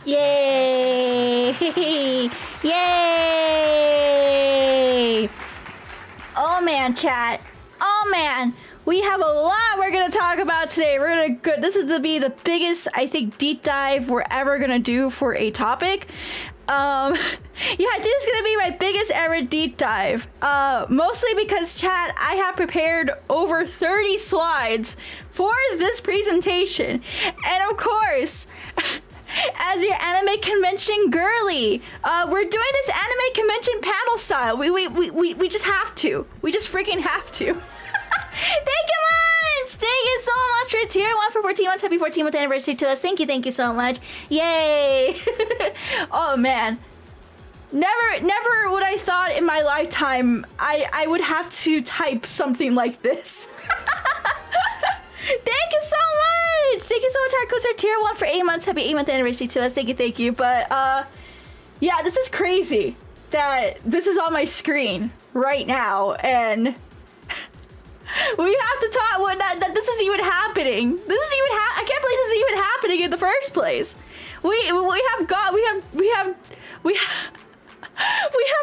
Yay! Yay! Oh man, chat. Oh man. We have a lot we're going to talk about today. This is to be the biggest, I think, deep dive we're ever going to do for a topic. Yeah, this is going to be my biggest ever deep dive. Mostly because, chat, I have prepared over 30 slides for this presentation. And of course, as your anime convention girly, we're doing this anime convention panel style. We just have to. We just freaking have to. Thank you much! Thank you so much for tier 1 for 14 months. Happy 14th anniversary to us. Thank you so much. Yay! Oh man. Never would I thought in my lifetime I would have to type something like this. Thank you so much! Thank you so much, Hardcoaster tier 1 for 8 months. Happy 8th anniversary to us. Thank you. But yeah, this is crazy that this is on my screen right now, and we have to talk that this is even happening. I can't believe this is even happening in the first place. We have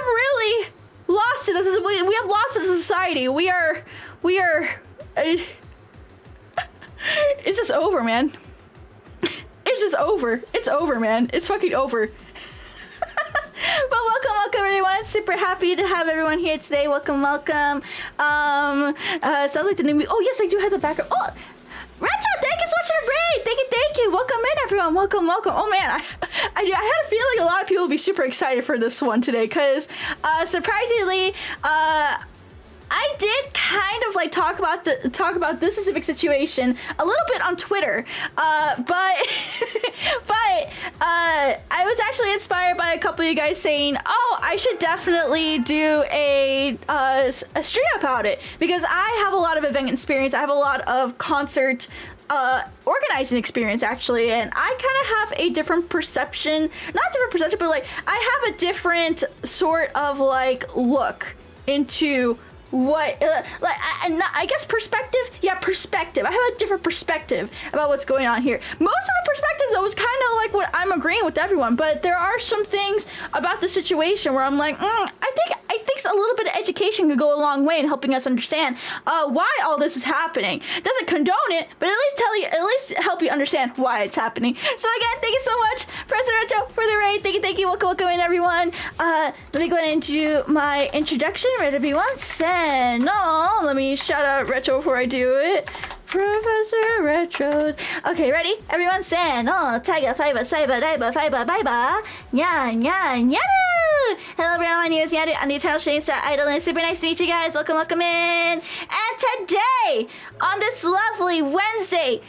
really lost it. We have lost as a society. We are it's just over, man. It's just over. It's over, man. It's fucking over. But welcome everyone. Super happy to have everyone here today. Welcome. Sounds like the new. Oh yes, I do have the backup. Oh, Retro, thank you so much for the raid. Thank you. Welcome in, everyone. Welcome. Oh man, I had a feeling a lot of people would be super excited for this one today, because surprisingly, I did kind of like talk about this specific situation a little bit on Twitter, but I was actually inspired by a couple of you guys saying, "Oh, I should definitely do a stream about it," because I have a lot of event experience. I have a lot of concert organizing experience actually, and I kind of have a different perception, but like I have a different sort of like look into what I guess perspective. I have a different perspective about what's going on here. Most of the perspective though is kind of like what I'm agreeing with everyone, but there are some things about the situation where I'm like, I think a little bit of education could go a long way in helping us understand why all this is happening. Doesn't condone it, but at least help you understand why it's happening. So again, thank you so much, President Retro, for the raid. Thank you. Welcome in, everyone. Let me go ahead and do my introduction. Ready, everyone? No, let me shout out Retro before I do it. Professor Retro. Okay, ready? Everyone say no. Taiga, 𝗕𝗿𝗄𝗆 Cyber, 𝗙𝗵, 𝗕𝗵, 𝗙𝗵. Nyaru. Hello, everyone. My name is Nyaru. I'm the Eternal Shining Star Idol, and it's super nice to meet you guys. Welcome in. And today, on this lovely Wednesday,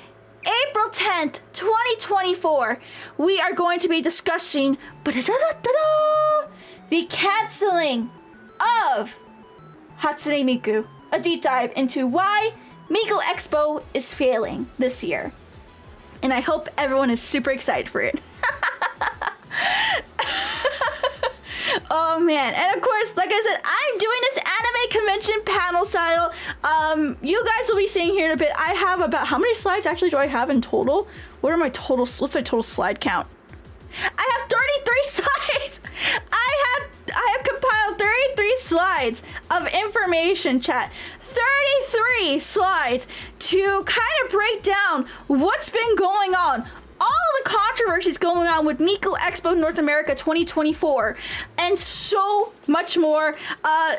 April 10th, 2024, we are going to be discussing the canceling of Hatsune Miku, a deep dive into why Miku Expo is failing this year. And I hope everyone is super excited for it. Oh man, and of course, like I said, I'm doing this anime convention panel style. You guys will be seeing here in a bit. I have about, how many slides actually do I have in total? What's my total slide count? I have 33 slides. I have compiled 33 slides of information, chat. 33 slides to kind of break down what's been going on. All the controversies going on with Miku Expo North America 2024, and so much more.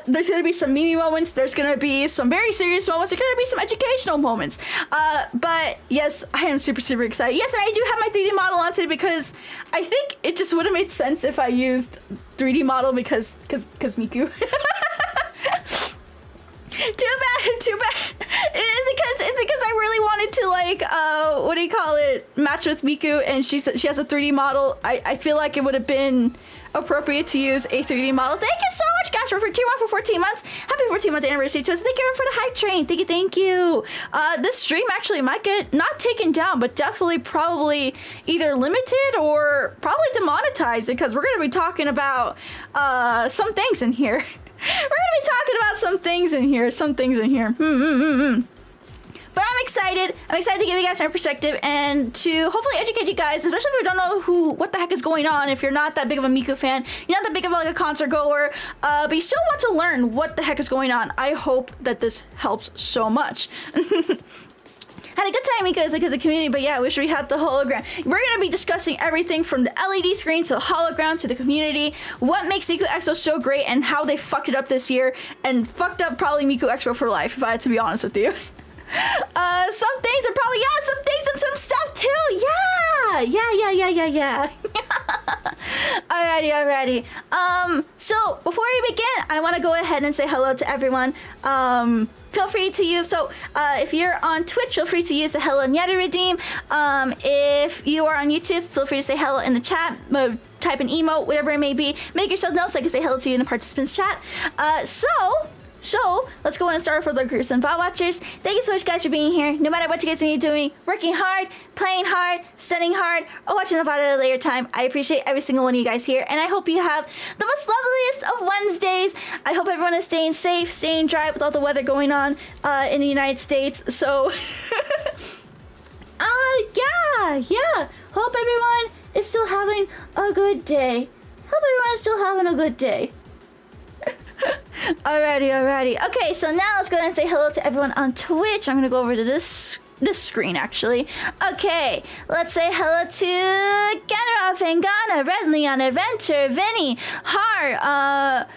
There's going to be some meme moments. There's going to be some very serious moments. There's going to be some educational moments. But yes, I am super excited. Yes, and I do have my 3D model on today because I think it just would have made sense if I used 3D model because Miku. Too bad. It's because I really wanted to like match with Miku, and she has a 3D model. I feel like it would have been appropriate to use a 3D model. Thank you so much, guys, for tier 1 for 14 months. Happy 14th anniversary to us. Thank you for the hype train. Thank you. This stream actually might get not taken down, but definitely probably either limited or probably demonetized, because we're going to be talking about some things in here. We're going to be talking about some things in here. But I'm excited. I'm excited to give you guys my perspective and to hopefully educate you guys, especially if you don't know what the heck is going on. If you're not that big of a Miku fan, you're not that big of like a concert goer, but you still want to learn what the heck is going on. I hope that this helps so much. Had a good time because of the community, but yeah, I wish we had the hologram. We're going to be discussing everything from the LED screen to the hologram to the community, what makes Miku Expo so great and how they fucked it up this year and fucked up probably Miku Expo for life, if I had to be honest with you. Some things are probably, yeah, some things and some stuff too. Yeah. Alrighty. So before we begin, I want to go ahead and say hello to everyone. Feel free to use, if you're on Twitch, feel free to use the hello Nyaru redeem. If you are on YouTube, feel free to say hello in the chat, type an emote, whatever it may be. Make yourself known so I can say hello to you in the participants chat. So let's go on and start for the groups and bot watchers. Thank you so much, guys, for being here. No matter what you guys may be doing, working hard, playing hard, studying hard, or watching the VOD at a later time, I appreciate every single one of you guys here, and I hope you have the most loveliest of Wednesdays. I hope everyone is staying safe, staying dry with all the weather going on in the United States. So, yeah. Hope everyone is still having a good day. Alrighty. Okay, so now let's go ahead and say hello to everyone on Twitch. I'm gonna go over to this screen actually. Okay, let's say hello to Ganara, Fangana, Red Leon, Adventure, Vinny, Har,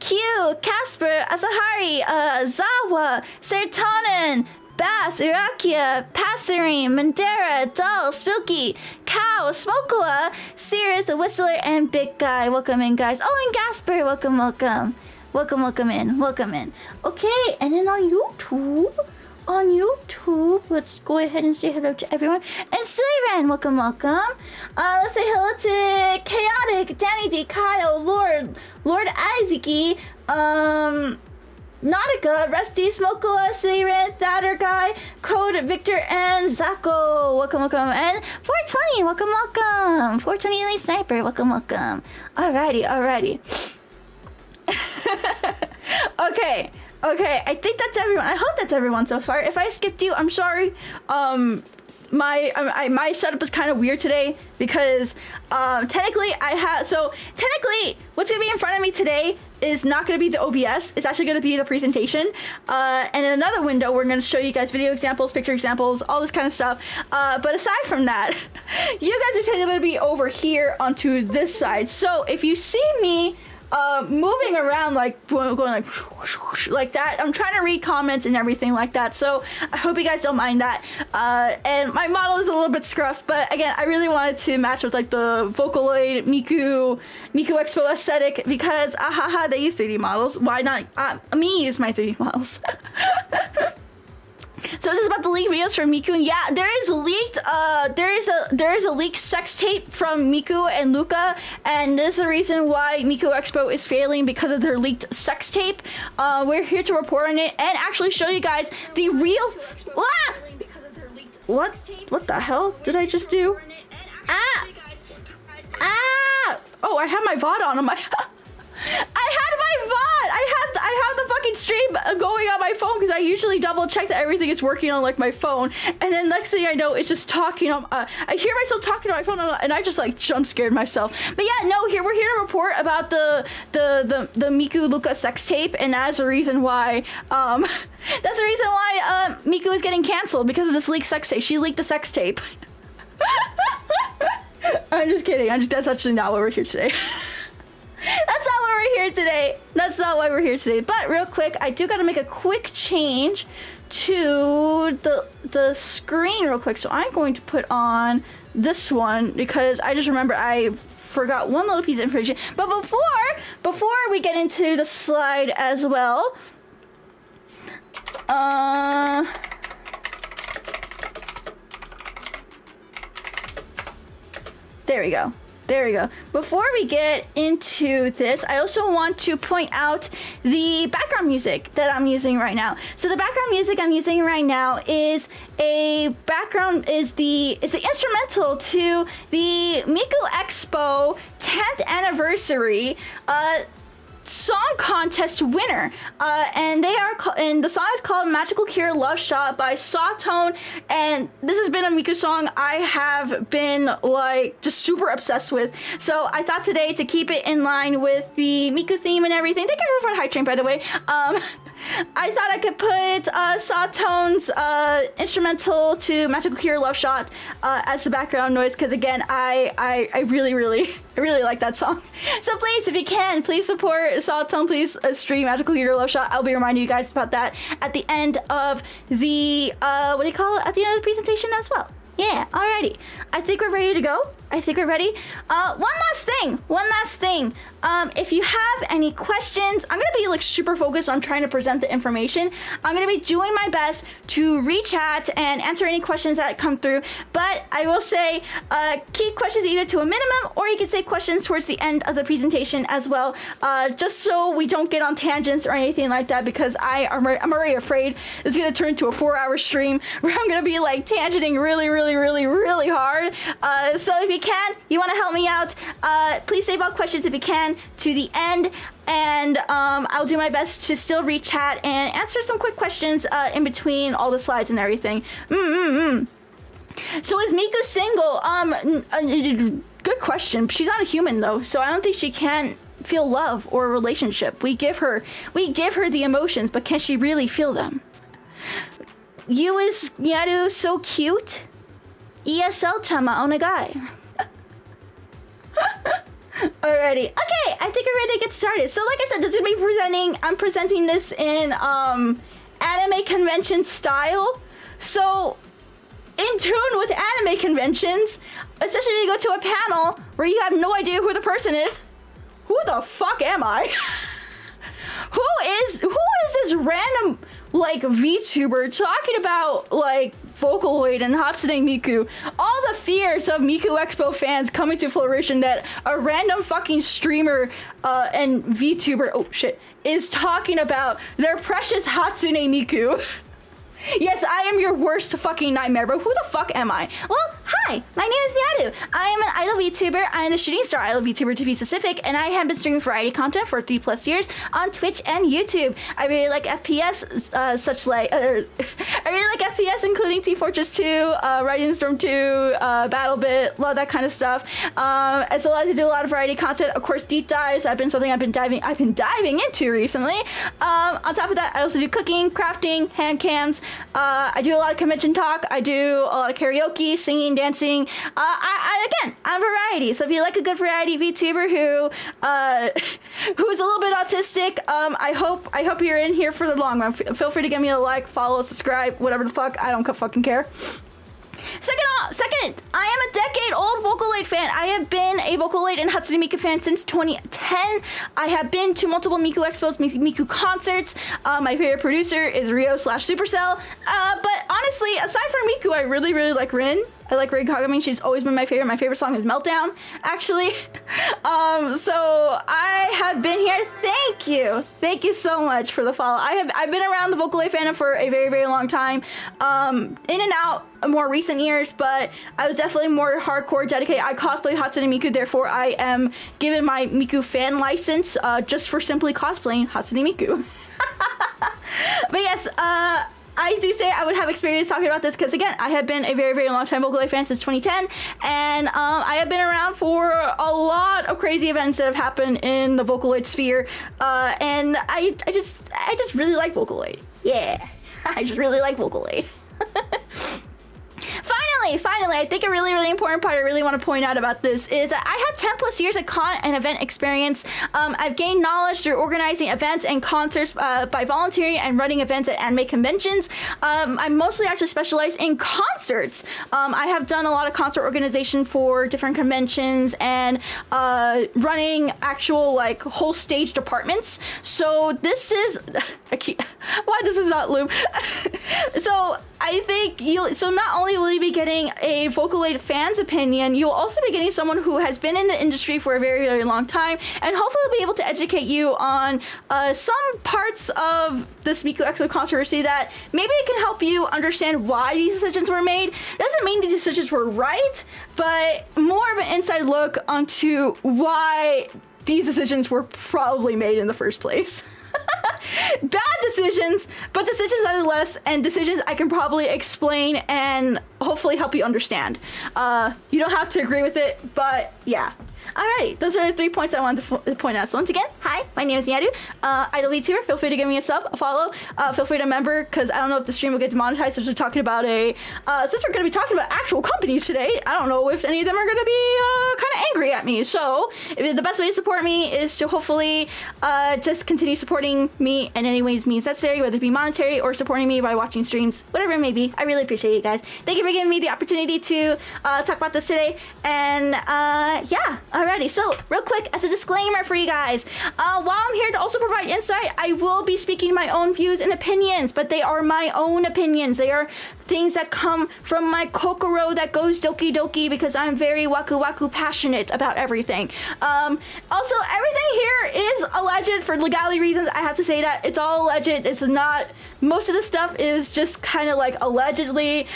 Q, Casper, Asahari, Zawa, Serotonin, Bass, Irakia, Passerine, Mandera, Doll, Spooky, Cow, Smokoa, Seerith, the Whistler, and Big Guy. Welcome in, guys. Oh, and Gasper, welcome. Welcome in. Okay, and then on YouTube, let's go ahead and say hello to everyone. And Suiran, welcome. Let's say hello to Chaotic, Danny D, Kyle, Lord Isaacy, Nautica, Rusty, Smokoa, Suiran, Thatter Guy, Code, Victor, and Zako. Welcome. And 420, welcome. 420 Elite Sniper, welcome. Alrighty. Okay, I think that's everyone. I hope that's everyone so far. If I skipped you, I'm sorry. My setup is kind of weird today because technically what's gonna be in front of me today is not gonna be the OBS. It's actually gonna be the presentation. And in another window, we're gonna show you guys video examples, picture examples, all this kind of stuff. But aside from that, you guys are gonna be over here onto this side. So if you see me moving around going like that, I'm trying to read comments and everything like that, so I hope you guys don't mind that. And my model is a little bit scruffed, but again, I really wanted to match with like the Vocaloid Miku Expo aesthetic because they use 3D models. Why not me use my 3D models? So this is about the leaked videos from Miku, and yeah, there is a leaked sex tape from Miku and Luca, and this is the reason why Miku Expo is failing because of their leaked sex tape. We're here to report on it and actually show you guys the real. What the hell did I just do? Oh, I have my VOD on my. I had my VOD. I have the fucking stream going on my phone because I usually double check that everything is working on like my phone, and then next thing I know, it's just talking on. I hear myself talking on my phone, and I just like jump scared myself. But yeah, no, we're here to report about the Miku Luca sex tape, and that's the reason why Miku is getting canceled because of this leaked sex tape. She leaked the sex tape. I'm just kidding. That's actually not why we're here today. That's not why we're here today. But real quick, I do gotta make a quick change to the screen real quick. So I'm going to put on this one because I just remember I forgot one little piece of information. But before we get into the slide as well, there we go. Before we get into this, I also want to point out the background music that I'm using right now. So the background music I'm using right now is the instrumental to the Miku Expo 10th anniversary song contest winner, and and the song is called "Magical Cure Love Shot" by Sawtone, and this has been a Miku song I have been like just super obsessed with. So I thought today, to keep it in line with the Miku theme and everything, thank you for High Train, by the way. I thought I could put Sawtone's instrumental to "Magical Cure Love Shot" as the background noise, because again, I really like that song. So please, if you can, please support Sawtone. Please stream "Magical Cure Love Shot." I'll be reminding you guys about that at the end of the what do you call it? At the end of the presentation as well. Yeah, alrighty. I think we're ready to go. I think we're ready. One last thing. If you have any questions, I'm gonna be like super focused on trying to present the information. I'm gonna be doing my best to reach out and answer any questions that come through. But I will say, keep questions either to a minimum, or you can say questions towards the end of the presentation as well, just so we don't get on tangents or anything like that. Because I'm already afraid it's gonna turn into a 4-hour stream where I'm gonna be like tangenting really hard. So if you can, you want to help me out, please save all questions if you can to the end, and I'll do my best to still reach chat and answer some quick questions in between all the slides and everything. So is Miku single? Good question. She's not a human though, so I don't think she can feel love or a relationship. We give her the emotions, but can she really feel them? You is Nyaru so cute? ESL chama onegai. Alrighty. Okay, I think we're ready to get started. So like I said, I'm presenting this in anime convention style. So in tune with anime conventions, especially if you go to a panel where you have no idea who the person is. Who the fuck am I? Who is this random like VTuber talking about like Vocaloid and Hatsune Miku? All the fears of Miku Expo fans coming to fruition that a random fucking streamer and VTuber is talking about their precious Hatsune Miku. Yes, I am your worst fucking nightmare, but who the fuck am I? Well, hi, my name is Nyaru. I am an idol VTuber. I am the shooting star idol VTuber to be specific, and I have been streaming variety content for 3+ years on Twitch and YouTube. I really like FPS, I really like FPS, including Team Fortress 2, Rising Storm 2, BattleBit, love that kind of stuff. As well as I do a lot of variety content, of course, deep dives. I've been diving into recently. On top of that, I also do cooking, crafting, hand cams. I do a lot of convention talk. I do a lot of karaoke, singing, dancing. I'm variety. So if you like a good variety VTuber who's a little bit autistic, I hope you're in here for the long run. Feel free to give me a like, follow, subscribe, whatever the fuck. I don't fucking care. Second, I am a decade-old Vocaloid fan. I have been a Vocaloid and Hatsune Miku fan since 2010. I have been to multiple Miku Expos, Miku concerts. My favorite producer is Ryo/Supercell. But honestly, aside from Miku, I really like Rin. I like Rin Kagami. She's always been my favorite. My favorite song is Meltdown, actually. So I have been here. Thank you so much for the follow. I've been around the Vocaloid fandom for a very long time. In and out more recent years, but I was definitely more hardcore dedicated. I cosplay Hatsune Miku, therefore I am given my Miku fan license just for simply cosplaying Hatsune Miku. But yes, I do say I would have experience talking about this because, again, I have been a very long time Vocaloid fan since 2010, and I have been around for a lot of crazy events that have happened in the Vocaloid sphere, and I just really like Vocaloid. Yeah, I just really like Vocaloid. Finally, I think a really important part I really want to point out about this is that I have 10+ years of con and event experience. I've gained knowledge through organizing events and concerts by volunteering and running events at anime conventions. I'm mostly actually specialized in concerts. I have done a lot of concert organization for different conventions and running actual like whole stage departments. So this is why this is not loop. So I think so not only will you be getting a Vocaloid fan's opinion, you'll also be getting someone who has been in the industry for a very long time, and hopefully be able to educate you on some parts of this Miku Expo controversy that maybe it can help you understand why these decisions were made. It doesn't mean the decisions were right, but more of an inside look onto why these decisions were probably made in the first place. Bad decisions, but decisions nonetheless, and decisions I can probably explain and hopefully help you understand. You don't have to agree with it, but yeah. Alright, those are the 3 points I wanted to point out. So once again, hi, my name is Nyaru. Idol VTuber, feel free to give me a sub, a follow. Feel free to member, because I don't know if the stream will get demonetized since we're talking about since we're going to be talking about actual companies today. I don't know if any of them are going to be kind of angry at me. So the best way to support me is to hopefully just continue supporting me in any ways means necessary, whether it be monetary or supporting me by watching streams, whatever it may be. I really appreciate you guys. Thank you for giving me the opportunity to talk about this today. And yeah. Alrighty, so real quick, as a disclaimer for you guys, while I'm here to also provide insight, I will be speaking my own views and opinions, but they are my own opinions. They are things that come from my kokoro that goes doki doki because I'm very waku waku passionate about everything. Also, everything here is alleged for legality reasons. I have to say that it's all alleged. It's not, most of the stuff is just kind of like allegedly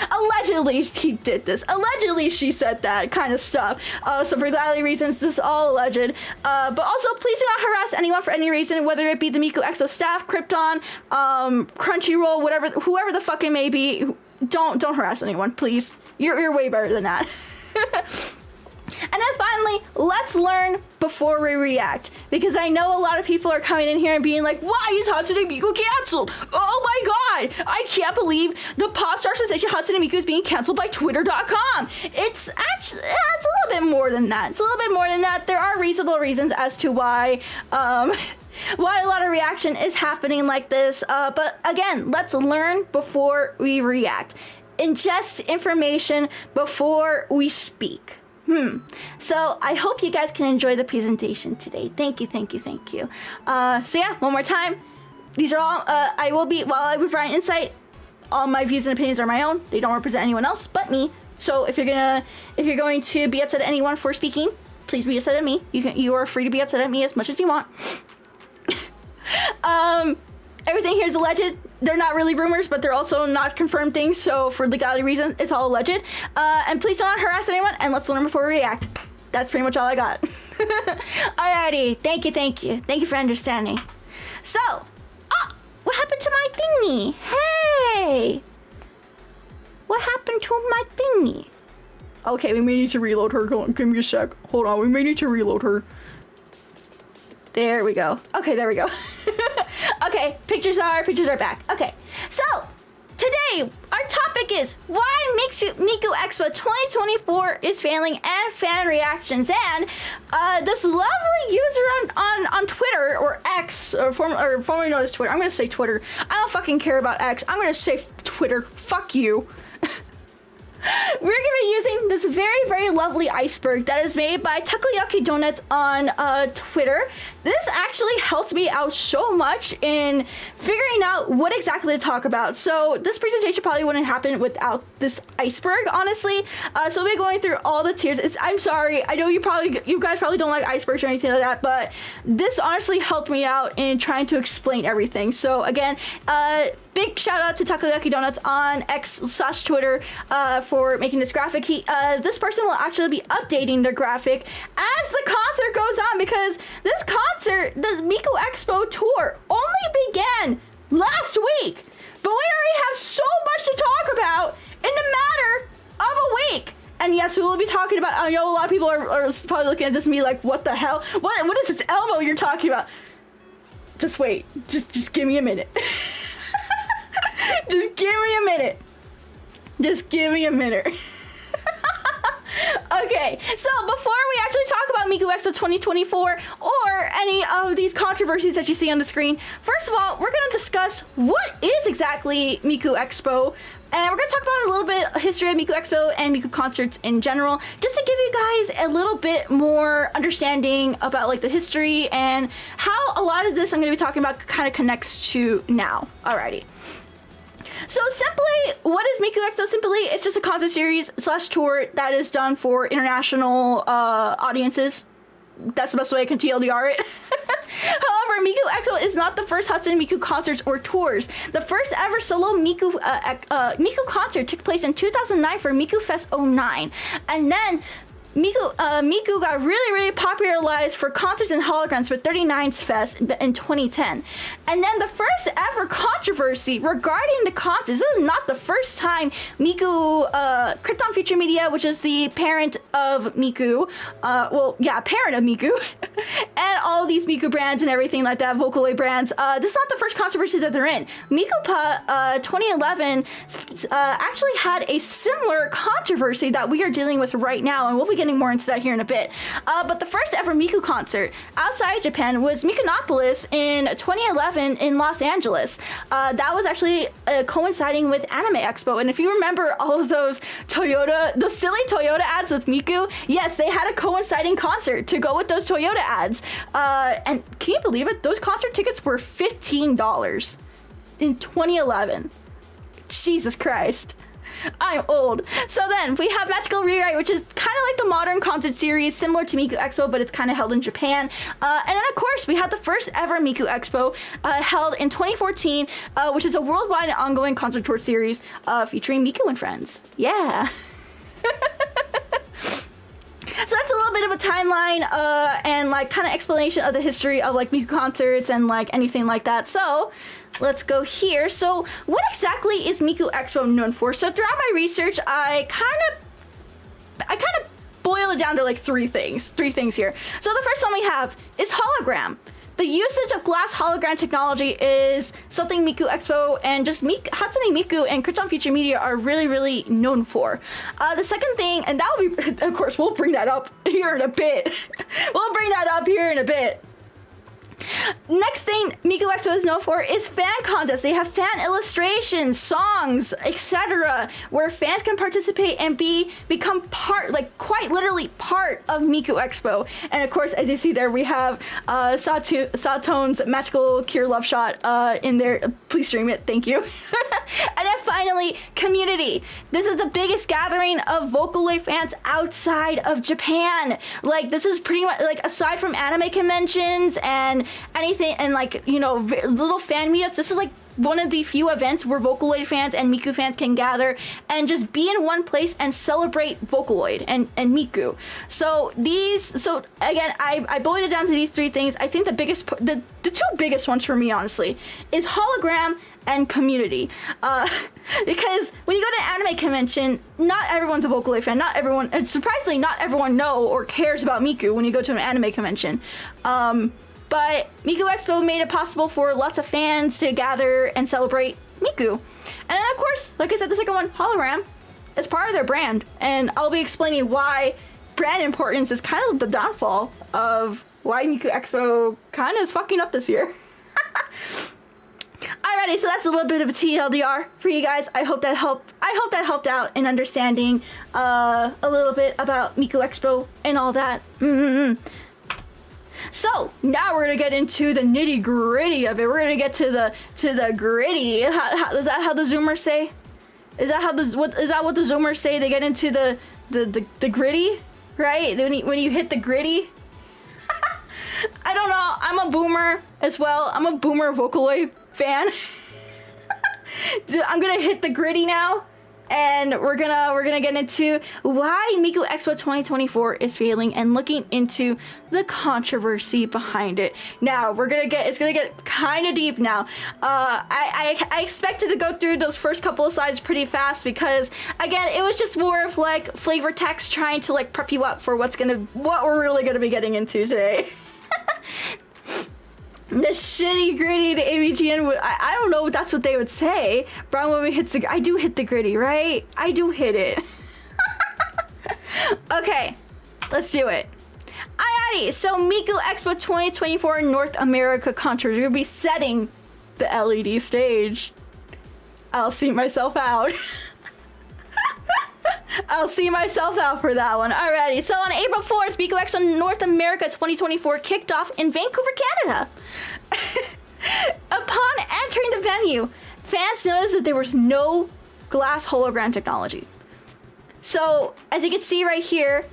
he did this, allegedly she said that kind of stuff. So for legality reasons, this is all alleged. But also, please do not harass anyone for any reason, whether it be the Miku Expo staff, Krypton, Crunchyroll, whatever, whoever the fuck it may be. Don't harass anyone, please. You're way better than that. And then finally, let's learn before we react, because I know a lot of people are coming in here and being like, why is Hatsune Miku canceled? Oh my god, I can't believe the pop star sensation Hatsune Miku is being canceled by Twitter.com. It's actually, it's a little bit more than that. It's a little bit more than that. There are reasonable reasons as to why why a lot of reaction is happening like this. But again, let's learn before we react. Ingest information before we speak. So I hope you guys can enjoy the presentation today. Thank you. So yeah, one more time. These are all, while I provide insight, all my views and opinions are my own. They don't represent anyone else but me. So if you're going to be upset at anyone for speaking, please be upset at me. You are free to be upset at me as much as you want. Everything here is alleged. They're not really rumors, but they're also not confirmed things. So for legality reasons, it's all alleged. And please don't harass anyone. And let's learn before we react. That's pretty much all I got. Alrighty. Thank you. Thank you for understanding. So, what happened to my thingy? Hey, what happened to my thingy? Okay, we may need to reload her. Give me a sec. Hold on. We may need to reload her. There we go. Okay, there we go. Okay, pictures are back. Okay, so today our topic is why Miku Expo 2024 is failing and fan reactions. And this lovely user on Twitter, or X, or formerly known as Twitter. I'm gonna say Twitter. I don't fucking care about X. I'm gonna say Twitter. Fuck you. We're going to be using this very, very lovely iceberg that is made by Takoyaki Donuts on Twitter. This actually helped me out so much in figuring out what exactly to talk about. So this presentation probably wouldn't happen without this iceberg, honestly. So we'll be going through all the tiers. I'm sorry. I know you guys probably don't like icebergs or anything like that, but this honestly helped me out in trying to explain everything. So again, big shout out to Takoyaki Donuts on X/Twitter for making this graphic. This person will actually be updating their graphic as the concert goes on, because this concert, the Miku Expo tour, only began last week, but we already have so much to talk about in the matter of a week. And yes, we will be talking about, I know a lot of people are probably looking at this and be like, what the hell? What is this Elmo you're talking about? Just wait. Just give me a minute. Just give me a minute. Just give me a minute. Okay, so before we actually talk about Miku Expo 2024 or any of these controversies that you see on the screen, first of all, we're going to discuss what is exactly Miku Expo, and we're going to talk about a little bit of history of Miku Expo and Miku concerts in general, just to give you guys a little bit more understanding about like the history and how a lot of this I'm going to be talking about kind of connects to now. Alrighty. So simply, what is Miku Expo? Simply, it's just a concert series / tour that is done for international audiences. That's the best way I can TLDR it. However, Miku Expo is not the first Hatsune Miku concerts or tours. The first ever solo Miku concert took place in 2009 for Miku Fest 09. And then Miku got really popularized for concerts and holograms for 39's Fest in 2010. And then the first ever controversy regarding the concerts, this is not the first time Miku, Krypton Future Media, which is the parent of Miku, parent of Miku, and all these Miku brands and everything like that, Vocaloid brands, this is not the first controversy that they're in. MikuPa 2011 actually had a similar controversy that we are dealing with right now, and we'll be getting more into that here in a bit. But the first ever Miku concert outside Japan was Mikunopolis in 2011 in Los Angeles. That was actually coinciding with Anime Expo, and if you remember all of those silly Toyota ads with Miku, yes, they had a coinciding concert to go with those Toyota ads. And can you believe it? Those concert tickets were $15 in 2011. Jesus Christ. I'm old. So then we have Magical Rewrite, which is kind of like the modern concert series, similar to Miku Expo, but it's kind of held in Japan. And then of course we had the first ever Miku Expo held in 2014, which is a worldwide and ongoing concert tour series featuring Miku and friends. Yeah. So that's a little bit of a timeline and like kind of explanation of the history of like Miku concerts and like anything like that. So let's go here. So what exactly is Miku Expo known for? So throughout my research, I kind of boil it down to like three things here. So the first one we have is hologram. The usage of glass hologram technology is something Miku Expo and just Hatsune Miku and Krypton Future Media are really known for. The second thing, and that will be, of course, we'll bring that up here in a bit. Next thing Miku Expo is known for is fan contests. They have fan illustrations, songs, etc., where fans can participate and become part, like quite literally part of Miku Expo. And of course, as you see there, we have Satone's magical cure love shot in there. Please stream it, thank you. And then finally, community. This is the biggest gathering of Vocaloid fans outside of Japan. Like, this is pretty much like, aside from anime conventions and anything and like, you know, little fan meetups, this is like one of the few events where Vocaloid fans and Miku fans can gather and just be in one place and celebrate Vocaloid and Miku. So again, I boiled it down to these three things. I think the two biggest ones for me, honestly, is hologram and community. Because when you go to an anime convention, not everyone's a Vocaloid fan. And surprisingly, not everyone know or cares about Miku when you go to an anime convention. But Miku Expo made it possible for lots of fans to gather and celebrate Miku. And then of course, like I said, the second one, hologram, is part of their brand. And I'll be explaining why brand importance is kind of the downfall of why Miku Expo kind of is fucking up this year. Alrighty, so that's a little bit of a TLDR for you guys. I hope that helped out in understanding a little bit about Miku Expo and all that. So now we're gonna get into the nitty gritty of it. We're gonna get to the gritty. Is that how the Zoomers say? Is that what the Zoomers say? They get into the gritty, right? When you hit the gritty. I don't know. I'm a boomer as well. I'm a boomer Vocaloid fan. I'm gonna hit the gritty now. And we're gonna get into why Miku Expo 2024 is failing and looking into the controversy behind it. Now it's gonna get kind of deep now. I expected to go through those first couple of slides pretty fast because again it was just more of like flavor text trying to like prep you up for what we're really gonna be getting into today. The shitty gritty, the AVGN, I don't know if that's what they would say. Brown woman hits I do hit the gritty, right? I do hit it. Okay, let's do it. Alrighty, so Miku Expo 2024 North America controversy. We'll be setting the LED stage. I'll see myself out. I'll see myself out for that one. Alrighty, so on April 4th, Miku Expo North America 2024 kicked off in Vancouver, Canada. Upon entering the venue, fans noticed that there was no glass hologram technology. So, as you can see right here,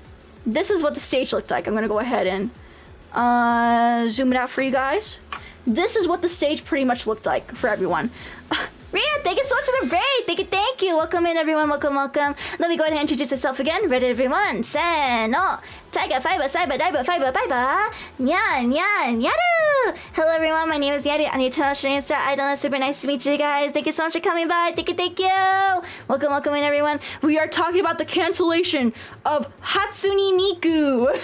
this is what the stage looked like. I'm gonna go ahead zoom it out for you guys. This is what the stage pretty much looked like for everyone. 見えて Thank you so much for the raid. Thank you. Welcome in, everyone. Welcome. Let me go ahead and introduce myself again. Ready, everyone? Seno. Taiga, 𝗕𝗶𝗶𝗴, 𝗕𝗿, 𝗕𝗿, 𝗧, Hello, everyone. My name is Nyaru. I'm the Eternal Shining Star Idol. Super nice to meet you guys. Thank you so much for coming by. Thank you. Welcome in, everyone. We are talking about the cancellation of Hatsune Miku.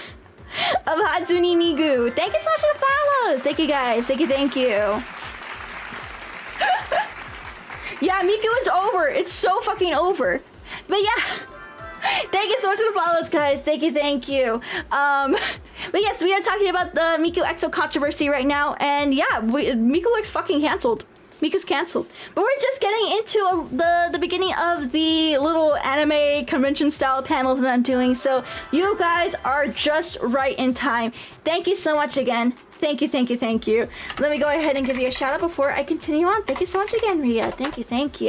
Thank you so much for the follows. Thank you, guys. Thank you. Yeah, Miku is over. It's so fucking over. But yeah. Thank you so much for the follows, guys. Thank you. But yes, we are talking about the Miku Expo controversy right now, and yeah, Miku is fucking canceled. Miku's canceled. But we're just getting into the beginning of the little anime convention style panel that I'm doing, so you guys are just right in time. Thank you so much again. Thank you. Let me go ahead and give you a shout out before I continue on. Thank you so much again, Ria. Thank you. Thank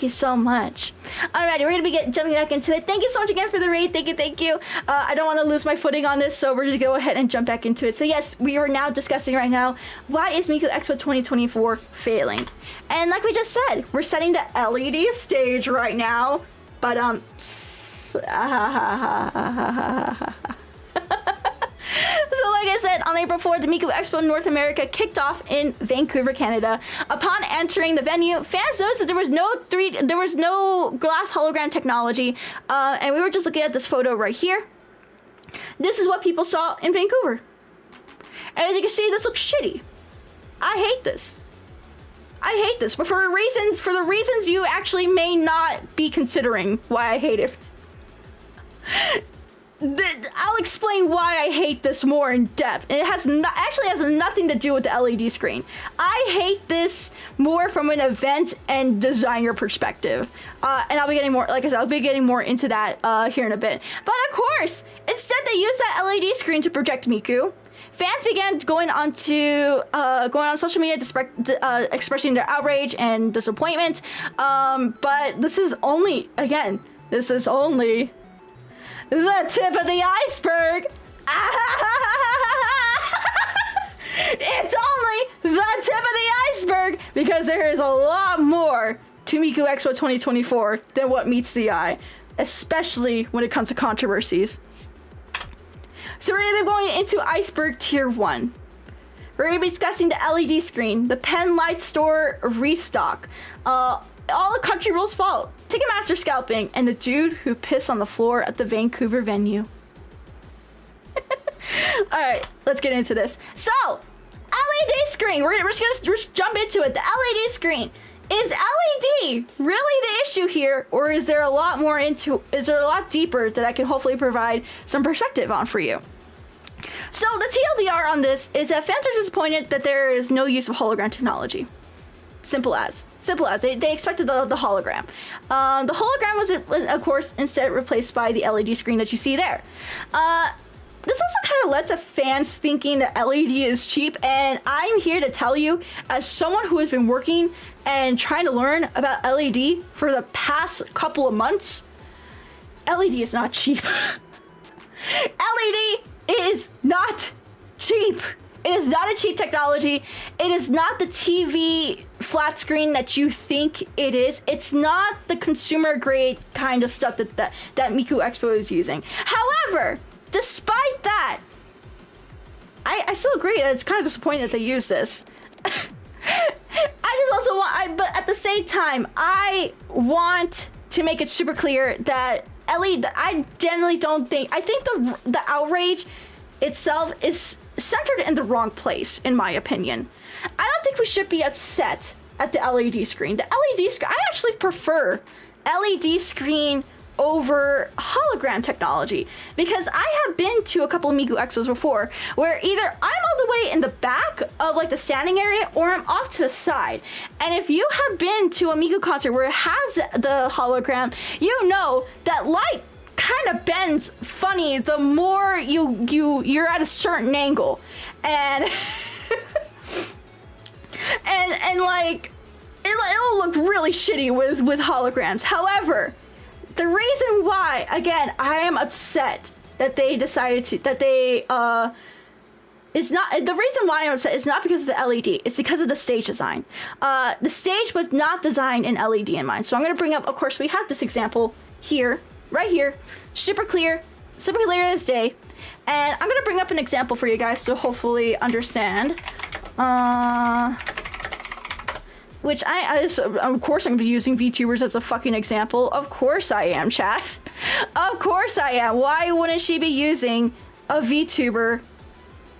you so much. Alrighty, we're gonna be jumping back into it. Thank you so much again for the raid. Thank you. I don't want to lose my footing on this, so we're just gonna go ahead and jump back into it. So yes, we are now discussing right now, why is Miku Expo 2024 failing? And like we just said, we're setting the LED stage right now. But So like I said, on April 4th, the Miku Expo North America kicked off in Vancouver, Canada. Upon entering the venue, fans noticed that there was no glass hologram technology, and we were just looking at this photo right here. This is what people saw in Vancouver. And as you can see, this looks shitty. I hate this, but for the reasons you actually may not be considering why I hate it. I'll explain why I hate this more in depth, and it has nothing to do with the LED screen. I hate this more from an event and designer perspective, and I'll be getting more, like I said, I'll be getting more into that here in a bit. But of course, instead they used that LED screen to project Miku. Fans began going on social media expressing their outrage and disappointment. But this is only the tip of the iceberg. It's only the tip of the iceberg, because there is a lot more to Miku Expo 2024 than what meets the eye, especially when it comes to controversies. So we're going to be going into Iceberg Tier 1. We're going to be discussing the LED screen, the Pen Light Store restock, all the Crunchyroll's fault, Ticketmaster scalping, and the dude who pissed on the floor at the Vancouver venue. Alright, let's get into this. So, LED screen. We're just gonna jump into it. The LED screen. Is LED really the issue here, or is there a lot deeper that I can hopefully provide some perspective on for you? So, the TLDR on this is that fans are disappointed that there is no use of hologram technology. Simple as. They expected the hologram. The hologram was, of course, instead replaced by the LED screen that you see there. This also kind of led to fans thinking that LED is cheap, and I'm here to tell you, as someone who has been working and trying to learn about LED for the past couple of months, LED is not cheap. LED is not cheap. It is not a cheap technology. It is not the TV flat screen that you think it is. It's not the consumer grade kind of stuff that Miku Expo is using. However, despite that, I still agree that it's kind of disappointing that they use this. but at the same time, I want to make it super clear that LED, I generally don't think, I think the outrage itself is centered in the wrong place, in my opinion. I don't think we should be upset at the LED screen. The LED screen, I actually prefer LED screen over hologram technology, because I have been to a couple of Miku Expos before where either I'm all the way in the back of like the standing area or I'm off to the side. And if you have been to a Miku concert where it has the hologram, you know that light kind of bends funny the more you're at a certain angle, and and like it'll look really shitty with holograms. However, the reason why, again, I am upset that they decided to It's not, the reason why I'm upset is not because of the LED, it's because of the stage design. The stage was not designed in LED in mind. So I'm gonna bring up, of course, we have this example here, right here, super clear as day. And I'm gonna bring up an example for you guys to hopefully understand. Which of course I'm gonna be using VTubers as a fucking example. Of course I am, chat. Of course I am. Why wouldn't she be using a VTuber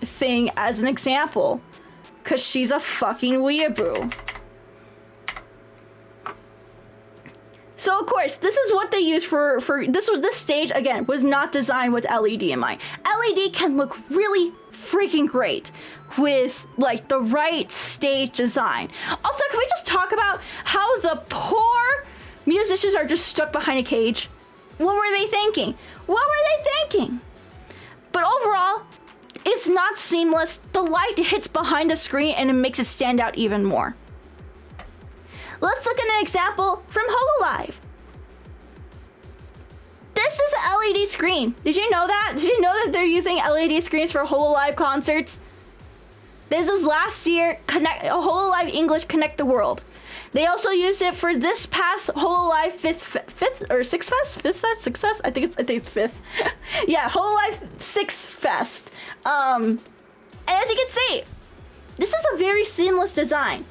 thing as an example? Cause she's a fucking weeaboo. So of course, this is what they use for this stage again was not designed with LED in mind. LED can look really freaking great with like the right stage design. Also, can we just talk about how the poor musicians are just stuck behind a cage? What were they thinking? What were they thinking? But overall, it's not seamless. The light hits behind the screen and it makes it stand out even more. Let's look at an example from Hololive. This is an LED screen. Did you know that? Did you know that they're using LED screens for Hololive concerts? This was last year, Hololive English Connect the World. They also used it for this past Hololive fifth or sixth fest? Fifth fest? Sixth fest? I think it's fifth. Yeah, Hololive 6th Fest. And as you can see, this is a very seamless design.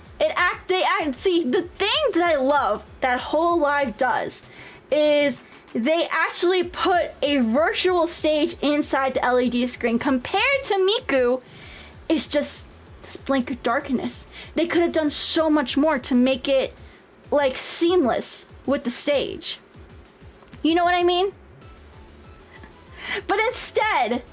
See, the thing that I love that Hololive does is they actually put a virtual stage inside the LED screen. Compared to Miku, it's just this blink of darkness. They could have done so much more to make it like seamless with the stage. You know what I mean? But instead,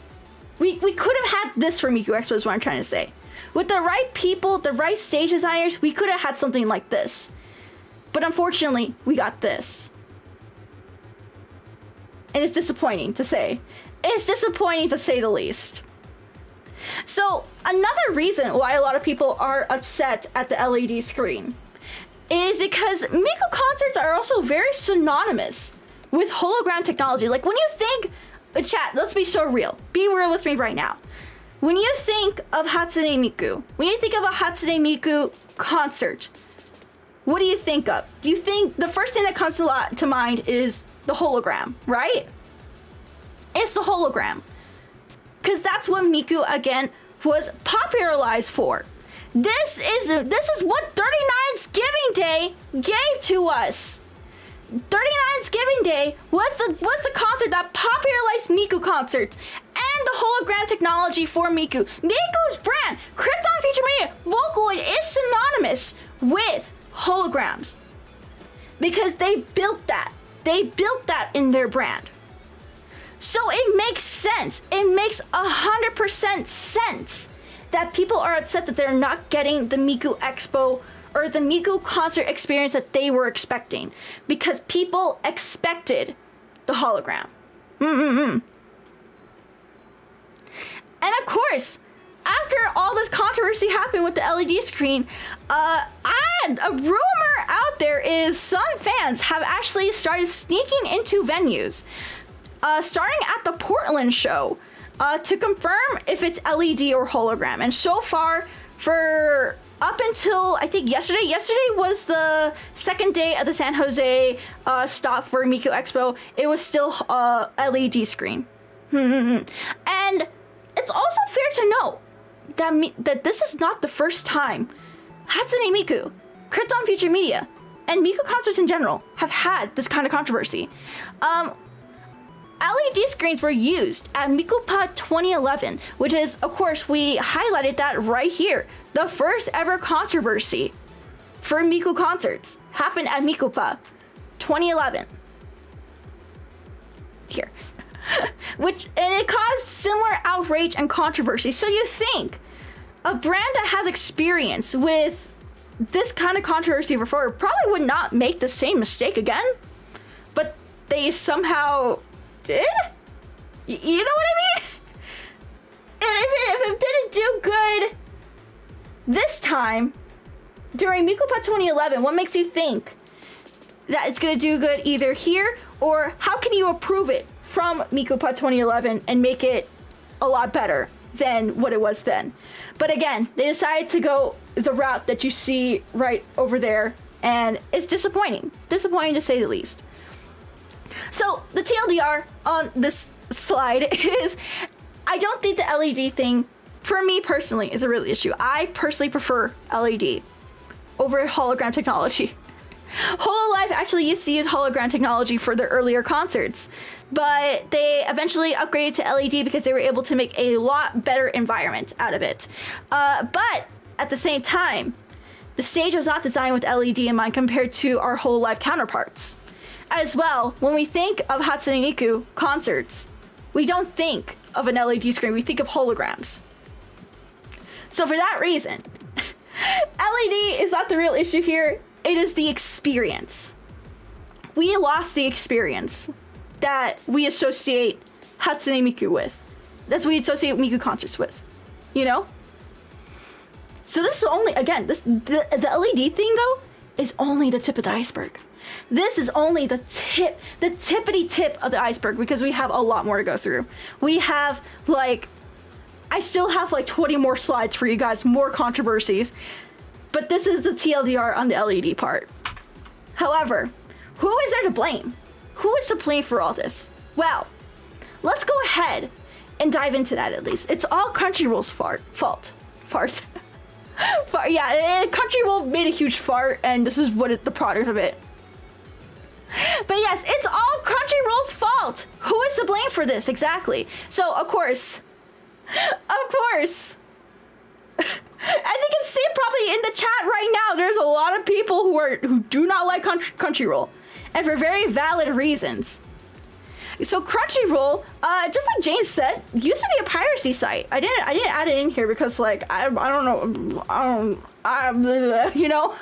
we could have had this for Miku Expo is what I'm trying to say. With the right people, the right stage designers, we could have had something like this. But unfortunately, we got this. And it's disappointing to say. It's disappointing to say the least. So another reason why a lot of people are upset at the LED screen is because Miku concerts are also very synonymous with hologram technology. Like when you think, chat, let's be so real. Be real with me right now. When you think of Hatsune Miku, when you think of a Hatsune Miku concert, what do you think of? Do you think the first thing that comes to mind is the hologram, right? It's the hologram. Because that's what Miku, again, was popularized for. This is what 39's Giving Day gave to us. 39's Giving Day was the concert that popularized Miku concerts and the hologram technology for Miku. Miku's brand, Krypton Feature Media, Vocaloid is synonymous with holograms because they built that. They built that in their brand. So it makes sense. It makes 100% sense that people are upset that they're not getting the Miku Expo or the Miku concert experience that they were expecting because people expected the hologram. And of course, after all this controversy happened with the LED screen, a rumor out there is some fans have actually started sneaking into venues, starting at the Portland show, to confirm if it's LED or hologram. And so far, for up until I think yesterday was the second day of the San Jose stop for Miku Expo. It was still LED screen. And it's also fair to note that this is not the first time Hatsune Miku, Krypton Future Media, and Miku concerts in general have had this kind of controversy. LED screens were used at Mikupa 2011, which is, of course, we highlighted that right here. The first ever controversy for Miku concerts happened at Mikupa 2011. Here. And it caused similar outrage and controversy. So you think a brand that has experience with this kind of controversy before probably would not make the same mistake again, but they somehow did? You know what I mean? If it didn't do good this time during Mikupa 2011, what makes you think that it's gonna do good either here, or how can you approve it from Mikupa 2011 and make it a lot better than what it was then. But again, they decided to go the route that you see right over there, and it's disappointing. Disappointing to say the least. So the TLDR on this slide is, I don't think the LED thing, for me personally, is a real issue. I personally prefer LED over hologram technology. Hololive actually used to use hologram technology for their earlier concerts, but they eventually upgraded to LED because they were able to make a lot better environment out of it. But at the same time, the stage was not designed with LED in mind compared to our Hololive counterparts. As well, when we think of Hatsune Miku concerts, we don't think of an LED screen, we think of holograms. So for that reason, LED is not the real issue here. It is the experience. We lost the experience that we associate Hatsune Miku with. That's what we associate Miku concerts with, you know? So this is only, again, the LED thing though, is only the tip of the iceberg. This is only the tippity tip of the iceberg, because we have a lot more to go through. We have I still have 20 more slides for you guys, more controversies. But this is the TLDR on the LED part. However, who is there to blame? Who is to blame for all this? Well, let's go ahead and dive into that at least. It's all Crunchyroll's fault. Yeah, Crunchyroll made a huge fart, and this is the product of it. But yes, it's all Crunchyroll's fault. Who is to blame for this exactly? So of course, as you can see probably in the chat right now, there's a lot of people who do not like Crunchyroll, and for very valid reasons. So Crunchyroll, just like Jane said, used to be a piracy site. I didn't add it in here because I don't know, you know.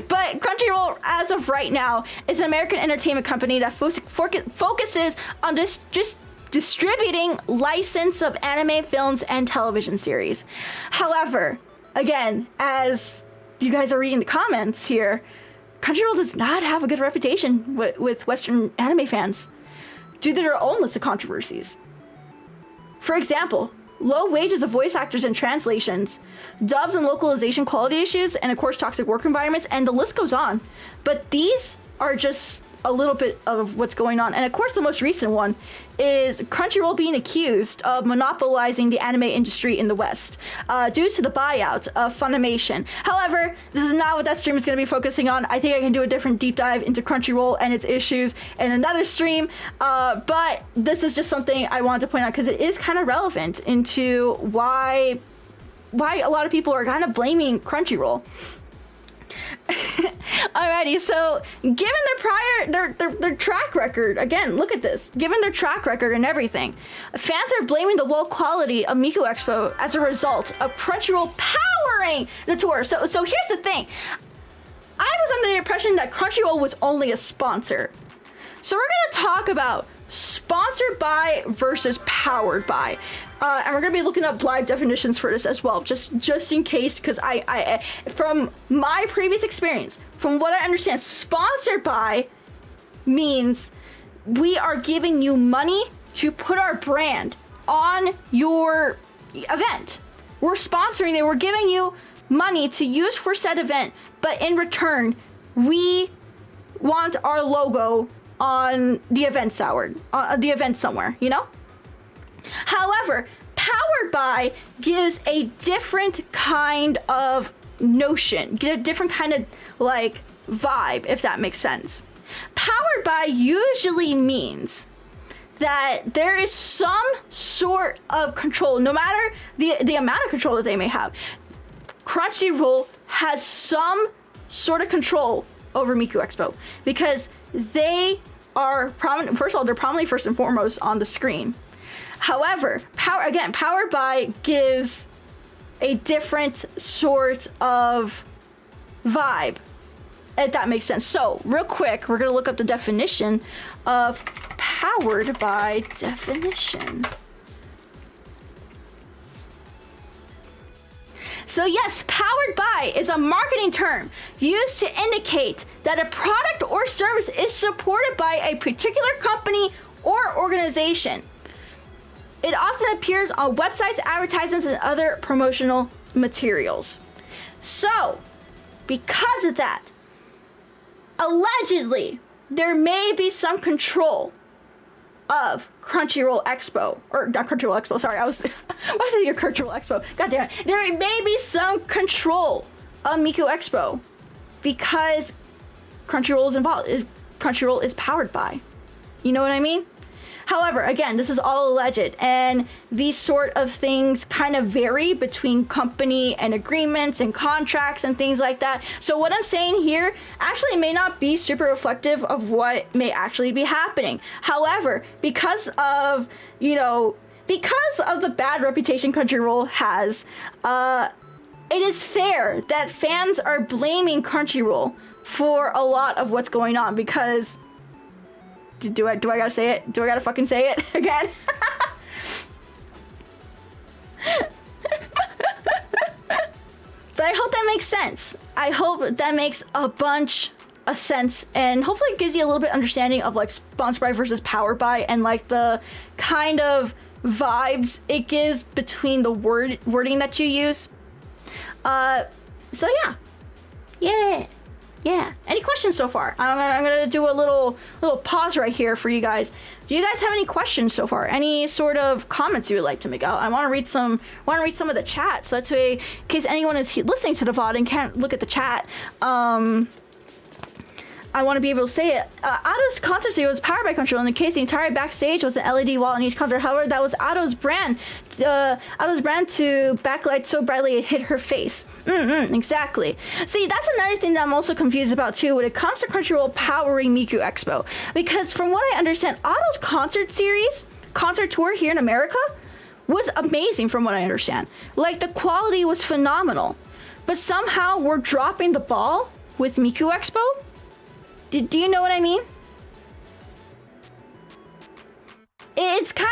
But Crunchyroll, as of right now, is an American entertainment company that focuses on just distributing license of anime films and television series. However, again, as you guys are reading the comments here, Crunchyroll does not have a good reputation with Western anime fans due to their own list of controversies. For example, low wages of voice actors and translations, dubs and localization quality issues, and of course toxic work environments, and the list goes on. But these are just a little bit of what's going on. And of course the most recent one is Crunchyroll being accused of monopolizing the anime industry in the West due to the buyout of Funimation. However, this is not what that stream is going to be focusing on. I think I can do a different deep dive into Crunchyroll and its issues in another stream, but this is just something I wanted to point out because it is kind of relevant into why a lot of people are kind of blaming Crunchyroll. Alrighty, so given their track record, again, look at this. Given their track record and everything, fans are blaming the low quality of Miku Expo as a result of Crunchyroll powering the tour. So here's the thing. I was under the impression that Crunchyroll was only a sponsor. So we're gonna talk about sponsored by versus powered by. And we're gonna be looking up live definitions for this as well, just in case, because I from my previous experience, from what I understand, sponsored by means we are giving you money to put our brand on your event. We're sponsoring it. We're giving you money to use for said event, but in return, we want our logo on the event somewhere, you know? However, powered by gives a different kind of notion, a different kind of vibe, if that makes sense. Powered by usually means that there is some sort of control, no matter the amount of control that they may have. Crunchyroll has some sort of control over Miku Expo because they are prominent. First of all, they're prominently first and foremost on the screen. However, powered by gives a different sort of vibe, if that makes sense. So real quick, we're gonna look up the definition of powered by definition. So yes, powered by is a marketing term used to indicate that a product or service is supported by a particular company or organization. It often appears on websites, advertisements, and other promotional materials. So, because of that, allegedly, there may be some control of Crunchyroll Expo, or not Crunchyroll Expo, sorry, I was thinking Crunchyroll Expo, god damn it. There may be some control of Miku Expo because Crunchyroll is involved, Crunchyroll is powered by. You know what I mean? However, again, this is all alleged, and these sort of things kind of vary between company and agreements and contracts and things like that. So what I'm saying here actually may not be super reflective of what may actually be happening. However, because of the bad reputation Crunchyroll has, it is fair that fans are blaming Crunchyroll for a lot of what's going on because... Do I gotta say it? Do I gotta fucking say it again? But I hope that makes sense. I hope that makes a bunch of sense, and hopefully it gives you a little bit understanding of like sponsored by versus powered by, and like the kind of vibes it gives between the wording that you use. So yeah. Any questions so far? I'm gonna do a little pause right here for you guys. Do you guys have any questions so far? Any sort of comments you would like to make? I want to read some of the chat, so that's way, in case anyone is listening to the VOD and can't look at the chat. I want to be able to say it. Ato's concert studio was powered by Crunchyroll. In the case, the entire backstage was an LED wall in each concert. However, that was Ato's brand. Ato's brand to backlight so brightly it hit her face. Exactly. See, that's another thing that I'm also confused about too when it comes to Crunchyroll powering Miku Expo. Because from what I understand, Ato's concert tour here in America was amazing from what I understand. Like, the quality was phenomenal. But somehow we're dropping the ball with Miku Expo? Do you know what I mean? It's kind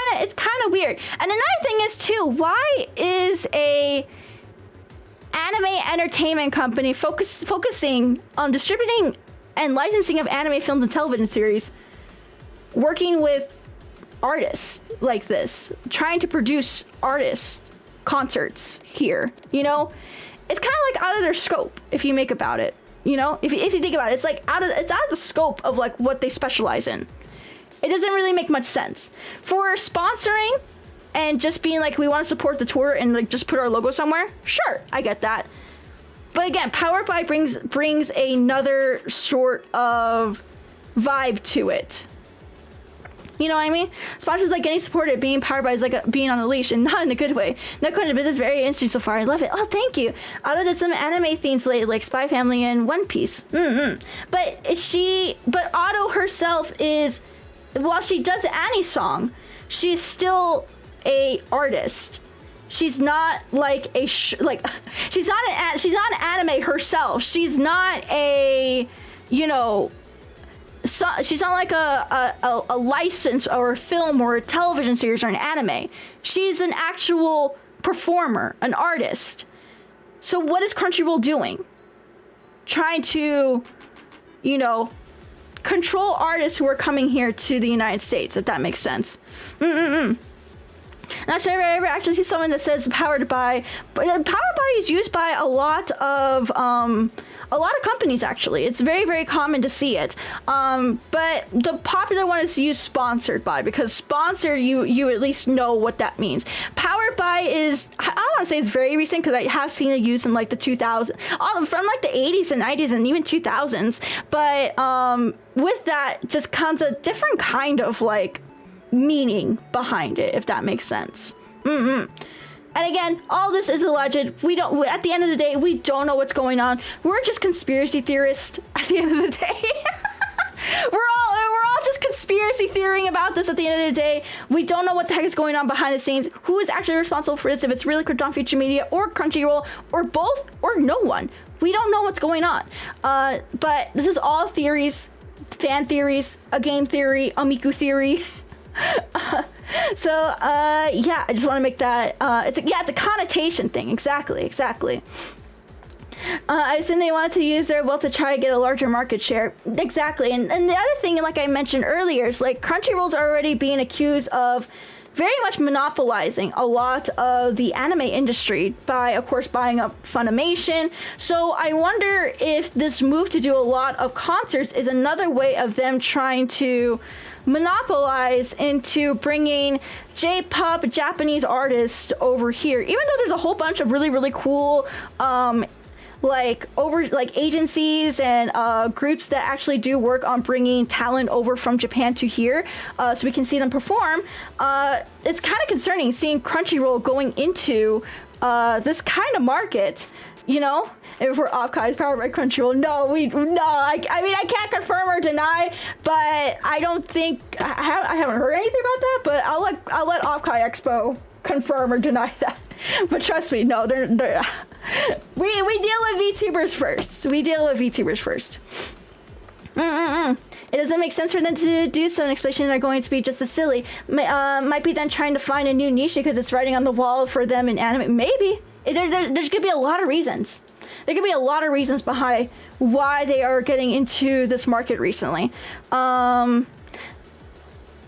of weird. And another thing is too, why is a anime entertainment company focusing on distributing and licensing of anime films and television series working with artists like this, trying to produce artist concerts here, you know? It's kind of like out of their scope if you make about it. You know, if you think about it, it's like out of the scope of like what they specialize in. It doesn't really make much sense for sponsoring and just being like, we want to support the tour and like just put our logo somewhere. Sure, I get that. But again, powered by brings another sort of vibe to it. You know what I mean? Sponsors like getting supported, being powered by is like being on a leash, and not in a good way. No kind of business, very interesting so far. I love it. Oh, thank you. Ado did some anime themes lately, like Spy Family and One Piece. But Ado herself is, while she does Annie song, she's still a artist. She's not like she's not an anime herself. She's not a, you know. So, she's not like a license or a film or a television series or an anime. She's an actual performer, an artist. So what is Crunchyroll doing? Trying to, you know, control artists who are coming here to the United States, if that makes sense. Not sure if I ever actually see someone that says powered by, but powered by is used by a lot of companies actually. It's very, very common to see it. But the popular one is to use sponsored by, because sponsor, you at least know what that means. Powered by is, I don't want to say it's very recent because I have seen it used in like the 2000s, from like the 80s and 90s and even 2000s. But with that just comes a different kind of like meaning behind it, if that makes sense. And again, all this is alleged. We don't, at the end of the day, we don't know what's going on. We're just conspiracy theorists at the end of the day. we're all just conspiracy theorying about this at the end of the day. We don't know what the heck is going on behind the scenes. Who is actually responsible for this? If it's really Krypton Future Media or Crunchyroll or both or no one. We don't know what's going on. But this is all theories, fan theories, a game theory, a Miku theory. Yeah, I just want to make that it's a connotation thing. Exactly. I assume they wanted to use their wealth to try to get a larger market share. Exactly. And the other thing, like I mentioned earlier, is like Crunchyroll's already being accused of very much monopolizing a lot of the anime industry by, of course, buying up Funimation. So I wonder if this move to do a lot of concerts is another way of them trying to monopolize into bringing J-pop Japanese artists over here, even though there's a whole bunch of really, really cool like agencies and groups that actually do work on bringing talent over from Japan to here, so we can see them perform. It's kind of concerning seeing Crunchyroll going into this kind of market, you know. If we're 𝗏𝗁 is powered by Crunchyroll, no. I mean, I can't confirm or deny, but I don't think I haven't heard anything about that. But I'll let 𝗏𝗁 Expo confirm or deny that. But trust me, no, they're we deal with VTubers first. We deal with VTubers first. It doesn't make sense for them to do so. An explanation they're going to be just as silly. Might be them trying to find a new niche because it's writing on the wall for them in anime. Maybe there's gonna be a lot of reasons. There could be a lot of reasons behind why they are getting into this market recently.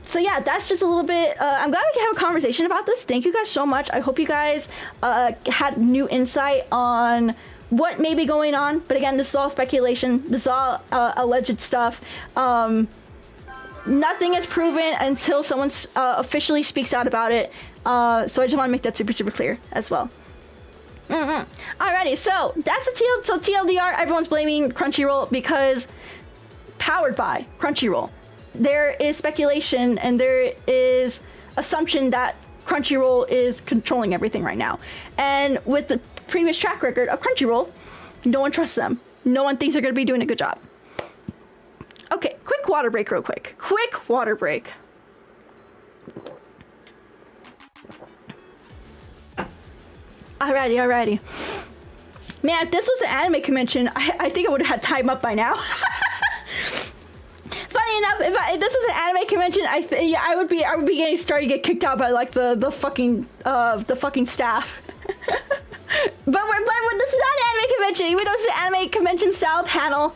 So yeah, that's just a little bit, I'm glad we can have a conversation about this. Thank you guys so much. I hope you guys had new insight on what may be going on. But again, this is all speculation. This is all alleged stuff. Nothing is proven until someone officially speaks out about it. So I just want to make that super, super clear as well. Alrighty, so that's the TLDR. Everyone's blaming Crunchyroll because powered by Crunchyroll. There is speculation and there is assumption that Crunchyroll is controlling everything right now. And with the previous track record of Crunchyroll, no one trusts them. No one thinks they're going to be doing a good job. Okay, quick water break real quick. Quick water break. Alrighty. Man, if this was an anime convention, I think I would have had time up by now. Funny enough, if this was an anime convention, I would be getting started to get kicked out by like the fucking staff. but this is not an anime convention. Even though this is an anime convention style panel,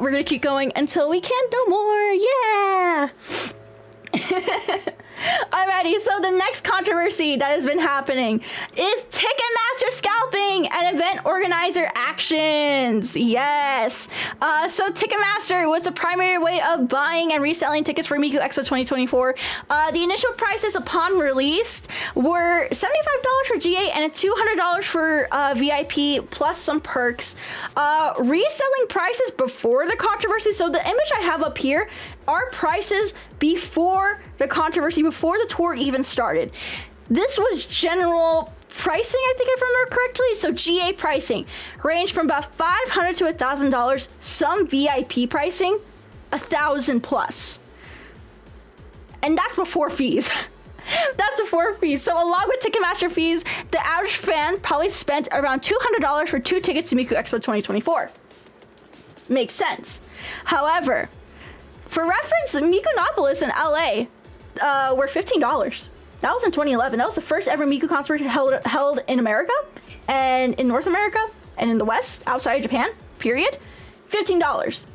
we're gonna keep going until we can't no more. Yeah. Alrighty, so the next controversy that has been happening is Ticketmaster scalping and event organizer actions. Yes. So Ticketmaster was the primary way of buying and reselling tickets for Miku Expo 2024. The initial prices upon release were $75 for GA and $200 for VIP plus some perks. Reselling prices before the controversy. So the image I have up here are prices before the controversy, before the tour even started. This was general pricing, I think if I remember correctly. So GA pricing ranged from about $500 to $1,000. Some VIP pricing, $1,000 plus. And that's before fees. That's before fees. So along with Ticketmaster fees, the average fan probably spent around $200 for 2 tickets to Miku Expo 2024. Makes sense. However, for reference, Mikunopolis in LA were $15. That was in 2011. That was the first ever Miku concert held in America and in North America and in the West, outside of Japan, period. $15.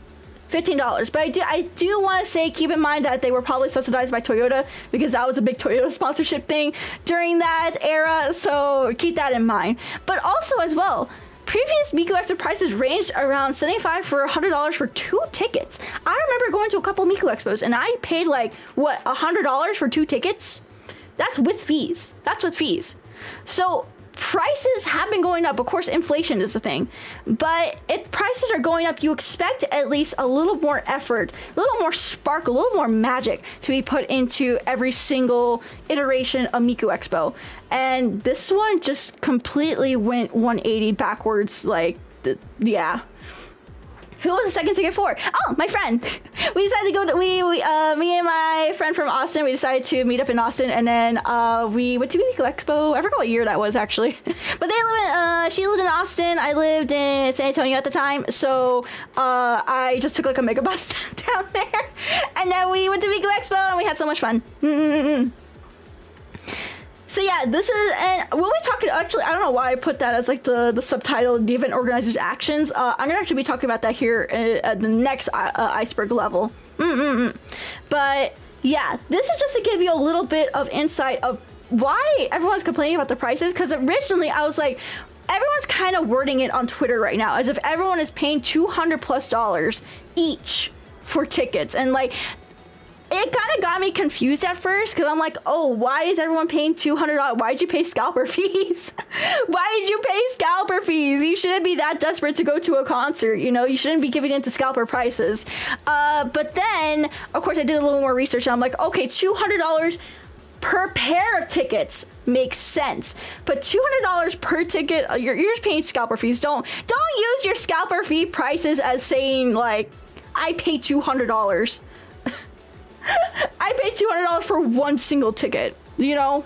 But I do want to say, keep in mind that they were probably subsidized by Toyota because that was a big Toyota sponsorship thing during that era. So keep that in mind. But also as well, previous Miku Expo prices ranged around $75 for $100 for 2 tickets. I remember going to a couple Miku Expos and I paid like, what, $100 for 2 tickets? That's with fees. So prices have been going up. Of course, inflation is the thing. But if prices are going up, you expect at least a little more effort, a little more spark, a little more magic to be put into every single iteration of Miku Expo. And this one just completely went 180 backwards. Like, yeah. Who was the second ticket for? Oh, my friend. We decided to go. Me and my friend from Austin. We decided to meet up in Austin, and then we went to Miku Expo. I forgot what year that was actually, but she lived in Austin. I lived in San Antonio at the time, so I just took like a mega bus down there, and then we went to Miku Expo, and we had so much fun. So yeah, this is, and when we talk, actually, I don't know why I put that as like the subtitle, the event organizers' actions. I'm gonna actually be talking about that here at the next Iceberg level. But yeah, this is just to give you a little bit of insight of why everyone's complaining about the prices. Because originally I was like, everyone's kind of wording it on Twitter right now as if everyone is paying $200+ each for tickets. And like, it kind of got me confused at first because I'm like, oh, why is everyone paying $200? Why did you pay scalper fees? Why did you pay scalper fees? You shouldn't be that desperate to go to a concert, you know? You shouldn't be giving in to scalper prices. But then, of course, I did a little more research and I'm like, okay, $200 per pair of tickets makes sense. But $200 per ticket, you're just paying scalper fees. Don't use your scalper fee prices as saying, like, I paid $200. I paid $200 for one single ticket, you know?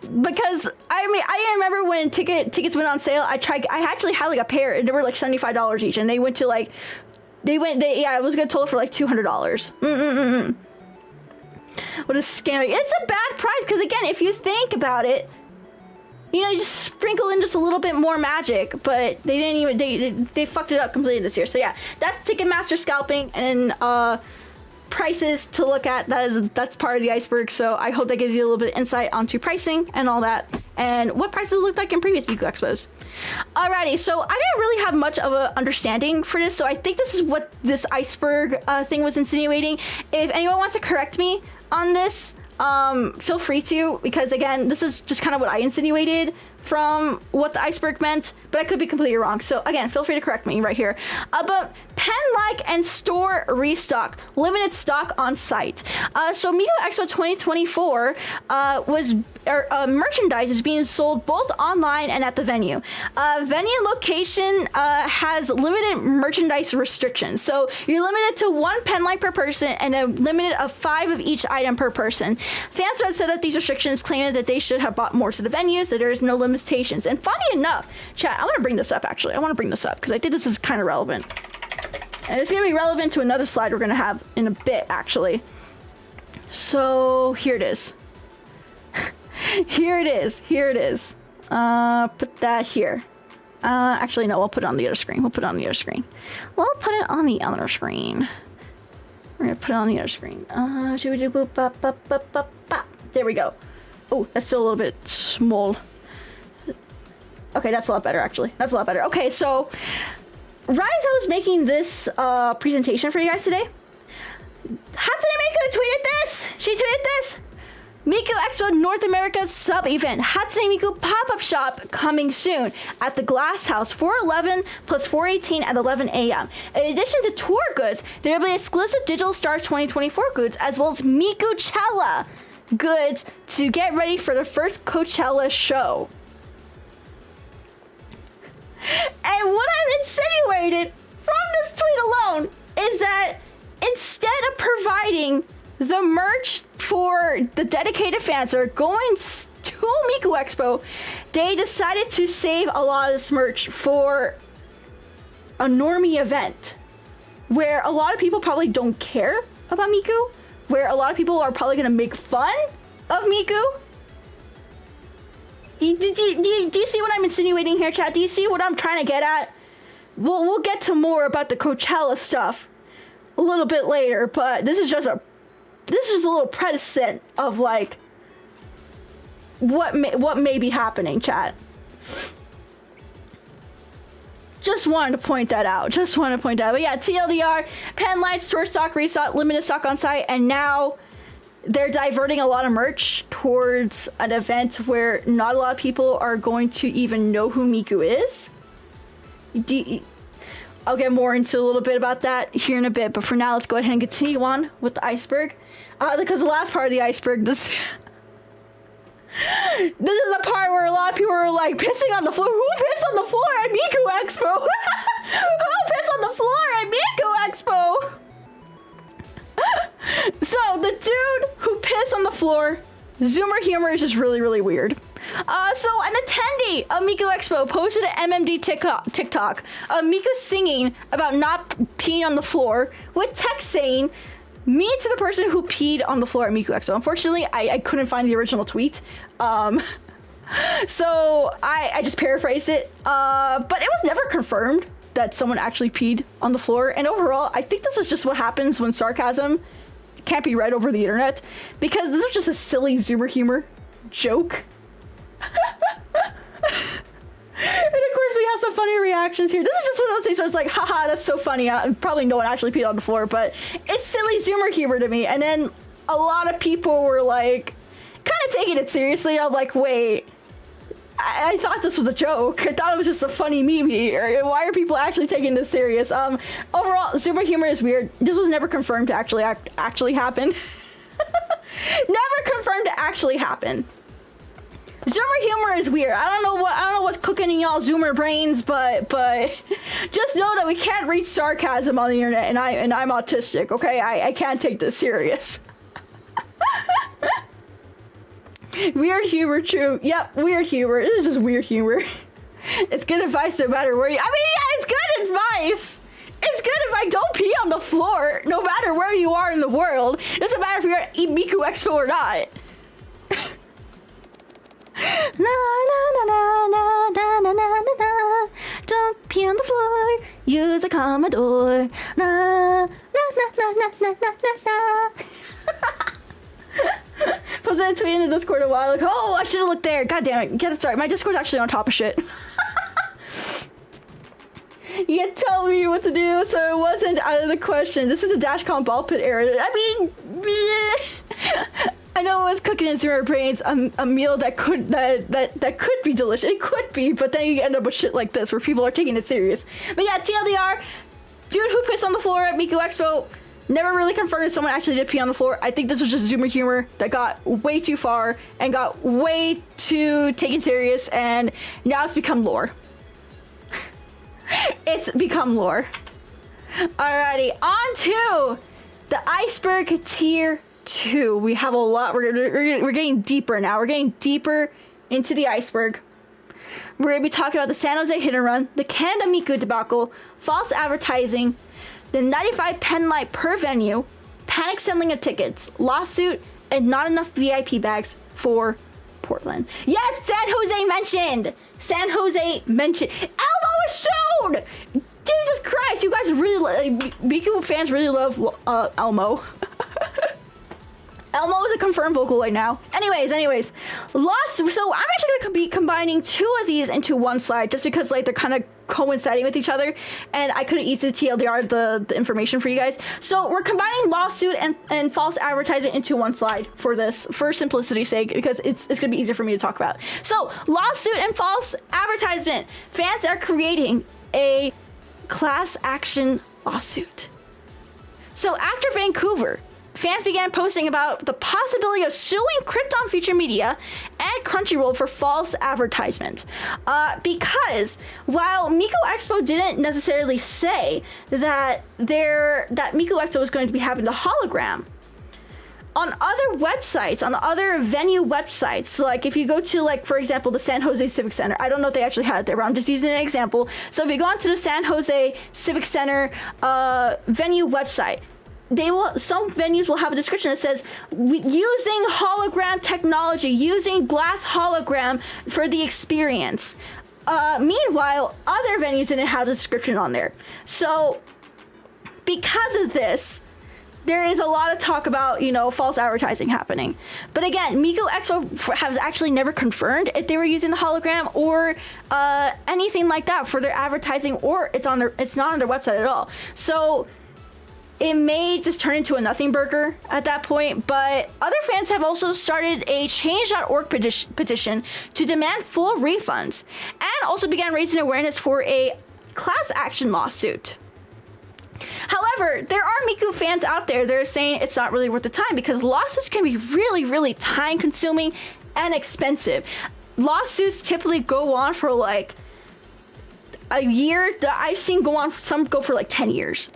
Because I remember when tickets went on sale. I actually had like a pair and they were like $75 each, and they went to like I was gonna total for like $200. What a scam. It's a bad price because again, if you think about it, you know, you just sprinkle in just a little bit more magic, but they didn't even they fucked it up completely this year. So yeah, that's Ticketmaster scalping, and prices to look at. That's part of the iceberg. So I hope that gives you a little bit of insight onto pricing and all that, and what prices looked like in previous Miku Expos. Alrighty, so I didn't really have much of an understanding for this, so I think this is what this iceberg thing was insinuating. If anyone wants to correct me on this, feel free to, because again, this is just kind of what I insinuated from what the iceberg meant, but I could be completely wrong. So again, feel free to correct me right here. But pen-like and store restock, limited stock on site. So Miku Expo 2024 merchandise is being sold both online and at the venue. Venue location has limited merchandise restrictions. So you're limited to 1 pen-like per person and a limited of 5 of each item per person. Fans have set up these restrictions, claiming that they should have bought more to the venue, so there is no limitations. And funny enough, chat, I want to bring this up actually. I want to bring this up because I think this is kind of relevant. And it's going to be relevant to another slide we're going to have in a bit, actually. So, here it is. Here it is. Here it is. Put that here. Actually, no, we'll put it on the other screen. We'll put it on the other screen. We'll put it on the other screen. We're going to put it on the other screen. There we go. Oh, that's still a little bit small. Okay, that's a lot better, actually. That's a lot better. Okay, so right as I was making this presentation for you guys today, Hatsune Miku tweeted this. She tweeted this. Miku Expo North America sub-event. Hatsune Miku pop-up shop coming soon at the Glass House, 411 plus 418 at 11 a.m. In addition to tour goods, there will be exclusive Digital Stars 2024 goods as well as Mikuchella goods to get ready for the first Coachella show. And what I've insinuated from this tweet alone is that instead of providing the merch for the dedicated fans that are going to Miku Expo, they decided to save a lot of this merch for a normie event where a lot of people probably don't care about Miku, where a lot of people are probably going to make fun of Miku. Do you see what I'm insinuating here, chat? Do you see what I'm trying to get at? We'll get to more about the Coachella stuff a little bit later, but this is a little precedent of like what may be happening, chat. Just wanted to point that out. But yeah, TLDR, pen lights, store stock, restock, limited stock on site, and now they're diverting a lot of merch towards an event where not a lot of people are going to even know who Miku is. I'll get more into a little bit about that here in a bit, but for now, let's go ahead and continue on with the iceberg. Because the last part of the iceberg, this is the part where a lot of people are like pissing on the floor. Who pissed on the floor at Miku Expo? Who pissed on the floor at Miku Expo? So the dude who pissed on the floor, Zoomer humor is just really, really weird. So an attendee of Miku Expo posted an MMD TikTok of Miku singing about not peeing on the floor with text saying, "Me to the person who peed on the floor at Miku Expo." Unfortunately, I couldn't find the original tweet. So I just paraphrased it. But it was never confirmed that someone actually peed on the floor. And overall, I think this is just what happens when sarcasm can't be read over the internet because this was just a silly Zoomer humor joke. And of course we have some funny reactions here. This is just one of those things where it's like, haha, that's so funny. Probably no one actually peed on the floor, but it's silly Zoomer humor to me. And then a lot of people were like, kind of taking it seriously. I'm like, wait, I thought this was a joke. I thought it was just a funny meme here. Why are people actually taking this serious? Overall, Zoomer humor is weird. This was never confirmed to actually happen. Never confirmed to actually happen. Zoomer humor is weird. I don't know what's cooking in y'all Zoomer brains, but just know that we can't read sarcasm on the internet, and I'm autistic. Okay, I can't take this serious. Weird humor, true. Yep, weird humor. This is just weird humor. It's good advice no matter where you. I mean, yeah, it's good advice. It's good if I don't pee on the floor, no matter where you are in the world. It doesn't matter if you're at Miku Expo or not. Na na na na na na na na na. Don't pee on the floor. Use a Commodore. Na na na na na na na na. Posted a tweet in the Discord a while ago. Oh, I should have looked there. God damn it. Get it started. My Discord's actually on top of shit. You can't tell me what to do, so it wasn't out of the question. This is the Dashcom ball pit era. I mean, I know it was cooking in Zoomer brains a meal that could be delicious. It could be, but then you end up with shit like this where people are taking it serious. But yeah, TLDR, dude who pissed on the floor at Miku Expo. Never really confirmed if someone actually did pee on the floor. I think this was just Zoomer humor that got way too far and got way too taken serious, and now it's become lore. It's become lore. Alrighty, on to the Iceberg Tier 2. We have a lot. We're getting deeper now. We're getting deeper into the iceberg. We're going to be talking about the San Jose Hit and Run, the Canada Miku debacle, false advertising, the 95 pen light per venue, panic selling of tickets, lawsuit, and not enough VIP bags for Portland. Yes, San Jose mentioned. San Jose mentioned. Elmo is shown. Jesus Christ, you guys really Miku fans really love Elmo. Elmo is a confirmed Vocaloid now. Anyways, lost. So I'm actually gonna be combining two of these into one slide just because like they're kind of coinciding with each other, and I couldn't easily TLDR the information for you guys. So we're combining lawsuit and false advertising into one slide for this, for simplicity's sake, because it's gonna be easier for me to talk about. So lawsuit and false advertisement. Fans are creating a class action lawsuit. So after Vancouver, fans began posting about the possibility of suing Krypton Future Media and Crunchyroll for false advertisement. Because while Miku Expo didn't necessarily say that Miku Expo was going to be having the hologram, on other websites, on other venue websites, like if you go to, like, for example, the San Jose Civic Center, I don't know if they actually had it there, but I'm just using an example. So if you go onto the San Jose Civic Center venue website, some venues will have a description that says using hologram technology, using glass hologram for the experience. Meanwhile, other venues didn't have a description on there. So because of this, there is a lot of talk about, false advertising happening. But again, Miku Expo has actually never confirmed if they were using the hologram or anything like that for their advertising, or it's not on their website at all. So it may just turn into a nothing burger at that point, but other fans have also started a change.org petition to demand full refunds, and also began raising awareness for a class action lawsuit. However, there are Miku fans out there that are saying it's not really worth the time because lawsuits can be really, really time consuming and expensive. Lawsuits typically go on for like a year. I've seen some go for like 10 years.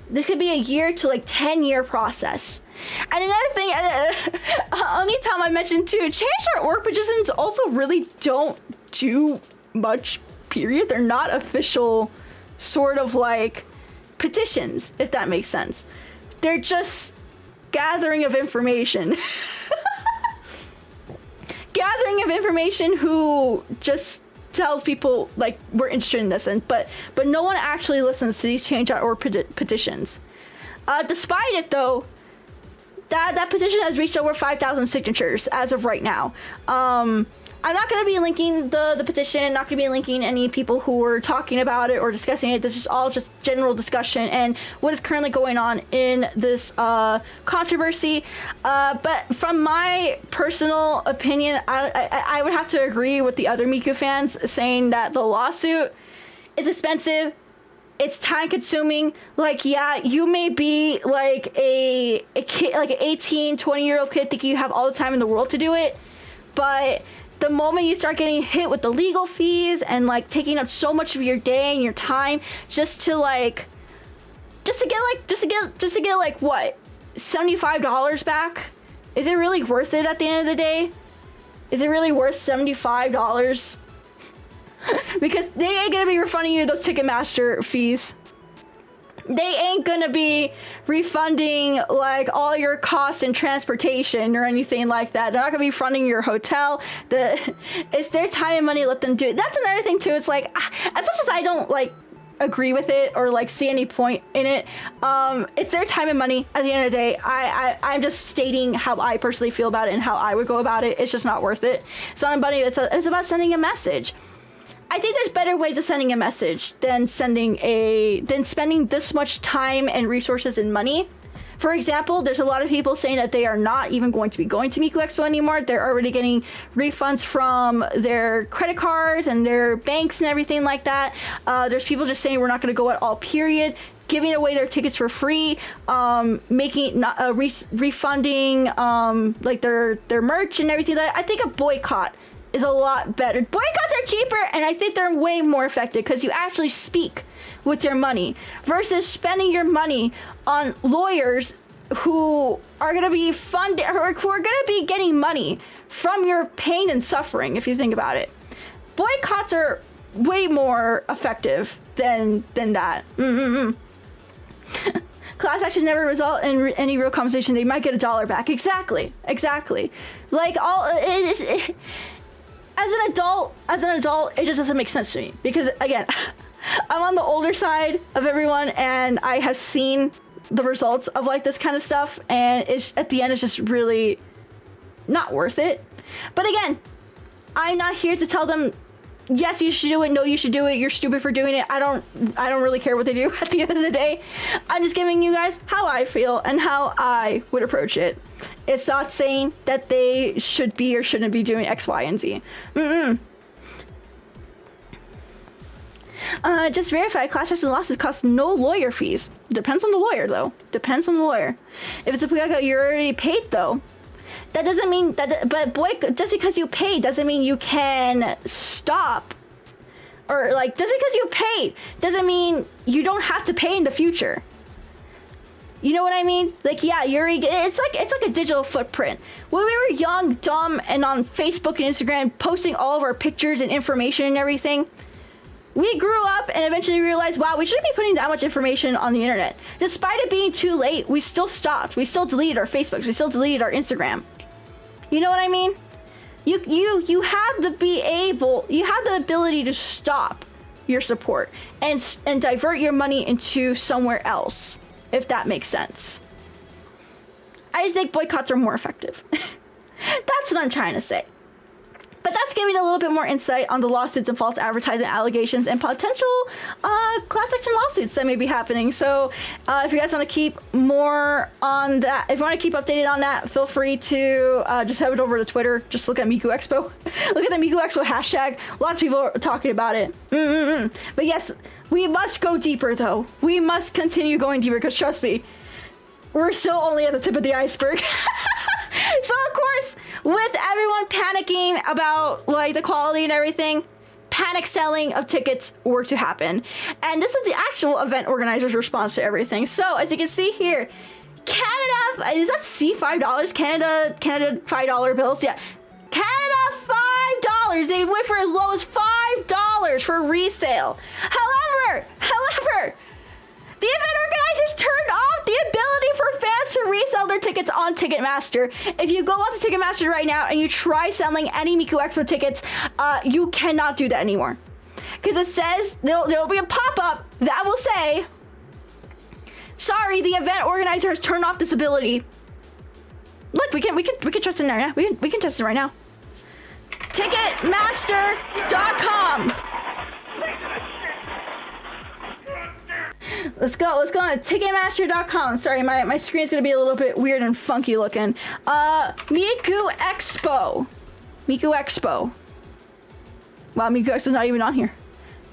This could be a year to like 10-year process. And another thing, anytime I mentioned too, change.org petitions also really don't do much, period. They're not official sort of like petitions, if that makes sense. They're just gathering of information. Gathering of information who just tells people like we're interested in this, but no one actually listens to these change.org petitions. Despite it though, that petition has reached over 5,000 signatures as of right now. I'm not going to be linking the petition, not going to be linking any people who were talking about it or discussing it. This is all just general discussion and what is currently going on in this controversy. But from my personal opinion, I would have to agree with the other Miku fans saying that the lawsuit is expensive. It's time consuming. Like, yeah, you may be like a kid, like an 18, 20-year-old kid thinking you have all the time in the world to do it. But the moment you start getting hit with the legal fees and like taking up so much of your day and your time just to get like what, $75 back? Is it really worth it at the end of the day? Is it really worth $75? Because they ain't gonna be refunding you those Ticketmaster fees. They ain't gonna be refunding like all your costs and transportation or anything like that. They're not gonna be refunding your hotel. It's their time and money. Let them do it. That's another thing too. It's like, as much as I don't like agree with it or like see any point in it, it's their time and money at the end of the day. I'm just stating how I personally feel about it and how I would go about it. It's just not worth it. It's not about it's about sending a message. I think there's better ways of sending a message than spending this much time and resources and money. For example, there's a lot of people saying that they are not even going to be going to Miku Expo anymore. They're already getting refunds from their credit cards and their banks and everything like that. There's people just saying we're not going to go at all, period. Giving away their tickets for free, refunding like their merch and everything like that. I think a boycott is a lot better. Boycotts are cheaper, and I think they're way more effective because you actually speak with your money versus spending your money on lawyers who are going to be funded or who are going to be getting money from your pain and suffering. If you think about it, boycotts are way more effective than that. Class actions never result in any real compensation. They might get $1 back. Exactly. Like as an adult, it just doesn't make sense to me because again, I'm on the older side of everyone and I have seen the results of like this kind of stuff, and it's at the end it's just really not worth it. But again, I'm not here to tell them yes you should do it, no you should do it, you're stupid for doing it. I don't really care what they do at the end of the day. I'm just giving you guys how I feel and how I would approach it. It's not saying that they should be or shouldn't be doing X, Y, and Z. Just verify class actions and losses cost no lawyer fees. Depends on the lawyer, though. Depends on the lawyer. If it's a boycott, you're already paid, though. That doesn't mean that. But just because you paid doesn't mean you can stop. Or like, just because you paid doesn't mean you don't have to pay in the future. You know what I mean? Like, yeah, it's like a digital footprint. When we were young, dumb, and on Facebook and Instagram posting all of our pictures and information and everything, we grew up and eventually realized, wow, we shouldn't be putting that much information on the internet. Despite it being too late, we still stopped. We still deleted our Facebooks. We still deleted our Instagram. You know what I mean? You have the ability to stop your support and divert your money into somewhere else. If that makes sense. I just think boycotts are more effective. That's what I'm trying to say. But that's giving a little bit more insight on the lawsuits and false advertising allegations and potential class action lawsuits that may be happening. So if you guys want to keep more on that, if you want to keep updated on that, feel free to just head over to Twitter. Just look at Miku Expo. Look at the Miku Expo hashtag. Lots of people are talking about it. But yes, we must go deeper, though. We must continue going deeper, because trust me, we're still only at the tip of the iceberg. So, of course, with everyone panicking about, like, the quality and everything, panic selling of tickets were to happen. And this is the actual event organizer's response to everything. So, as you can see here, Canada, is that $5? Canada $5 bills? Yeah. Canada $5. They went for as low as $5 for resale. However, the event organizers turned off the ability for fans to resell their tickets on Ticketmaster. If you go on to Ticketmaster right now and you try selling any Miku Expo tickets, you cannot do that anymore. Because it says, there'll be a pop-up that will say, sorry, the event organizer has turned off this ability. Look, we can trust it right now. We can trust it right now. Ticketmaster.com. Let's go on Ticketmaster.com. Sorry, my screen's gonna be a little bit weird and funky looking. Miku Expo. Miku Expo. Wow, Miku Expo's not even on here.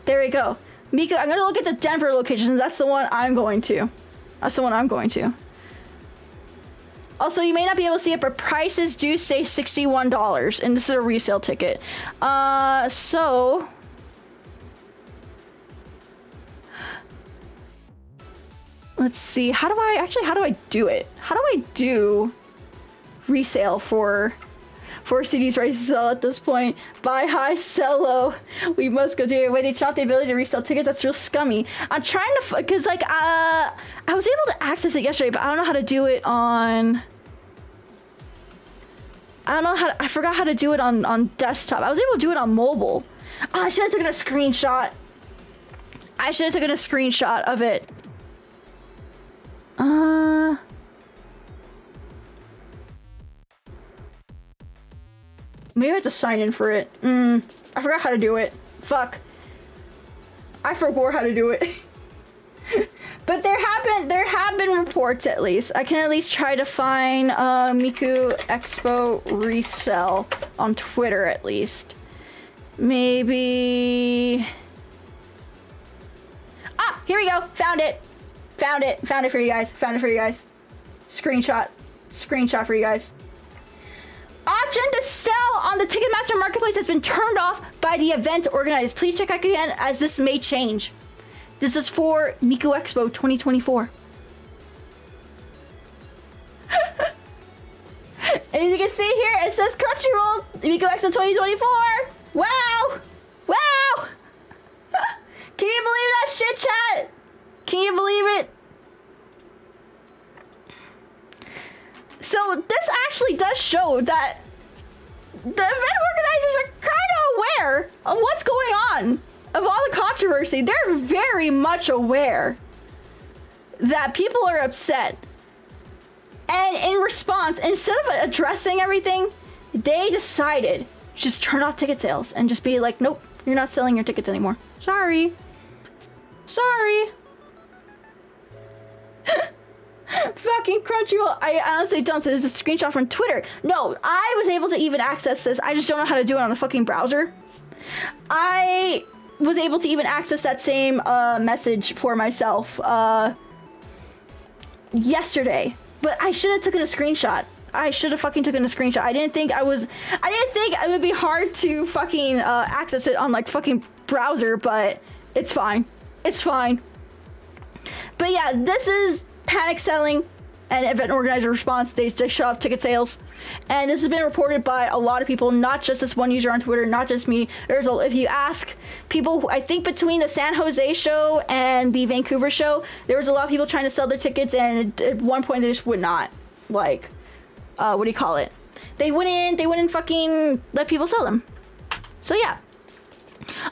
There we go. Miku, I'm gonna look at the Denver location. That's the one I'm going to. Also, you may not be able to see it, but prices do say $61, and this is a resale ticket. So... let's see, how do I do it? How do I do resale for CDs right to sell at this point? Buy high, sell low. We must go do it. Wait, they chopped the ability to resell tickets? That's real scummy. I'm trying to, cause like, I was able to access it yesterday, but I don't know how to do it on, I forgot how to do it on desktop. I was able to do it on mobile. Oh, I should have taken a screenshot. Of it. Maybe I have to sign in for it. I forgot how to do it. Fuck. I forgot how to do it. But there have been reports at least. I can at least try to find Miku Expo resell on Twitter at least. Maybe. Ah, here we go. Found it for you guys. Screenshot for you guys. Option to sell on the Ticketmaster marketplace has been turned off by the event organizers. Please check back again as this may change. This is for Miku Expo 2024. As you can see here, it says Crunchyroll Miku Expo 2024. Wow. Can you believe that shit, chat? Can you believe it? So this actually does show that the event organizers are kind of aware of what's going on, of all the controversy. They're very much aware that people are upset. And in response, instead of addressing everything, they decided to just turn off ticket sales and just be like, nope, you're not selling your tickets anymore. Sorry. Fucking Crunchyroll. I honestly don't. So this is a screenshot from Twitter. No, I was able to even access this. I just don't know how to do it on the fucking browser. I was able to even access that same message for myself yesterday, but I should have taken a screenshot. I didn't think it would be hard to fucking access it on like fucking browser, but it's fine. But yeah, this is panic selling and event organizer response. They shut off ticket sales, and this has been reported by a lot of people, not just this one user on Twitter, not just me. If you ask people, I think between the San Jose show and the Vancouver show, there was a lot of people trying to sell their tickets, and at one point they just would not, like, what do you call it? They wouldn't fucking let people sell them. So yeah.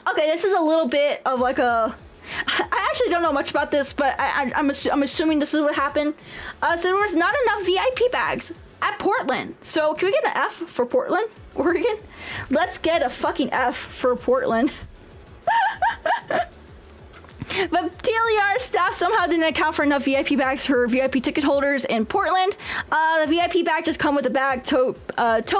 Okay, this is a little bit of like a, I actually don't know much about this, but I'm assuming this is what happened. So there was not enough VIP bags at Portland. So can we get an F for Portland, Oregon? Let's get a fucking F for Portland. But TLER staff somehow didn't account for enough VIP bags for VIP ticket holders in Portland. The VIP bag just come with a bag, tote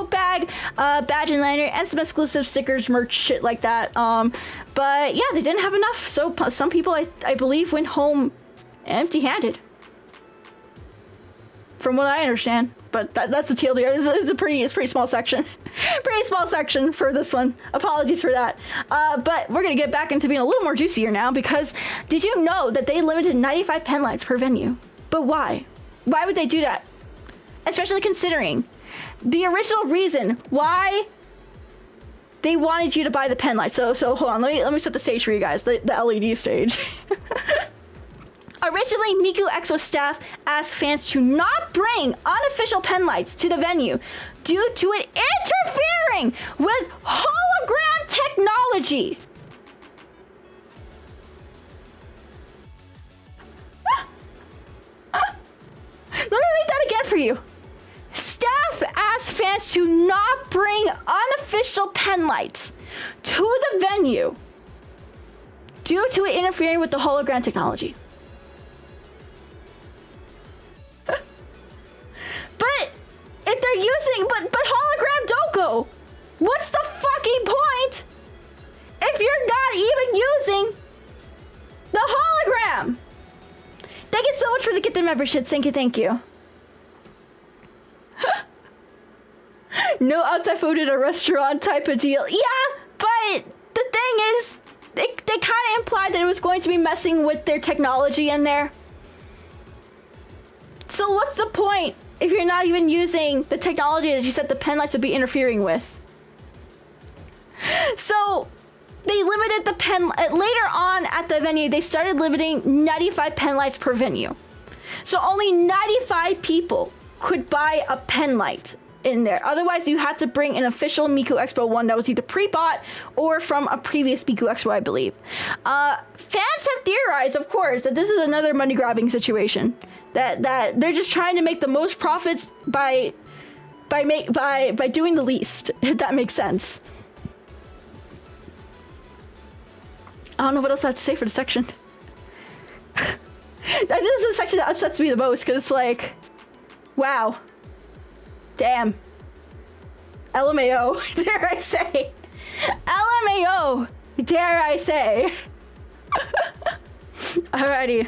bag, badge and lanyard, and some exclusive stickers, merch, shit like that. But yeah, they didn't have enough, so some people, I believe, went home empty-handed. From what I understand. But that's the TLDR. It's a pretty small section. Pretty small section for this one. Apologies for that. But we're gonna get back into being a little more juicier now, because did you know that they limited 95 pen lights per venue? But why? Why would they do that? Especially considering the original reason why they wanted you to buy the pen light. So hold on, let me set the stage for you guys, the LED stage. Originally, Miku Expo staff asked fans to not bring unofficial pen lights to the venue due to it interfering with hologram technology. Let me read that again for you. Staff fans to not bring unofficial pen lights to the venue due to it interfering with the hologram technology. But if they're using, but hologram don't go. What's the fucking point if you're not even using the hologram? Thank you so much for the gifted membership. Thank you. No outside food in a restaurant type of deal. Yeah, but the thing is, they kind of implied that it was going to be messing with their technology in there. So what's the point if you're not even using the technology that you said the pen lights would be interfering with? So they limited the pen later on at the venue. They started limiting 95 pen lights per venue. So only 95 people could buy a pen light in there. Otherwise, you had to bring an official Miku Expo one that was either pre-bought or from a previous Miku Expo, I believe. Fans have theorized, of course, that this is another money-grabbing situation. That they're just trying to make the most profits by doing the least, if that makes sense. I don't know what else I have to say for the section. This is the section that upsets me the most, because it's like, wow. Damn. LMAO, dare I say. LMAO, dare I say. Alrighty.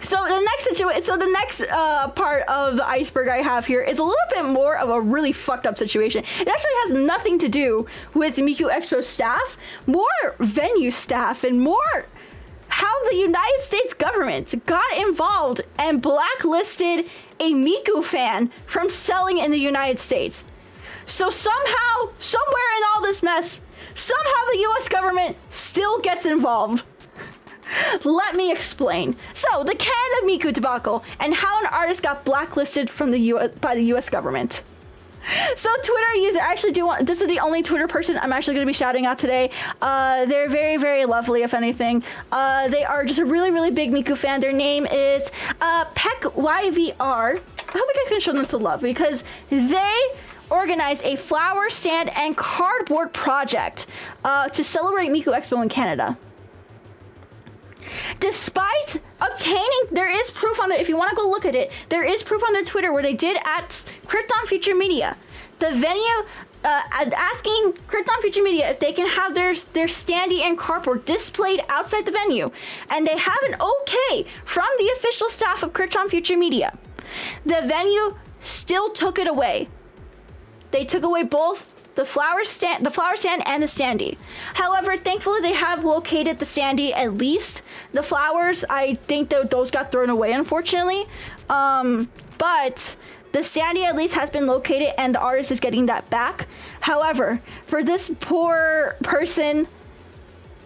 So the next part of the iceberg I have here is a little bit more of a really fucked up situation. It actually has nothing to do with Miku Expo staff, more venue staff, and more how the United States government got involved and blacklisted a Miku fan from selling in the United States. So somehow, somewhere in all this mess, somehow the US government still gets involved. Let me explain. So, the Canada Miku debacle and how an artist got blacklisted from the by the US government. So, Twitter user, this is the only Twitter person I'm actually going to be shouting out today. They're very, very lovely, if anything. They are just a really, really big Miku fan. Their name is PeckYVR. I hope you guys can show them some love because they organized a flower stand and cardboard project to celebrate Miku Expo in Canada. Despite obtaining, there is proof on it, if you want to go look at it, there is proof on their Twitter where they did at Krypton Future Media. The venue, asking Krypton Future Media if they can have their standee and cardboard displayed outside the venue. And they have an okay from the official staff of Krypton Future Media. The venue still took it away. They took away both the flower stand and the standee. However, thankfully they have located the standee at least. The flowers, I think those got thrown away, unfortunately. But the standee at least has been located and the artist is getting that back. However, for this poor person,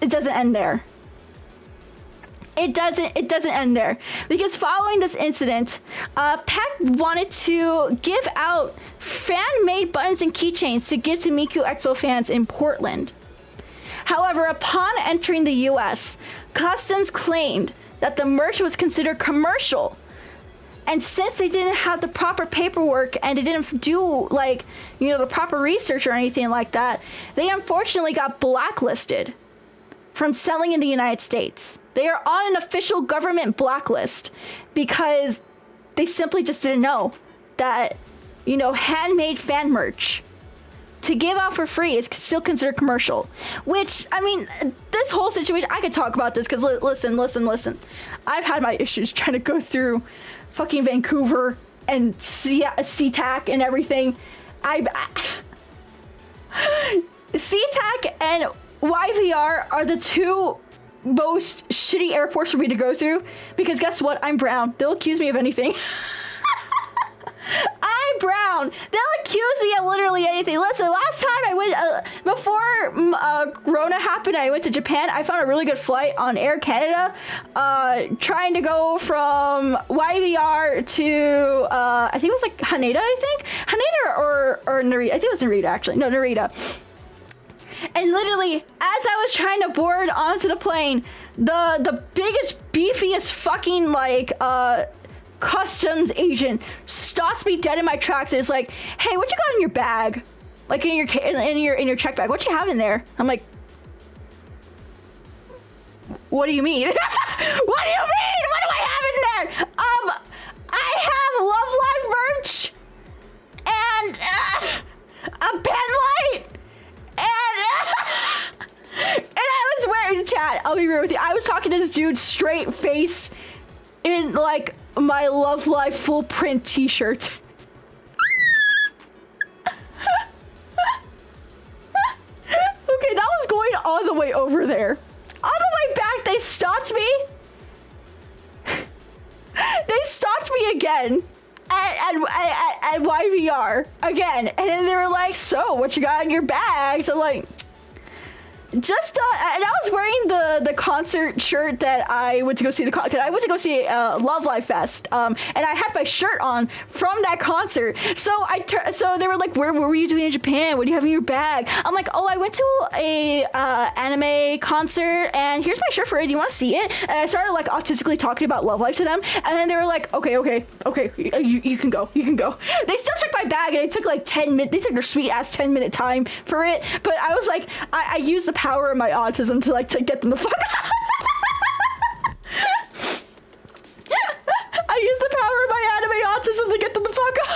it doesn't end there. It doesn't end there, because following this incident, Peck wanted to give out fan-made buttons and keychains to give to Miku Expo fans in Portland. However, upon entering the US, Customs claimed that the merch was considered commercial. And since they didn't have the proper paperwork and they didn't do the proper research or anything like that, they unfortunately got blacklisted from selling in the United States. They are on an official government blacklist because they simply just didn't know that, handmade fan merch to give out for free is still considered commercial. Which, I mean, this whole situation, I could talk about this because listen. I've had my issues trying to go through fucking Vancouver and SeaTac and everything. SeaTac and YVR are the two most shitty airports for me to go through because guess what? I'm brown. They'll accuse me of anything. I'm brown. They'll accuse me of literally anything. Listen, last time I went, before Corona happened, I went to Japan. I found a really good flight on Air Canada, trying to go from YVR to, I think it was like Haneda, Haneda or Narita. I think it was Narita, actually. No, Narita. And literally, as I was trying to board onto the plane, the biggest, beefiest fucking, customs agent stops me dead in my tracks and is like, hey, what you got in your bag? Like in your check bag, what you have in there? I'm like, what do you mean? What do you mean? What do I have in there? I have Love Live merch and a pen light and I was wearing chat. I'll be real with you. I was talking to this dude straight face in like my Love Live full print t-shirt. Okay, that was going all the way over there. On the way back, they stopped me. They stopped me again at YVR again, and then they were like, "So, what you got in your bags?" I'm like, just and I was wearing the concert shirt that I went to go see because I went to go see Love Live Fest, and I had my shirt on from that concert. So so they were like, what were you doing in Japan? What do you have in your bag? I'm like, oh, I went to a anime concert, and here's my shirt for it. Do you want to see it? And I started like autistically talking about Love Live to them, and then they were like, okay, you can go. They still took my bag, and it took like 10 minutes. They took their sweet ass 10-minute time for it, but I was like, I used the power of my autism to get them the fuck out. I used the power of my anime autism to get them the fuck out.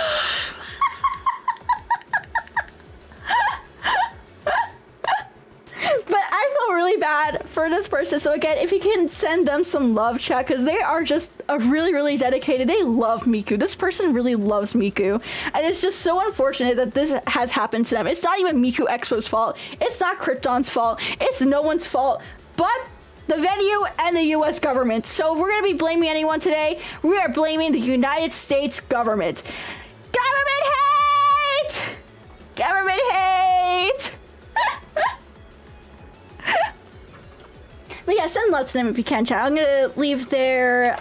But I feel really bad for this person. So again, if you can send them some love, chat, because they are just really dedicated. They love Miku. This person really loves Miku, and it's just so unfortunate that this has happened to them. It's not even Miku Expo's fault. It's not Krypton's fault. It's no one's fault but the venue and the US government. So if we're gonna be blaming anyone today, we are blaming the United States government. Government hate! Government hate! But yeah, send love to them if you can, chat. I'm gonna leave their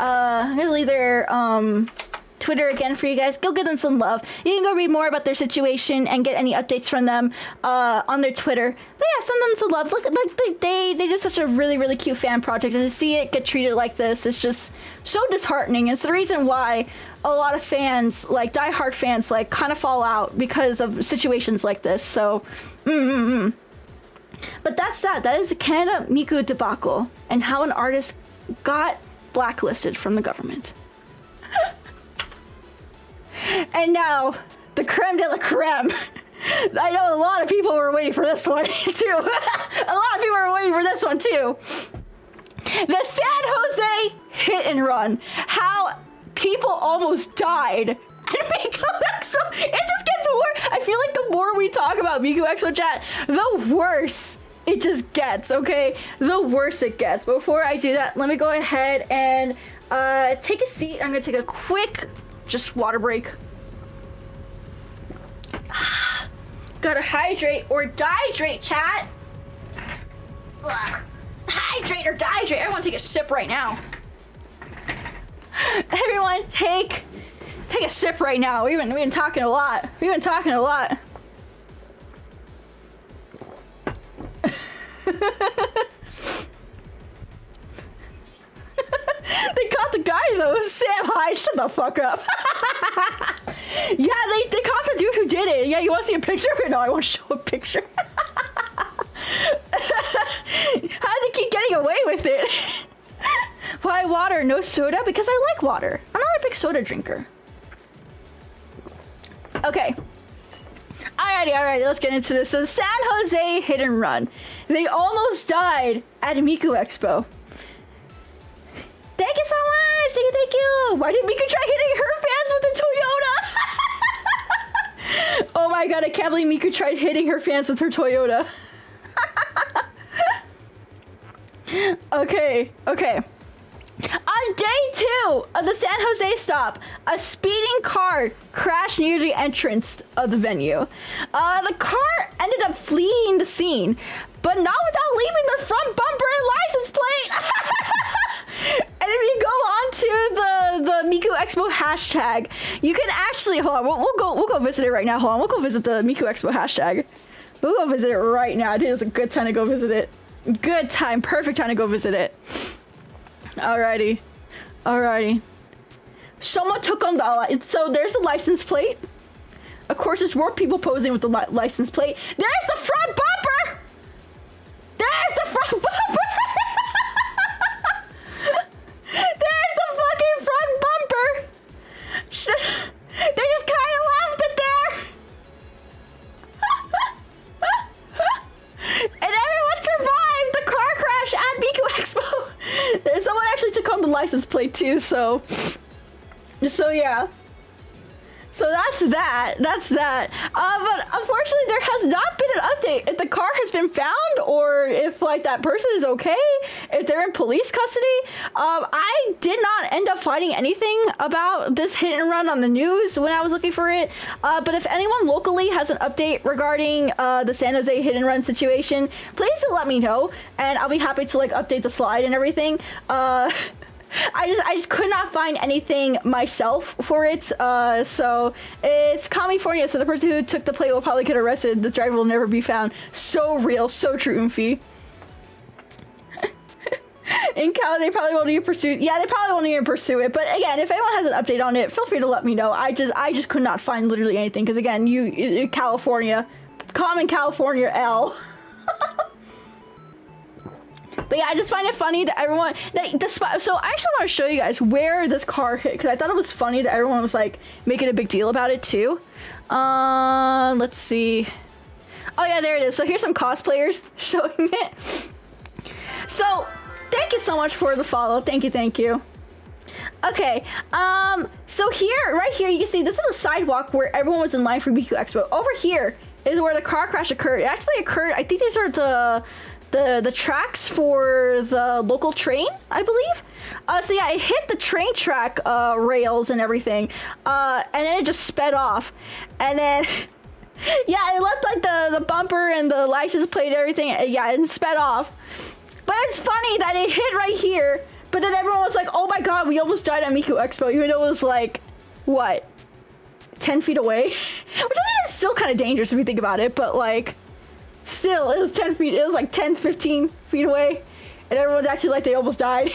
Twitter again for you guys. Go give them some love. You can go read more about their situation and get any updates from them on their Twitter. But yeah, send them some love. Look, they did such a really cute fan project, and to see it get treated like this is just so disheartening. It's the reason why a lot of fans, like diehard fans, like kind of fall out because of situations like this. So, But that's that. That is the Canada Miku debacle and how an artist got blacklisted from the government. And now, the creme de la creme. I know a lot of people were waiting for this one, too. A lot of people were waiting for this one, too. The San Jose hit and run. How people almost died at Miku Expo. It just gets worse. I feel like the more we talk about Miku Expo, chat, the worse it just gets, okay? The worse it gets. Before I do that, let me go ahead and take a seat. I'm gonna take a quick just water break. Gotta hydrate or dihydrate, chat. Ugh. Hydrate or dihydrate. Everyone take a sip right now. Everyone take a sip right now. We've been talking a lot. They caught the guy though. Sam, hi, shut the fuck up. Yeah, they caught the dude who did it. Yeah, you want to see a picture of it? No, I won't show a picture. How does he keep getting away with it? Why water, no soda? Because I like water. I'm not a big soda drinker. Okay. Alrighty, let's get into this. So San Jose hit and run. They almost died at Miku Expo. Thank you so much! Thank you! Why did Miku try hitting her fans with her Toyota? Oh my god, I can't believe Miku tried hitting her fans with her Toyota. Okay. On day 2 of the San Jose stop, a speeding car crashed near the entrance of the venue. The car ended up fleeing the scene, but not without leaving their front bumper and license plate. And if you go onto the Miku Expo hashtag, you can actually hold on. We'll go visit it right now. Hold on, we'll go visit the Miku Expo hashtag. We'll go visit it right now. I think it's a good time to go visit it. Good time, perfect time to go visit it. Alrighty. someone took on the, so there's a license plate. Of course, there's more people posing with the license plate. There's the front bumper! There's the front bumper! There's the fucking front bumper! They just kind of left it there! And everyone survived the car crash at Miku Expo! Someone actually took home the license plate too, so yeah. So that's that. But unfortunately, there has not been an update if the car has been found or if like that person is okay, if they're in police custody. I did not end up finding anything about this hit and run on the news when I was looking for it. But if anyone locally has an update regarding the San Jose hit and run situation, please do let me know, and I'll be happy to like update the slide and everything. I just could not find anything myself for it. So it's California, so the person who took the plate will probably get arrested. The driver will never be found. So real, so true, 𝗠𝗠. In Cal, they probably won't even pursue. Yeah, they probably won't even pursue it. But again, if anyone has an update on it, feel free to let me know. I just could not find literally anything because again, California, common California L. But yeah, I just find it funny that everyone so I actually want to show you guys where this car hit because I thought it was funny that everyone was like making a big deal about it too. Let's see. Oh yeah, there it is. So here's some cosplayers showing it. So thank you so much for the follow. Thank you. Okay, so right here, you can see this is a sidewalk where everyone was in line for Miku Expo. Over here is where the car crash occurred. It actually occurred, I think these are the tracks for the local train, I believe. So yeah, it hit the train track rails and everything, and then it just sped off, and then yeah, it left like the bumper and the license plate and everything. Yeah, it sped off. But it's funny that it hit right here, but then everyone was like, "Oh my god, we almost died at Miku Expo," even though it was like, what, 10 feet away, which I think is still kind of dangerous if you think about it, but like. Still, it was 10 feet, it was like 10, 15 feet away, and everyone's acting like they almost died.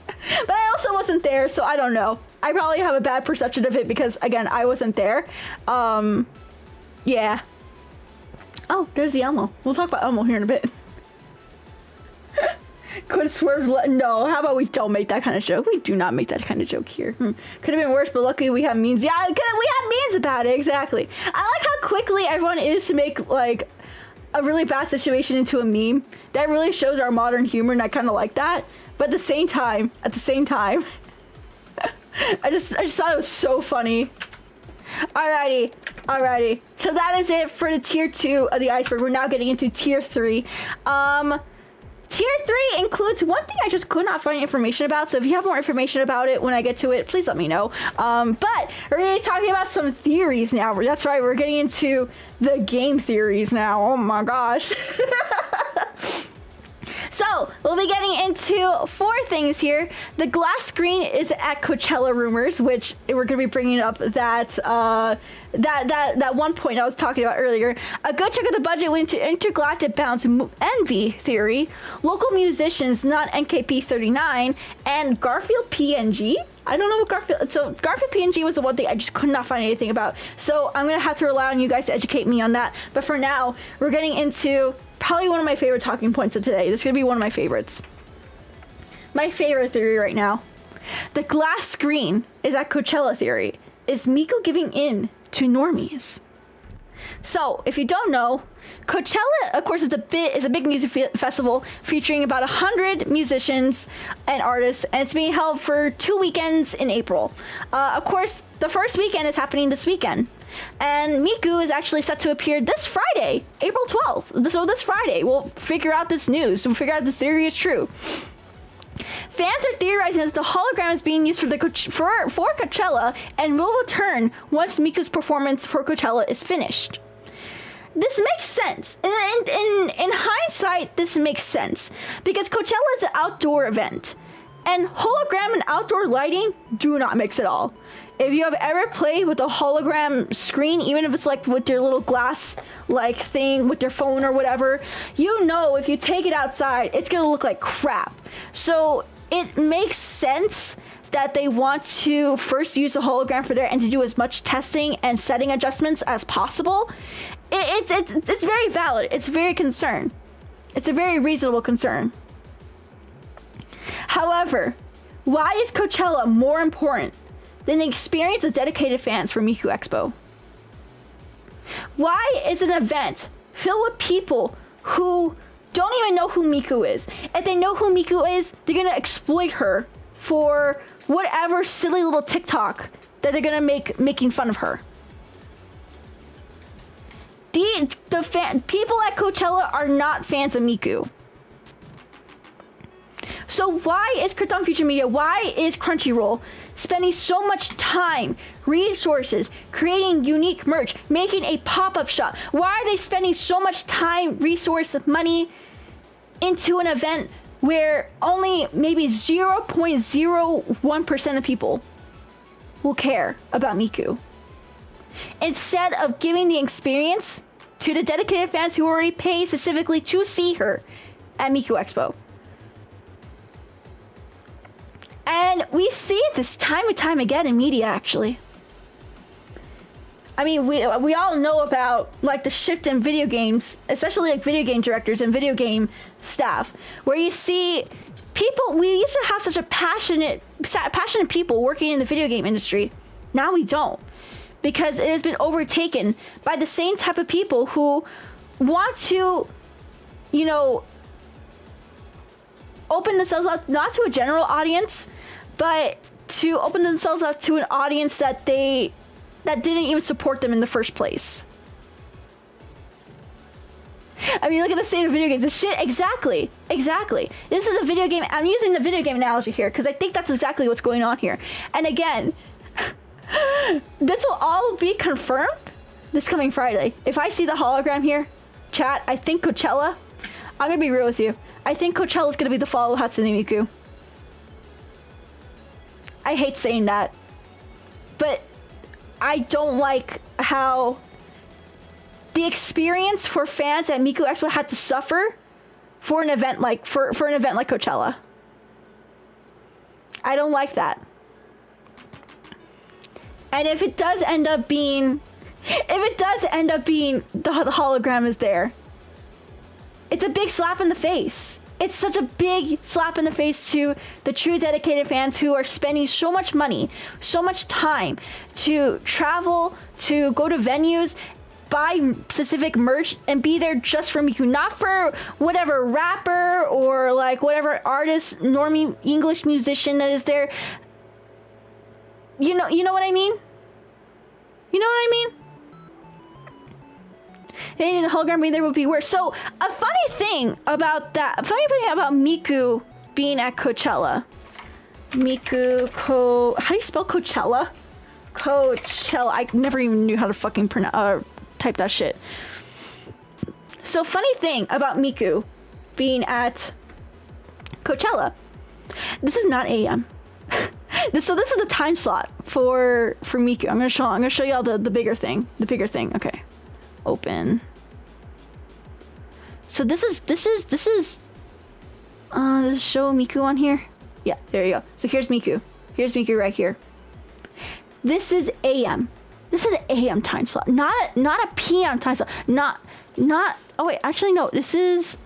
But I also wasn't there, so I don't know. I probably have a bad perception of it because, again, I wasn't there. Yeah. Oh, there's the Elmo. We'll talk about Elmo here in a bit. Could swerve, no, how about we don't make that kind of joke? We do not make that kind of joke here. Could have been worse, but luckily we have memes. Yeah, we have memes about it, exactly. I like how quickly everyone is to make, like, a really bad situation into a meme. That really shows our modern humor, and I kind of like that. But at the same time, I just thought it was so funny. Alrighty. So that is it for the tier 2 of the iceberg. We're now getting into tier 3. Tier 3 includes one thing I just could not find information about, so if you have more information about it when I get to it, please let me know. But we're going to be talking about some theories now. That's right, we're getting into the game theories now. Oh my gosh. So, we'll be getting into 4 things here. The glass screen is at Coachella rumors, which we're going to be bringing up that one point I was talking about earlier. A good chunk of the budget went to intergalactic bounce envy theory, local musicians not NKP39, and Garfield PNG. I don't know what Garfield... So, Garfield PNG was the one thing I just could not find anything about. So, I'm going to have to rely on you guys to educate me on that. But for now, we're getting into probably one of my favorite talking points of today. This is going to be one of my favorites. My favorite theory right now. The glass screen is at Coachella theory. Is Miku giving in to normies? So, if you don't know, Coachella, of course, is a big music festival featuring about 100 musicians and artists, and it's being held for 2 weekends in April. Of course, the first weekend is happening this weekend, and Miku is actually set to appear this Friday, April 12th. So this Friday, we'll figure out this news. We'll figure out if this theory is true. Fans are theorizing that the hologram is being used for Coachella and will return once Miku's performance for Coachella is finished. This makes sense. In hindsight, this makes sense because Coachella is an outdoor event, and hologram and outdoor lighting do not mix at all. If you have ever played with a hologram screen, even if it's like with your little glass like thing with your phone or whatever, you know if you take it outside, it's gonna look like crap. So it makes sense that they want to first use the hologram for there and to do as much testing and setting adjustments as possible, it's very valid. It's very concerned. It's a very reasonable concern. However, why is Coachella more important than the experience of dedicated fans for Miku Expo? Why is an event filled with people who don't even know who Miku is? If they know who Miku is, they're gonna exploit her for whatever silly little TikTok that they're gonna make making fun of her. People at Coachella are not fans of Miku. So why is Krypton Future Media, why is Crunchyroll spending so much time, resources, creating unique merch, making a pop-up shop? Why are they spending so much time, resource, money into an event where only maybe 0.01% of people will care about Miku? Instead of giving the experience to the dedicated fans who already pay specifically to see her at Miku Expo. And we see this time and time again in media, actually. I mean, we all know about like the shift in video games, especially like video game directors and video game staff, where you see people. We used to have such a passionate people working in the video game industry. Now we don't, because it has been overtaken by the same type of people who want to, you know, open themselves up not to a general audience, but to open themselves up to an audience that didn't even support them in the first place. I mean, look at the state of video games. The shit, exactly. This is a video game. I'm using the video game analogy here because I think that's exactly what's going on here. And again, this will all be confirmed this coming Friday. If I see the hologram here, chat, I think Coachella, I'm gonna be real with you. I think Coachella is gonna be the fall of Hatsune Miku. I hate saying that, but I don't like how the experience for fans at Miku Expo had to suffer for an event like for an event like Coachella. I don't like that. And if it does end up being the hologram is there, it's a big slap in the face. It's such a big slap in the face to the true dedicated fans who are spending so much money, so much time to travel, to go to venues, buy specific merch, and be there just for Miku, not for whatever rapper or like whatever artist, normie English musician that is there. You know what I mean? You know what I mean? And the hologram being there would be worse. So a funny thing about Miku being at Coachella. How do you spell Coachella? Coachella. I never even knew how to fucking type that shit. So funny thing about Miku being at Coachella. This is not AM. So this is the time slot for Miku. I'm gonna show y'all the bigger thing. The bigger thing. Okay. Open. So this is show Miku on here. Yeah, there you go. So here's Miku. Here's Miku right here. This is AM. This is an AM time slot, not a PM time slot. Not. Oh wait, actually no. This is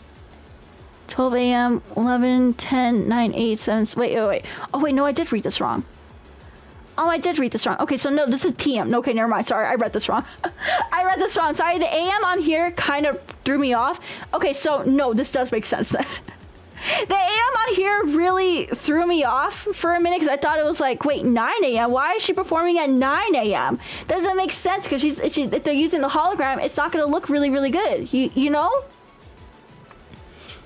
12 a.m. 11, 10, 9, 8, 7. Wait. Oh wait, no, I did read this wrong. Okay, so no, this is PM. Okay, never mind. Sorry, I read this wrong. Sorry, the AM on here kind of threw me off. Okay, so no, this does make sense then. The AM on here really threw me off for a minute because I thought it was like, wait, 9 a.m.? Why is she performing at 9 a.m.? Doesn't make sense because if they're using the hologram, it's not going to look really, really good. You know?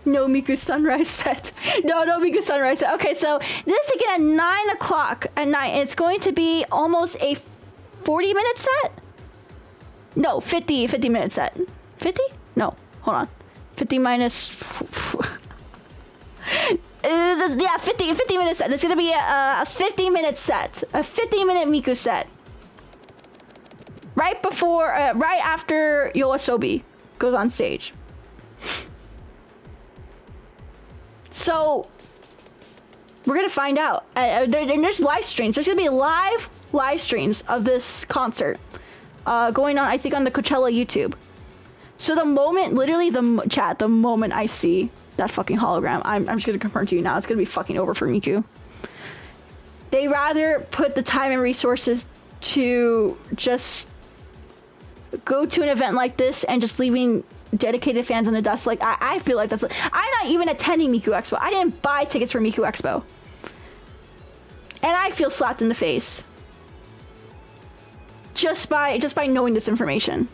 No Miku sunrise set. No Miku sunrise set. Okay, so this is again at 9 o'clock at night. And it's going to be almost a 40-minute set? No, 50-minute set. 50? No, hold on. 50 minus... yeah, 50-minute set. It's going to be a 50-minute set. A 50-minute Miku set. Right after YOASOBI goes on stage. So We're gonna find out. And there's live streams. There's gonna be live streams of this concert going on, I think, on the Coachella YouTube. So the moment, literally the moment I see that fucking hologram, I'm just gonna confirm to you now, it's gonna be fucking over for Miku. They rather put the time and resources to just go to an event like this and just leaving dedicated fans in the dust. Like, I feel like that's... I'm not even attending Miku Expo. I didn't buy tickets for Miku Expo. And I feel slapped in the face. Just by knowing this information.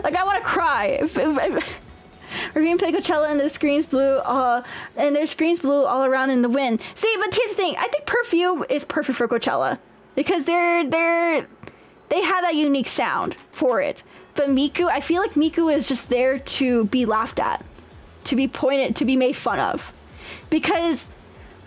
Like, I want to cry. We're gonna play Coachella and the screen's blue, and there's screens blue all around in the wind. See, but here's the thing. I think Perfume is perfect for Coachella because they have that unique sound for it. But Miku, I feel like Miku is just there to be laughed at, to be pointed, to be made fun of, because.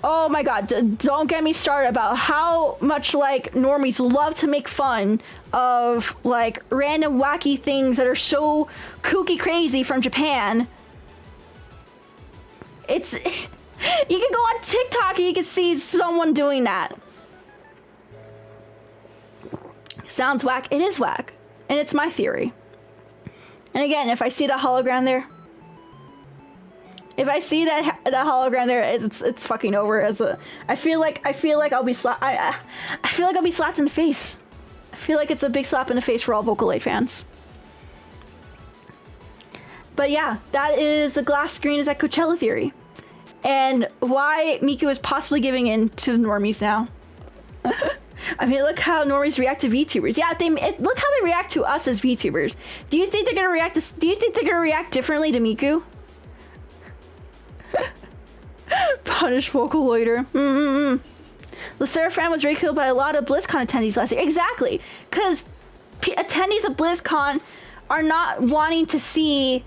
Oh my god, don't get me started about how much, like, normies love to make fun of, like, random wacky things that are so kooky crazy from Japan. It's... You can go on TikTok and you can see someone doing that. Sounds whack. It is whack. And it's my theory. And again, if I see that hologram there... If I see that hologram there, it's fucking over. I feel like I'll be slapped. I feel like I'll be slapped in the face. I feel like it's a big slap in the face for all Vocaloid fans. But yeah, that is the glass screen is at Coachella theory, and why Miku is possibly giving in to the normies now. I mean, look how normies react to VTubers. Yeah, look how they react to us as VTubers. Do you think they're gonna react? Do you think they're gonna react differently to Miku? Punish Vocaloider. 𝗟R𝘆liche was ridiculed by a lot of BlizzCon attendees last year. Exactly, because attendees of BlizzCon are not wanting to see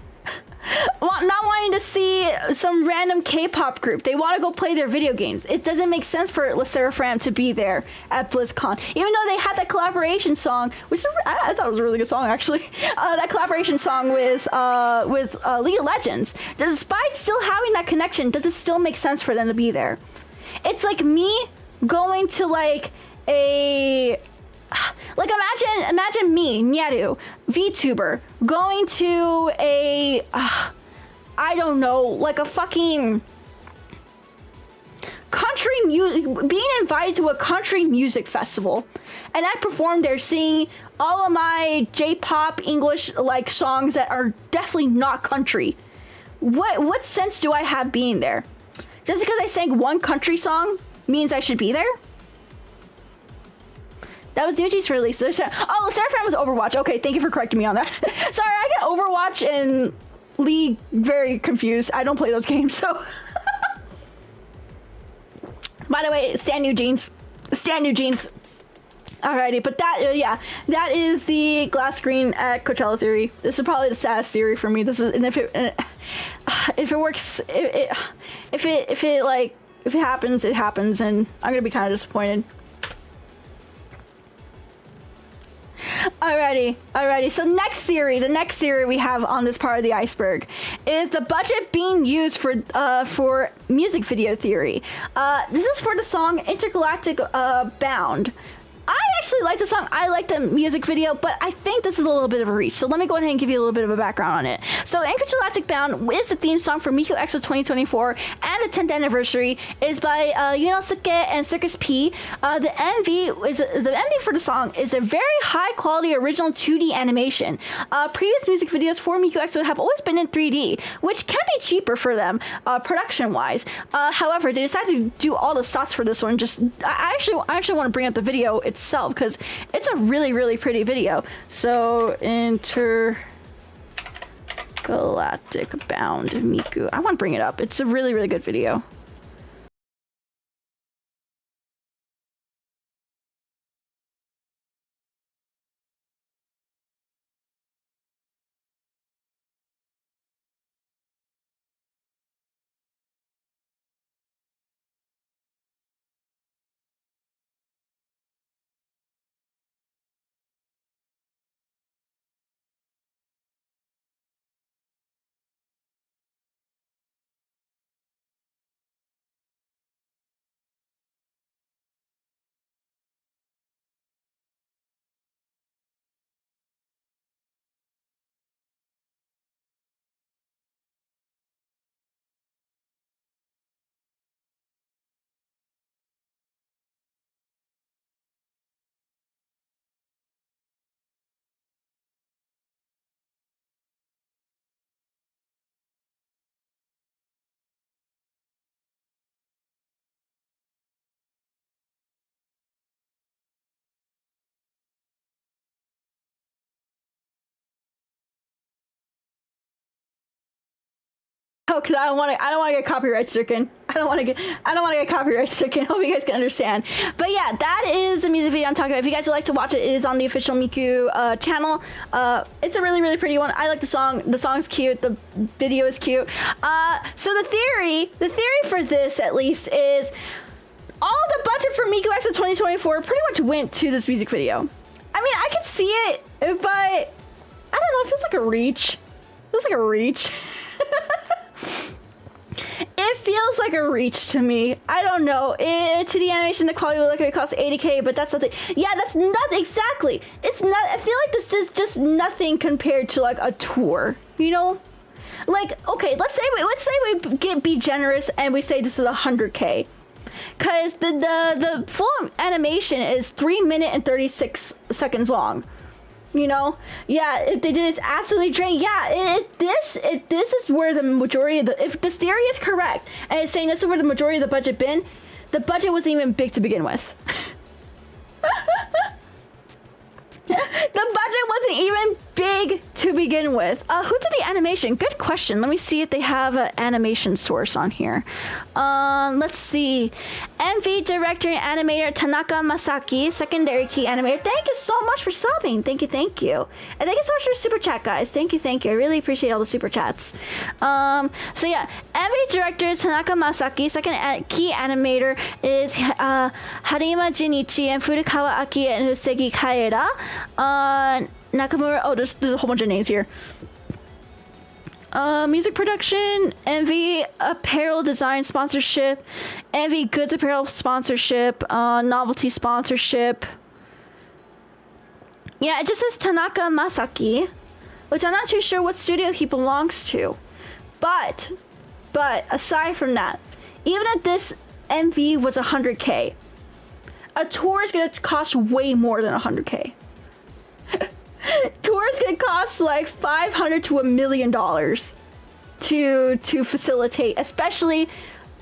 some random K-pop group. They want to go play their video games. It doesn't make sense for 𝗟R𝘆liche to be there at BlizzCon, even though they had that collaboration song, which I thought was a really good song actually. That collaboration song with League of Legends. Despite still having that connection, does it still make sense for them to be there? It's like me going to like a... Like imagine me, Nyaru, VTuber, going to a, I don't know, like a fucking country music, being invited to a country music festival, and I performed there singing all of my J-pop English like songs that are definitely not country. What sense do I have being there? Just because I sang one country song means I should be there? That was Nuji's release. Oh, 𝗟R𝘆liche was Overwatch. Okay, thank you for correcting me on that. Sorry, I get Overwatch and League very confused. I don't play those games, so... By the way, Stan New Jeans. Stan New Jeans. Alrighty, but that, yeah, that is the glass screen at Coachella theory. This is probably the saddest theory for me. This is, and if it works, if it happens, it happens, and I'm gonna be kind of disappointed. Alrighty. So the next theory we have on this part of the iceberg is the budget being used for music video theory. This is for the song Intergalactic Bound. I actually like the song. I like the music video, but I think this is a little bit of a reach. So let me go ahead and give you a little bit of a background on it. So Intergalactic Bound is the theme song for Miku Expo 2024 and the 10th anniversary. It is by 𝗠𝘕 and Circus P. The MV for the song is a very high quality original 2D animation. Previous music videos for Miku Expo have always been in 3D, which can be cheaper for them production wise. However, they decided to do all the shots for this one. I actually want to bring up the video itself because it's a really pretty video. So Intergalactic Bound Miku, I want to bring it up. It's a really good video. Oh, because I don't want to get copyright stricken. I don't want to get copyright stricken. Hope you guys can understand. But yeah, that is the music video I'm talking about. If you guys would like to watch it, it is on the official Miku channel. It's a really, really pretty one. I like the song. The song's cute. The video is cute. So the theory for this at least is all the budget for Miku Expo 2024 pretty much went to this music video. I mean, I could see it, but I don't know. It feels like a reach. It feels like a reach. It feels like a reach to me. I don't know. 2D animation, the quality will look like it costs 80K, but that's something. Yeah, that's not exactly. It's not. I feel like this is just nothing compared to like a tour. You know, like okay, let's say we be generous and we say this is 100K, because the full animation is 3 minutes and 36 seconds long. You know, yeah, if they did it's absolutely drained. Yeah, this is where the majority of the, if this theory is correct and it's saying this is where the majority of the budget been, the budget wasn't even big to begin with. The budget wasn't even big to begin with. Who did the animation? Good question. Let me see if they have an animation source on here. Let's see. MV director and animator Tanaka Masaki, secondary key animator. Thank you so much for subbing. Thank you. And thank you so much for super chat, guys. Thank you. I really appreciate all the super chats. So yeah, MV director Tanaka Masaki, second key animator is Harima Jinichi and Furukawa Aki and 𝗕𝗿𝗍𝗂𝗁 Nakamura. Oh, there's a whole bunch of names here. Music production, MV apparel design sponsorship, MV goods apparel sponsorship, novelty sponsorship. Yeah, it just says Tanaka Masaki, which I'm not too sure what studio he belongs to. But aside from that, even if this MV was 100K, a tour is gonna cost way more than 100K. Tours can cost like $500 to $1 million to facilitate, especially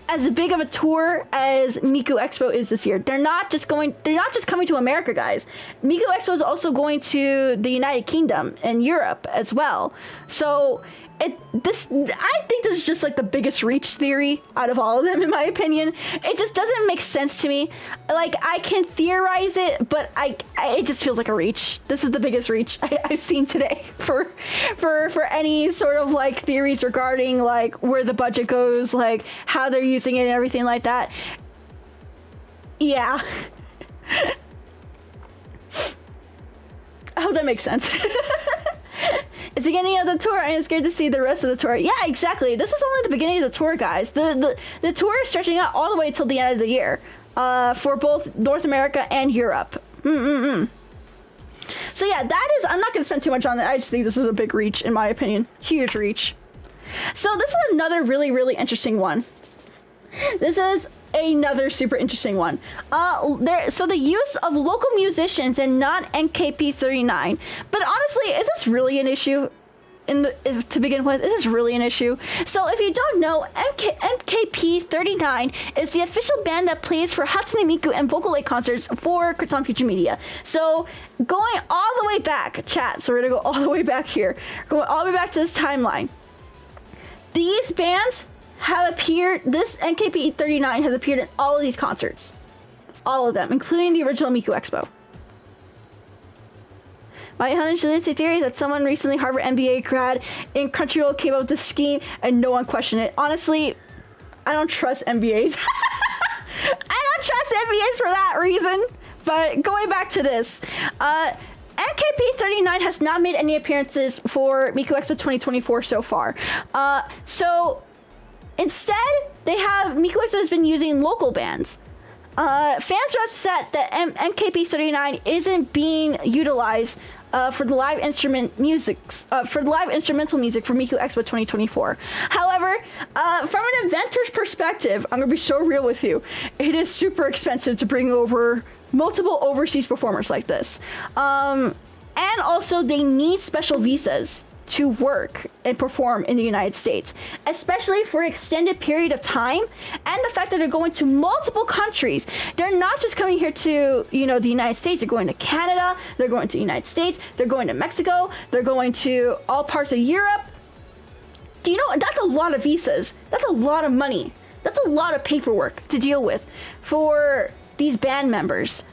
as big of a tour as Miku Expo is this year. They're not just coming to America, guys. Miku Expo is also going to the United Kingdom and Europe as well. So I think this is just like the biggest reach theory out of all of them, in my opinion. It just doesn't make sense to me. Like, I can theorize it, but it just feels like a reach. This is the biggest reach I've seen today for any sort of like theories regarding like where the budget goes, like how they're using it and everything like that. Yeah. I hope that makes sense. It's the beginning of the tour, and it's good to see the rest of the tour. Yeah, exactly. This is only the beginning of the tour, guys. The tour is stretching out all the way till the end of the year, for both North America and Europe. So yeah, that is. I'm not going to spend too much on it. I just think this is a big reach, in my opinion. Huge reach. So this is another really, really interesting one. This is another super interesting one. So the use of local musicians and not NKP39. But honestly, is this really an issue? To begin with, is this really an issue? So if you don't know, NKP39 is the official band that plays for Hatsune Miku and Vocaloid concerts for Krypton Future Media. So going all the way back, chat. So we're gonna go all the way back here, going all the way back to this timeline. These bands have appeared, this NKP39 has appeared in all of these concerts. All of them, including the original Miku Expo. My hunch theory is that someone recently Harvard MBA grad in Crunchyroll came up with this scheme and no one questioned it. Honestly, I don't trust MBAs. I don't trust MBAs for that reason. But going back to this, NKP39 has not made any appearances for Miku Expo 2024 so far. So instead, they have Miku Expo has been using local bands. Fans are upset that NKP39 isn't being utilized for the live instrumental music for Miku Expo 2024. However, from an inventor's perspective, I'm gonna be so real with you. It is super expensive to bring over multiple overseas performers like this, and also they need special visas to work and perform in the United States, especially for an extended period of time, and the fact that they're going to multiple countries. They're not just coming here to, the United States, they're going to Canada, they're going to the United States, they're going to Mexico, they're going to all parts of Europe. Do you know that's a lot of visas? That's a lot of money. That's a lot of paperwork to deal with for these band members.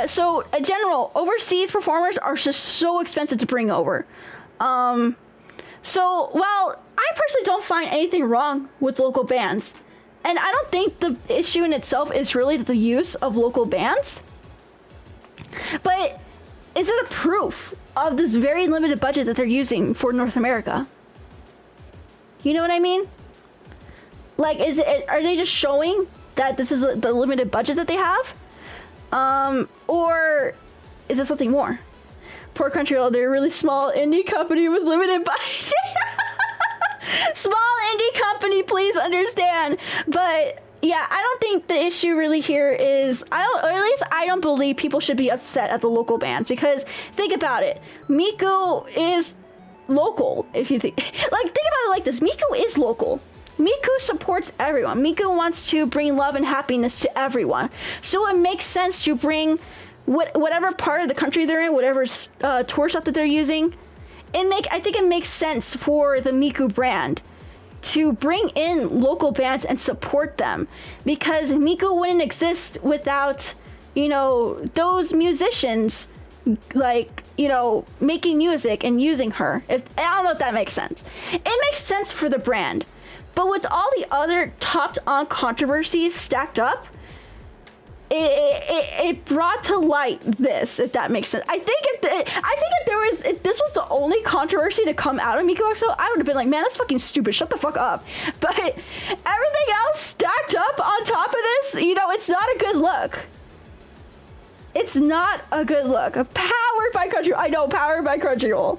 So in general, overseas performers are just so expensive to bring over. So while I personally don't find anything wrong with local bands, and I don't think the issue in itself is really the use of local bands, but is it a proof of this very limited budget that they're using for North America? You know what I mean? Like, are they just showing that this is the limited budget that they have? Or is it something more? Poor Crunchyroll, they're a really small indie company with limited budget. Small indie company, please understand. But yeah, I don't think the issue really here is, or at least I don't believe people should be upset at the local bands, because think about it. Miku is local, if you think about it like this. Miku is local. Miku supports everyone. Miku wants to bring love and happiness to everyone. So it makes sense to bring whatever part of the country they're in, whatever tour stuff that they're using. I think it makes sense for the Miku brand to bring in local bands and support them, because Miku wouldn't exist without, those musicians, making music and using her. I don't know if that makes sense. It makes sense for the brand. But with all the other topped-on controversies stacked up, it brought to light this, if that makes sense. I think if this was the only controversy to come out of Miku Expo, I would have been like, man, that's fucking stupid. Shut the fuck up. But everything else stacked up on top of this, it's not a good look. It's not a good look. Powered by Crunchyroll. I know, powered by Crunchyroll.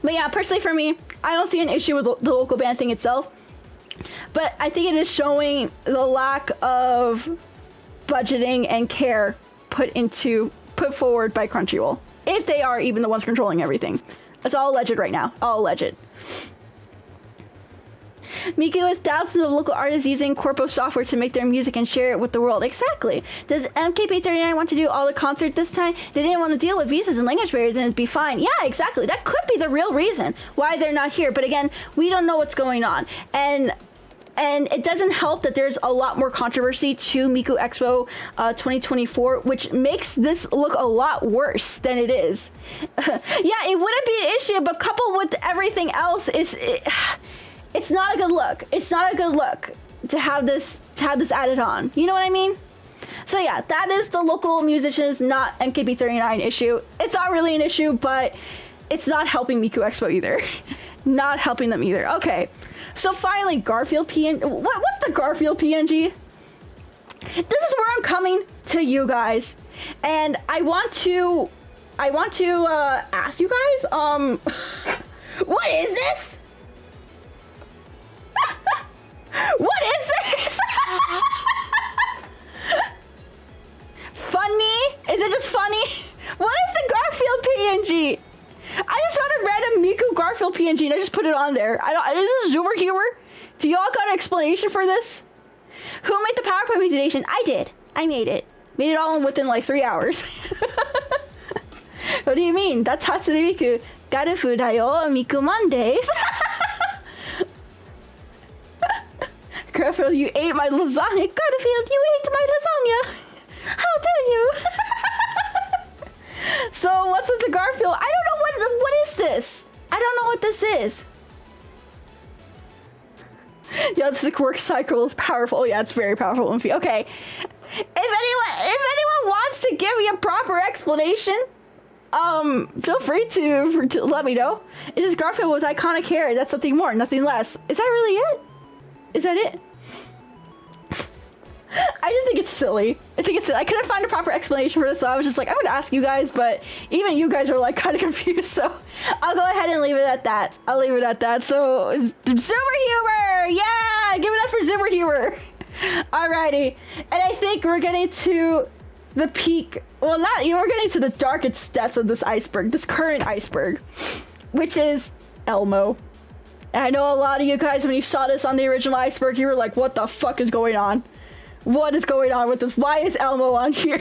But yeah, personally for me, I don't see an issue with the local band thing itself. But I think it is showing the lack of budgeting and care put forward by Crunchyroll. If they are even the ones controlling everything. It's all alleged right now. All alleged. Miku has thousands of local artists using corpo software to make their music and share it with the world. Exactly. Does MKP39 want to do all the concert this time? They didn't want to deal with visas and language barriers, and it'd be fine. Yeah, exactly. That could be the real reason why they're not here. But again, we don't know what's going on. And it doesn't help that there's a lot more controversy to Miku Expo 2024, which makes this look a lot worse than it is. Yeah, it wouldn't be an issue, but coupled with everything else, it's not a good look. It's not a good look to have this added on. You know what I mean? So yeah, that is the local musicians, not MKB39 issue. It's not really an issue, but it's not helping Miku Expo either. Not helping them either. Okay. So finally, Garfield PNG. What's the Garfield PNG? This is where I'm coming to you guys, and I want to ask you guys. What is this? What is this? Funny? Is it just funny? What is the Garfield PNG? I just found a random Miku Garfield PNG and I just put it on there. Is this Zoomer humor? Do y'all got an explanation for this? Who made the PowerPoint presentation? I did. I made it. Made it all within like 3 hours. What do you mean? That's Hatsune Miku. Garufu da yo, Miku Mondays. Garfield, you ate my lasagna. Garfield, you ate my lasagna. How dare you? So what's with the Garfield? I don't know what is this? I don't know what this is. Yeah, this work cycle is powerful. Oh yeah, it's very powerful. Okay. If anyone wants to give me a proper explanation, feel free to let me know. It's just Garfield with iconic hair. That's something more, nothing less. Is that really it? Is that it? I just think it's silly. I couldn't find a proper explanation for this, so I was just like, I'm gonna ask you guys, but even you guys are like kind of confused, so I'll go ahead and leave it at that. So, Zoomer humor! Yeah! Give it up for Zoomer humor! Alrighty. And I think we're getting to the peak. Well, we're getting to the darkest depths of this iceberg, this current iceberg, which is Elmo. And I know a lot of you guys, when you saw this on the original iceberg, you were like, what the fuck is going on? What is going on with this? Why is Elmo on here?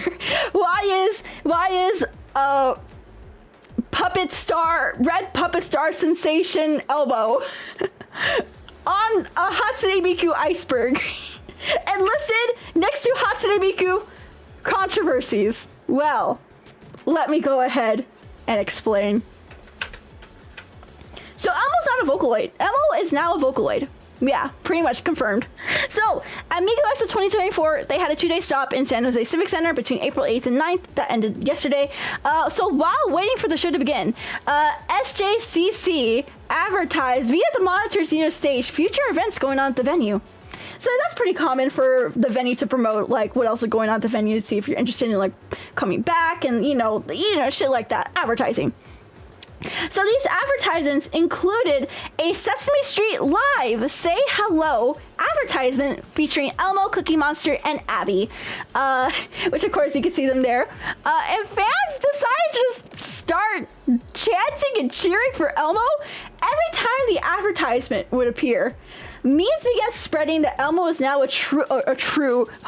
Why is red puppet star sensation Elmo on a Hatsune Miku Iceberg and listed next to Hatsune Miku controversies. Well, let me go ahead and explain. So Elmo's not a Vocaloid. Elmo is now a Vocaloid. Yeah, pretty much confirmed. So, at Miku Expo 2024, they had a 2-day stop in San Jose Civic Center between April 8th and 9th. That ended yesterday. So while waiting for the show to begin, SJCC advertised via the monitors near the stage future events going on at the venue. So that's pretty common for the venue to promote, like, what else is going on at the venue, to see if you're interested in, like, coming back and, you know, shit like that. Advertising. So these advertisements included a Sesame Street Live Say Hello advertisement featuring Elmo, Cookie Monster, and Abby, which of course you can see them there. And fans decided to just start chanting and cheering for Elmo every time the advertisement would appear. Memes began spreading that Elmo is now a true, hold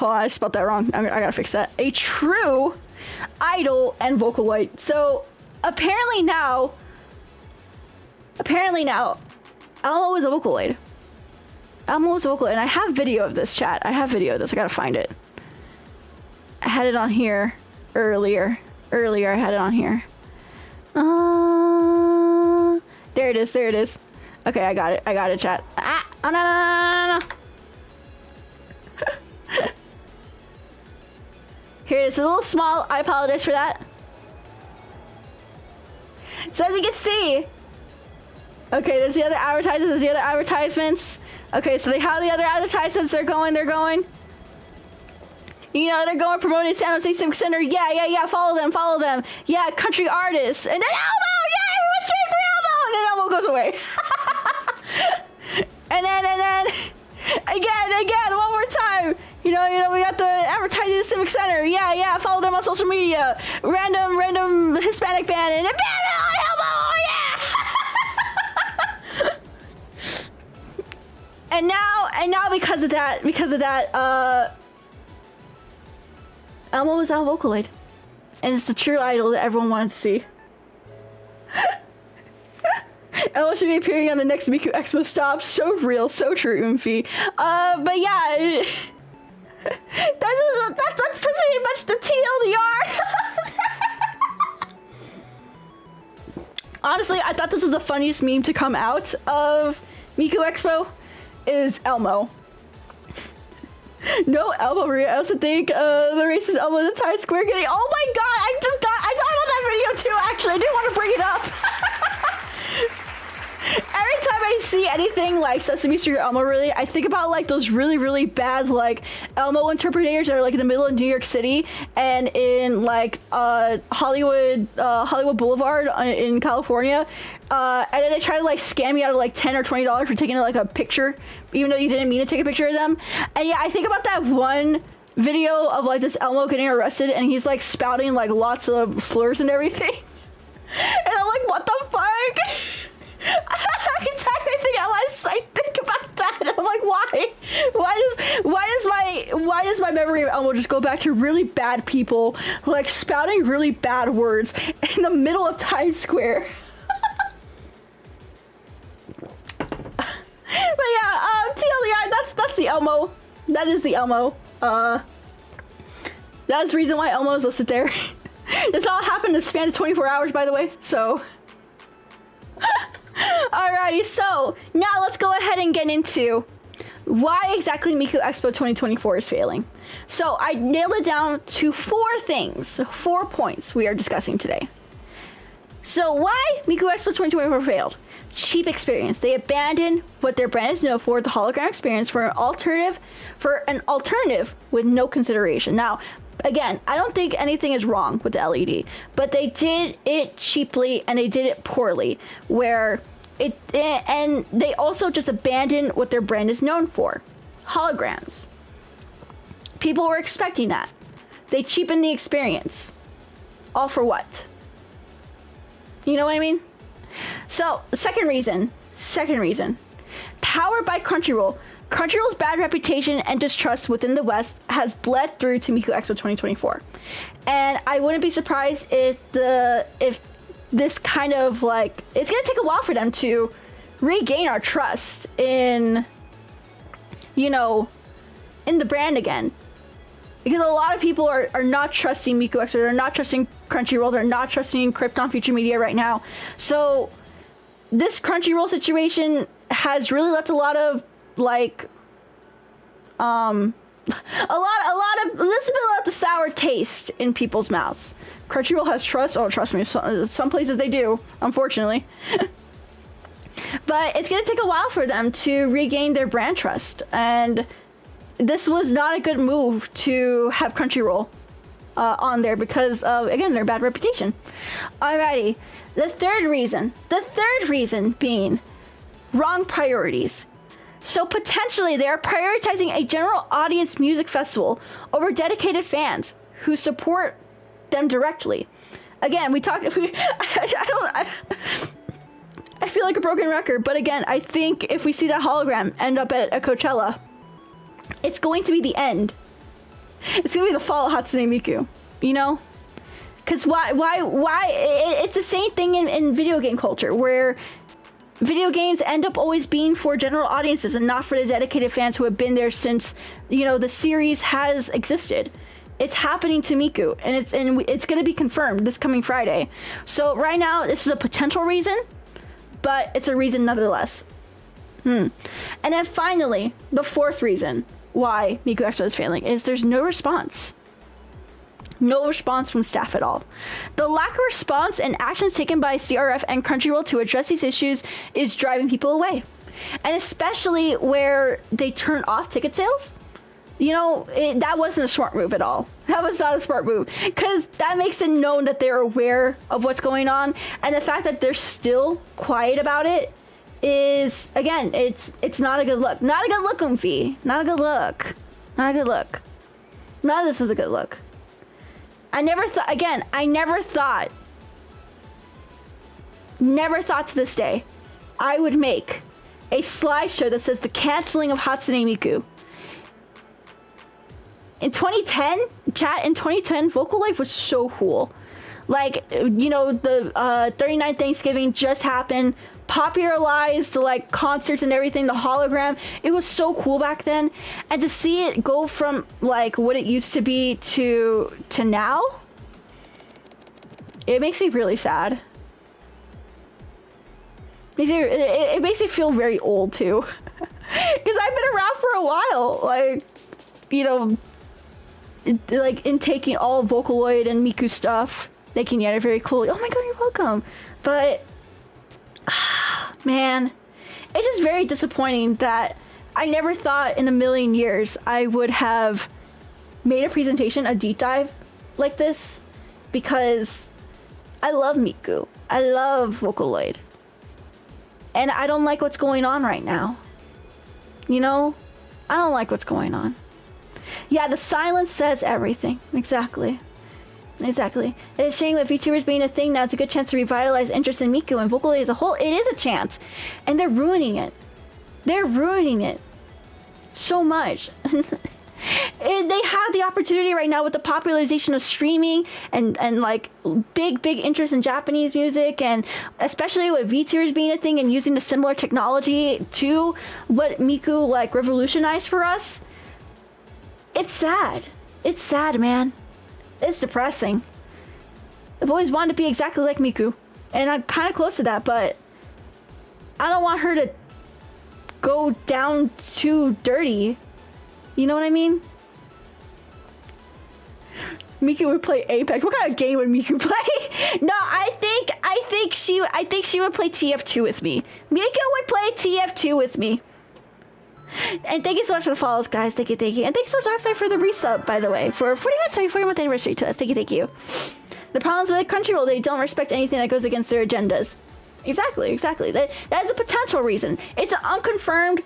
on, I spelled that wrong. I gotta fix that. A true idol and Vocaloid. So apparently now, Elmo is a Vocaloid. Elmo is a Vocaloid, and I have video of this, chat. I have video of this. I gotta find it. I had it on here earlier. I had it on here. There it is. Okay, I got it, chat. No. Here it is. A little small. I apologize for that. So as you can see, okay, there's the other advertisements. Okay, so they have the other advertisements. They're going. You know, they're going promoting San Jose Civic Center. Yeah. Follow them. Yeah, country artists. And then Elmo. Yeah, everyone's cheering for Elmo. And then Elmo goes away. and then again, one more time. You know, we got the advertising the Civic Center. Yeah. Follow them on social media. Random Hispanic band and Elmo. And now because of that, Elmo is now a Vocaloid. And it's the true idol that everyone wanted to see. Elmo should be appearing on the next Miku Expo stop. So real, so true, 𝗬𝗎. But yeah, that's pretty much the TLDR. Honestly, I thought this was the funniest meme to come out of Miku Expo. Is Elmo. No Elmo, Maria. I also think the racist Elmo in the Times Square getting. Oh my god! I thought about that video too. Actually, I didn't want to bring it up. Every time I see anything like Sesame Street or Elmo, really, I think about like those really bad like Elmo interpreters that are like in the middle of New York City and in like Hollywood Boulevard in California. And then they try to like scam you out of like $10 or $20 for taking like a picture, even though you didn't mean to take a picture of them. And yeah, I think about that one video of like this Elmo getting arrested and he's like spouting like lots of slurs and everything. And I'm like, what the fuck? Every time I think about that, I'm like, why? Why does my memory of Elmo just go back to really bad people like spouting really bad words in the middle of Times Square? But yeah, TLDR, that's the Elmo. That is the Elmo. That's the reason why Elmo is listed there. This all happened in the span of 24 hours, by the way, so. Alrighty, so now let's go ahead and get into why exactly Miku Expo 2024 is failing. So I nailed it down to 4 points we are discussing today. So why Miku Expo 2024 failed? Cheap experience. They abandoned what their brand is known for, the hologram experience, for an alternative with no consideration. Now, again, I don't think anything is wrong with the LED, but they did it cheaply and they did it poorly, and they also just abandoned what their brand is known for, holograms. People were expecting that. They cheapened the experience. All for what? You know what I mean? So, second reason, powered by Crunchyroll. Crunchyroll's bad reputation and distrust within the West has bled through to Miku Expo 2024. And I wouldn't be surprised if this kind of like, it's gonna take a while for them to regain our trust in, you know, in the brand again. Because a lot of people are not trusting Miku Expo, they're not trusting Crunchyroll, they're not trusting Krypton Future Media right now. So this Crunchyroll situation has really left a lot of like a lot of this has left a sour taste in people's mouths. Crunchyroll has trust. Oh, trust me, some places they do, unfortunately. But it's gonna take a while for them to regain their brand trust, and this was not a good move to have Crunchyroll on there because of, again, their bad reputation. Alrighty, the third reason being wrong priorities. So potentially they are prioritizing a general audience music festival over dedicated fans who support them directly. Again, I feel like a broken record, but again, I think if we see that hologram end up at a Coachella, it's going to be the end. It's going to be the fall of Hatsune Miku, you know? Because why? It's the same thing in video game culture, where video games end up always being for general audiences and not for the dedicated fans who have been there since, you know, the series has existed. It's happening to Miku, and it's going to be confirmed this coming Friday. So right now, this is a potential reason, but it's a reason nonetheless. And then finally, the fourth reason why Miku Expo is failing is there's no response. No response from staff at all. The lack of response and actions taken by CRF and Crunchyroll to address these issues is driving people away. And especially where they turn off ticket sales. You know, that wasn't a smart move at all. That was not a smart move. Because that makes it known that they're aware of what's going on. And the fact that they're still quiet about it is, again, it's not a good look. Not a good look, Goofy. Not a good look. Not a good look. None of this is a good look. I never thought to this day, I would make a slideshow that says the canceling of Hatsune Miku. In 2010, Vocaloid was so cool. Like, you know, the 39th Thanksgiving just happened, popularized like concerts and everything, the hologram. It was so cool back then. And to see it go from like what it used to be to now, it makes me really sad. It makes me feel very old too. Because I've been around for a while. Like, you know, like in taking all Vocaloid and Miku stuff, making it very cool. Oh my god, you're welcome. But man, it's just very disappointing that I never thought in a million years I would have made a presentation, a deep dive like this, because I love Miku. I love Vocaloid. And I don't like what's going on right now. You know? I don't like what's going on. Yeah, the silence says everything. Exactly. It's a shame with VTubers being a thing now. It's a good chance to revitalize interest in Miku and Vocaloid as a whole. It is a chance. And they're ruining it. They're ruining it so much. They have the opportunity right now with the popularization of streaming and like big interest in Japanese music, and especially with VTubers being a thing and using the similar technology to what Miku like revolutionized for us. It's sad. It's sad, man. It's depressing. I've always wanted to be exactly like Miku, and I'm kind of close to that, but I don't want her to go down too dirty. You know what I mean? Miku would play Apex. What kind of game would Miku play? No, I think she would play TF2 with me. Miku would play TF2 with me. And thank you so much for the follows, guys. Thank you. And thanks so much, Darkside, for the resub, by the way. For 40 month anniversary to us. Thank you. The problems with Crunchyroll, they don't respect anything that goes against their agendas. Exactly. That is a potential reason. It's an unconfirmed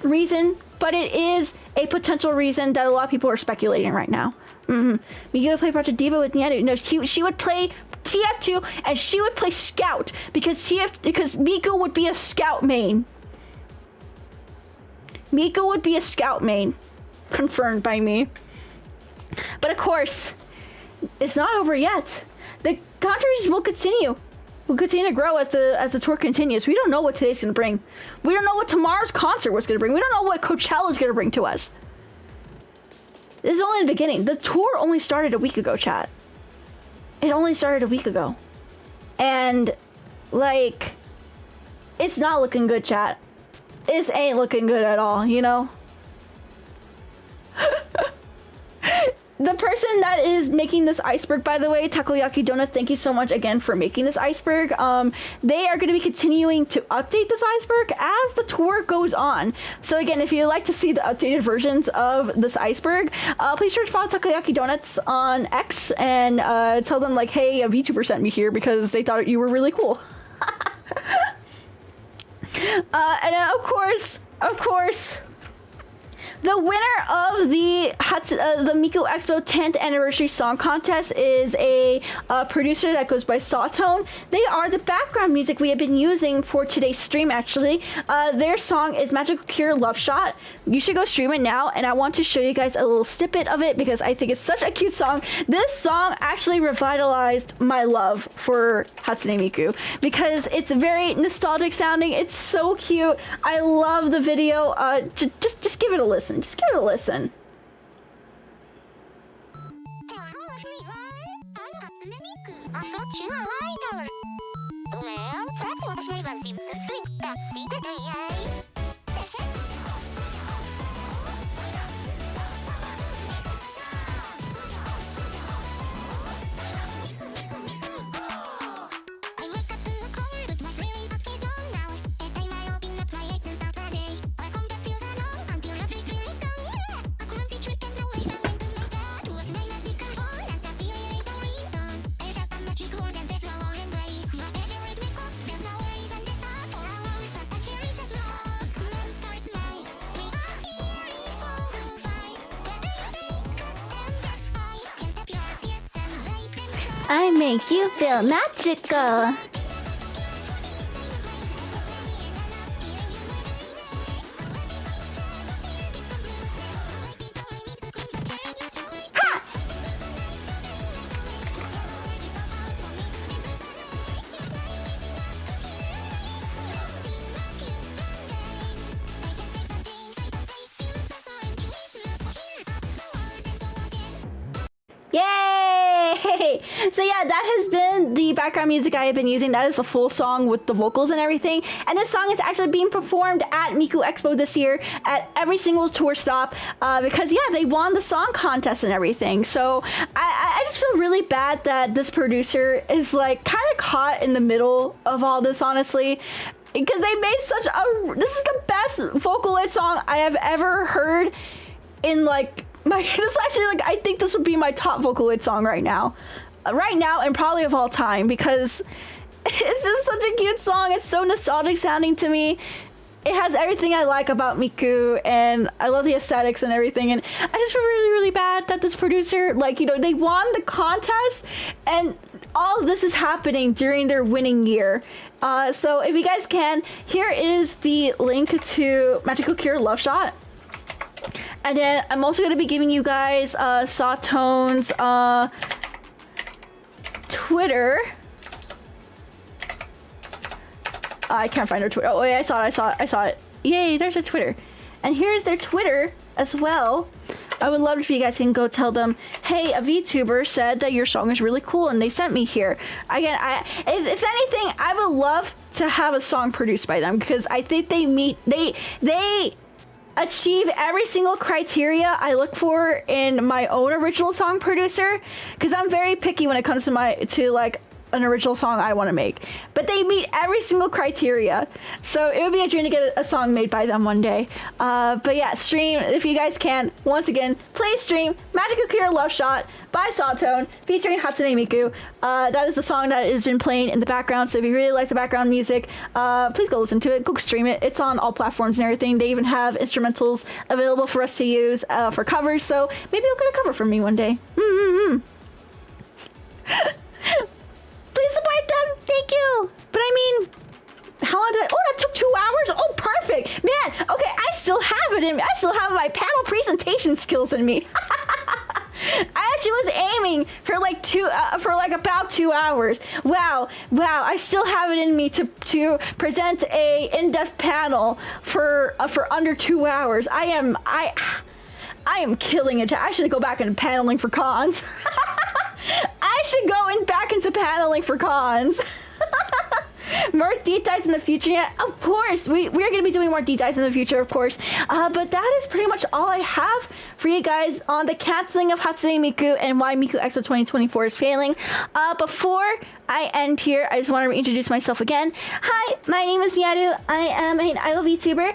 reason, but it is a potential reason that a lot of people are speculating right now. Miku would play Project Diva with Nyaru. No, she would play TF2, and she would play Scout, because Miku would be a Scout main. Miku would be a Scout main. Confirmed by me. But of course, it's not over yet. The controversies will continue. will continue to grow as the tour continues. We don't know what today's gonna bring. We don't know what tomorrow's concert was gonna bring. We don't know what Coachella is gonna bring to us. This is only the beginning. The tour only started a week ago, chat. It only started a week ago. And, like, it's not looking good, chat. This ain't looking good at all, you know? The person that is making this iceberg, by the way, Takoyaki Donut, thank you so much again for making this iceberg. They are going to be continuing to update this iceberg as the tour goes on. So again, if you'd like to see the updated versions of this iceberg, please search follow Takoyaki Donuts on X and tell them like, hey, a VTuber sent me here because they thought you were really cool. And then of course, the winner of the Miku Expo 10th anniversary song contest is a producer that goes by Sawtone. They are the background music we have been using for today's stream, actually. Their song is Magical Cure Love Shot. You should go stream it now, and I want to show you guys a little snippet of it because I think it's such a cute song. This song actually revitalized my love for Hatsune Miku because it's very nostalgic sounding. It's so cute. I love the video. Just give it a listen. Just give it a listen. I make you feel magical. Yay! So yeah, that has been the background music I have been using. That is the full song with the vocals and everything. And this song is actually being performed at Miku Expo this year at every single tour stop because yeah, they won the song contest and everything. So I just feel really bad that this producer is like kind of caught in the middle of all this, honestly. Because they made such a... This is the best Vocaloid song I have ever heard in like... This is actually like, I think this would be my top Vocaloid song right now. And probably of all time, because it's just such a cute song. It's so nostalgic sounding to me. It has everything I like about Miku, and I love the aesthetics and everything. And I just feel really, really bad that this producer, like, you know, they won the contest, and all of this is happening during their winning year. So if you guys can, here is the link to Magical Cure Love Shot. And then I'm also going to be giving you guys Sawtone's Twitter. I can't find her Twitter. Oh, yeah, I saw it. Yay, there's her Twitter. And here's their Twitter as well. I would love if you guys can go tell them, hey, a VTuber said that your song is really cool and they sent me here. Again, if anything, I would love to have a song produced by them because I think they achieve every single criteria I look for in my own original song producer, because I'm very picky when it comes to like an original song I want to make, but they meet every single criteria, so it would be a dream to get a song made by them one day. But yeah, stream if you guys can. Once again, please stream Magical Cure Love Shot by Sawtone featuring Hatsune Miku. That is the song that has been playing in the background, so if you really like the background music, please go listen to it, go stream it. It's on all platforms and everything. They even have instrumentals available for us to use for covers, so maybe you'll get a cover from me one day. Please support them. Thank you. But I mean, how long did that took 2 hours? Oh, perfect. Man, okay, I still have my panel presentation skills in me. I actually was aiming for like about 2 hours. Wow, I still have it in me to present a in-depth panel for under 2 hours. I am killing it. I should go back into paneling for cons. I should go back into paneling for cons. More deep dives in the future, yeah, of course. We're going to be doing more deep dives in the future, of course. But that is pretty much all I have for you guys on the canceling of Hatsune Miku and why Miku Expo 2024 is failing. Before I end here, I just want to reintroduce myself again. Hi, my name is Nyaru. I am an idol VTuber,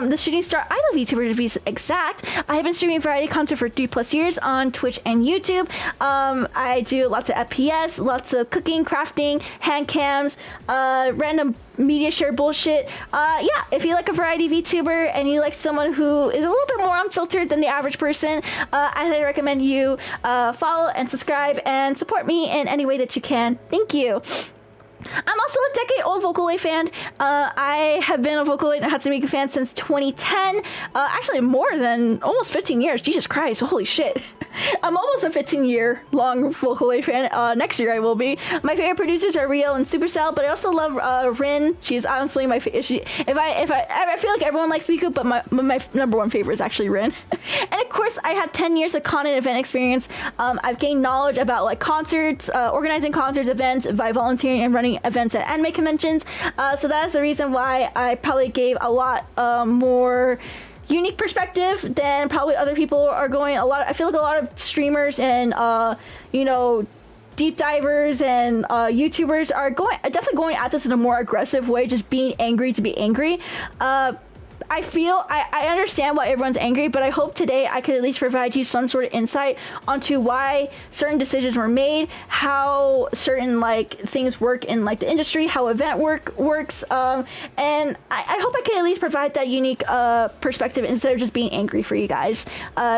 the shooting star idol VTuber to be exact. I have been streaming variety content for 3+ years on Twitch and YouTube. I do lots of FPS, lots of cooking, crafting, hand cams, random media share bullshit. Yeah, if you like a variety VTuber and you like someone who is a little bit more unfiltered than the average person, I highly recommend you follow and subscribe and support me in any way that you can. Thank you. I'm also a decade-old Vocaloid fan. I have been a Vocaloid and Hatsune Miku fan since 2010. Actually, more than almost 15 years. Jesus Christ, holy shit. I'm almost a 15-year-long Vocaloid fan. Next year I will be. My favorite producers are Rio and Supercell, but I also love Rin. She's honestly my favorite. I feel like everyone likes Miku, but my number one favorite is actually Rin. And of course, I have 10 years of con and event experience. I've gained knowledge about like concerts, organizing concerts, events, by volunteering and running events at anime conventions. So that's the reason why I probably gave a lot more unique perspective than probably other people are going. I feel like a lot of streamers and deep divers and YouTubers are definitely going at this in a more aggressive way, just being angry to be angry. I understand why everyone's angry, but I hope today I could at least provide you some sort of insight onto why certain decisions were made, how certain like things work in like the industry, how event works, and I hope I could at least provide that unique perspective instead of just being angry for you guys.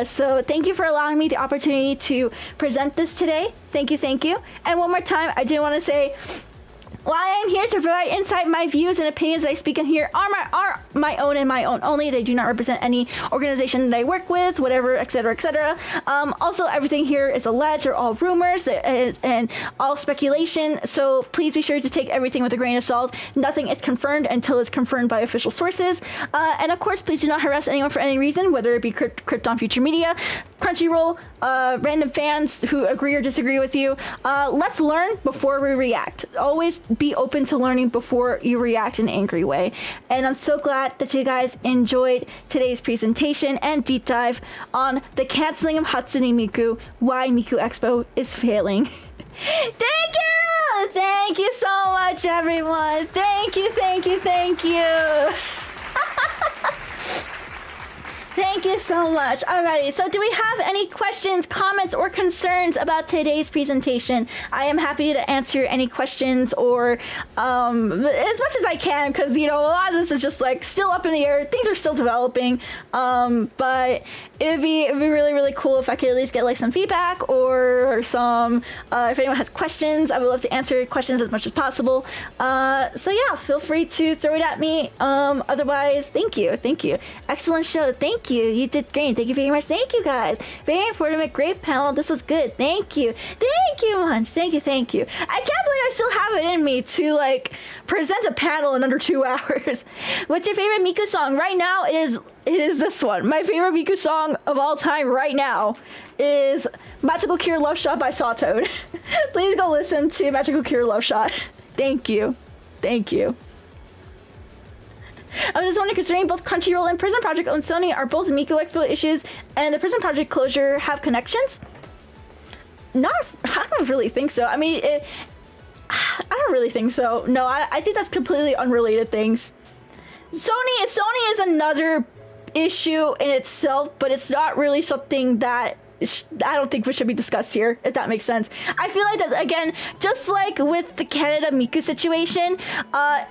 So thank you for allowing me the opportunity to present this today. Thank you. And one more time, I do want to say, while I am here to provide insight, my views and opinions that I speak in here are my own and my own only. They do not represent any organization that I work with, whatever, etc., etc. Also, everything here is alleged or all rumors and all speculation. So please be sure to take everything with a grain of salt. Nothing is confirmed until it's confirmed by official sources. And of course, please do not harass anyone for any reason, whether it be Krypton Future Media, Crunchyroll, random fans who agree or disagree with you. Let's learn before we react. Always be open to learning before you react in an angry way. And I'm so glad that you guys enjoyed today's presentation and deep dive on the canceling of Hatsune Miku, why Miku Expo is failing. Thank you! Thank you so much, everyone. Thank you. Thank you so much. Alrighty, so do we have any questions, comments, or concerns about today's presentation? I am happy to answer any questions or as much as I can, because a lot of this is just like still up in the air. Things are still developing, but it'd be really, really cool if I could at least get like some feedback or some if anyone has questions. I would love to answer questions as much as possible. So yeah, feel free to throw it at me. Otherwise, thank you. Excellent show. Thank you. You did great. Thank you very much. Thank you guys. Very informative. Great panel. This was good. Thank you much. Thank you. I can't believe I still have it in me to like present a panel in under 2 hours. What's your favorite Miku song? Right now it is this one. My favorite Miku song of all time right now is Magical Cure Love Shot by Sawtoad. Please go listen to Magical Cure Love Shot. Thank you. I was just wondering, considering both Crunchyroll and Prison Project own Sony, are both Miku Expo issues and the Prison Project closure have connections? I don't really think so. I mean, I don't really think so. No, I think that's completely unrelated things. Sony is another issue in itself, but it's not really something that I don't think we should be discussed here, if that makes sense. I feel like that, again, just like with the Canada Miku situation,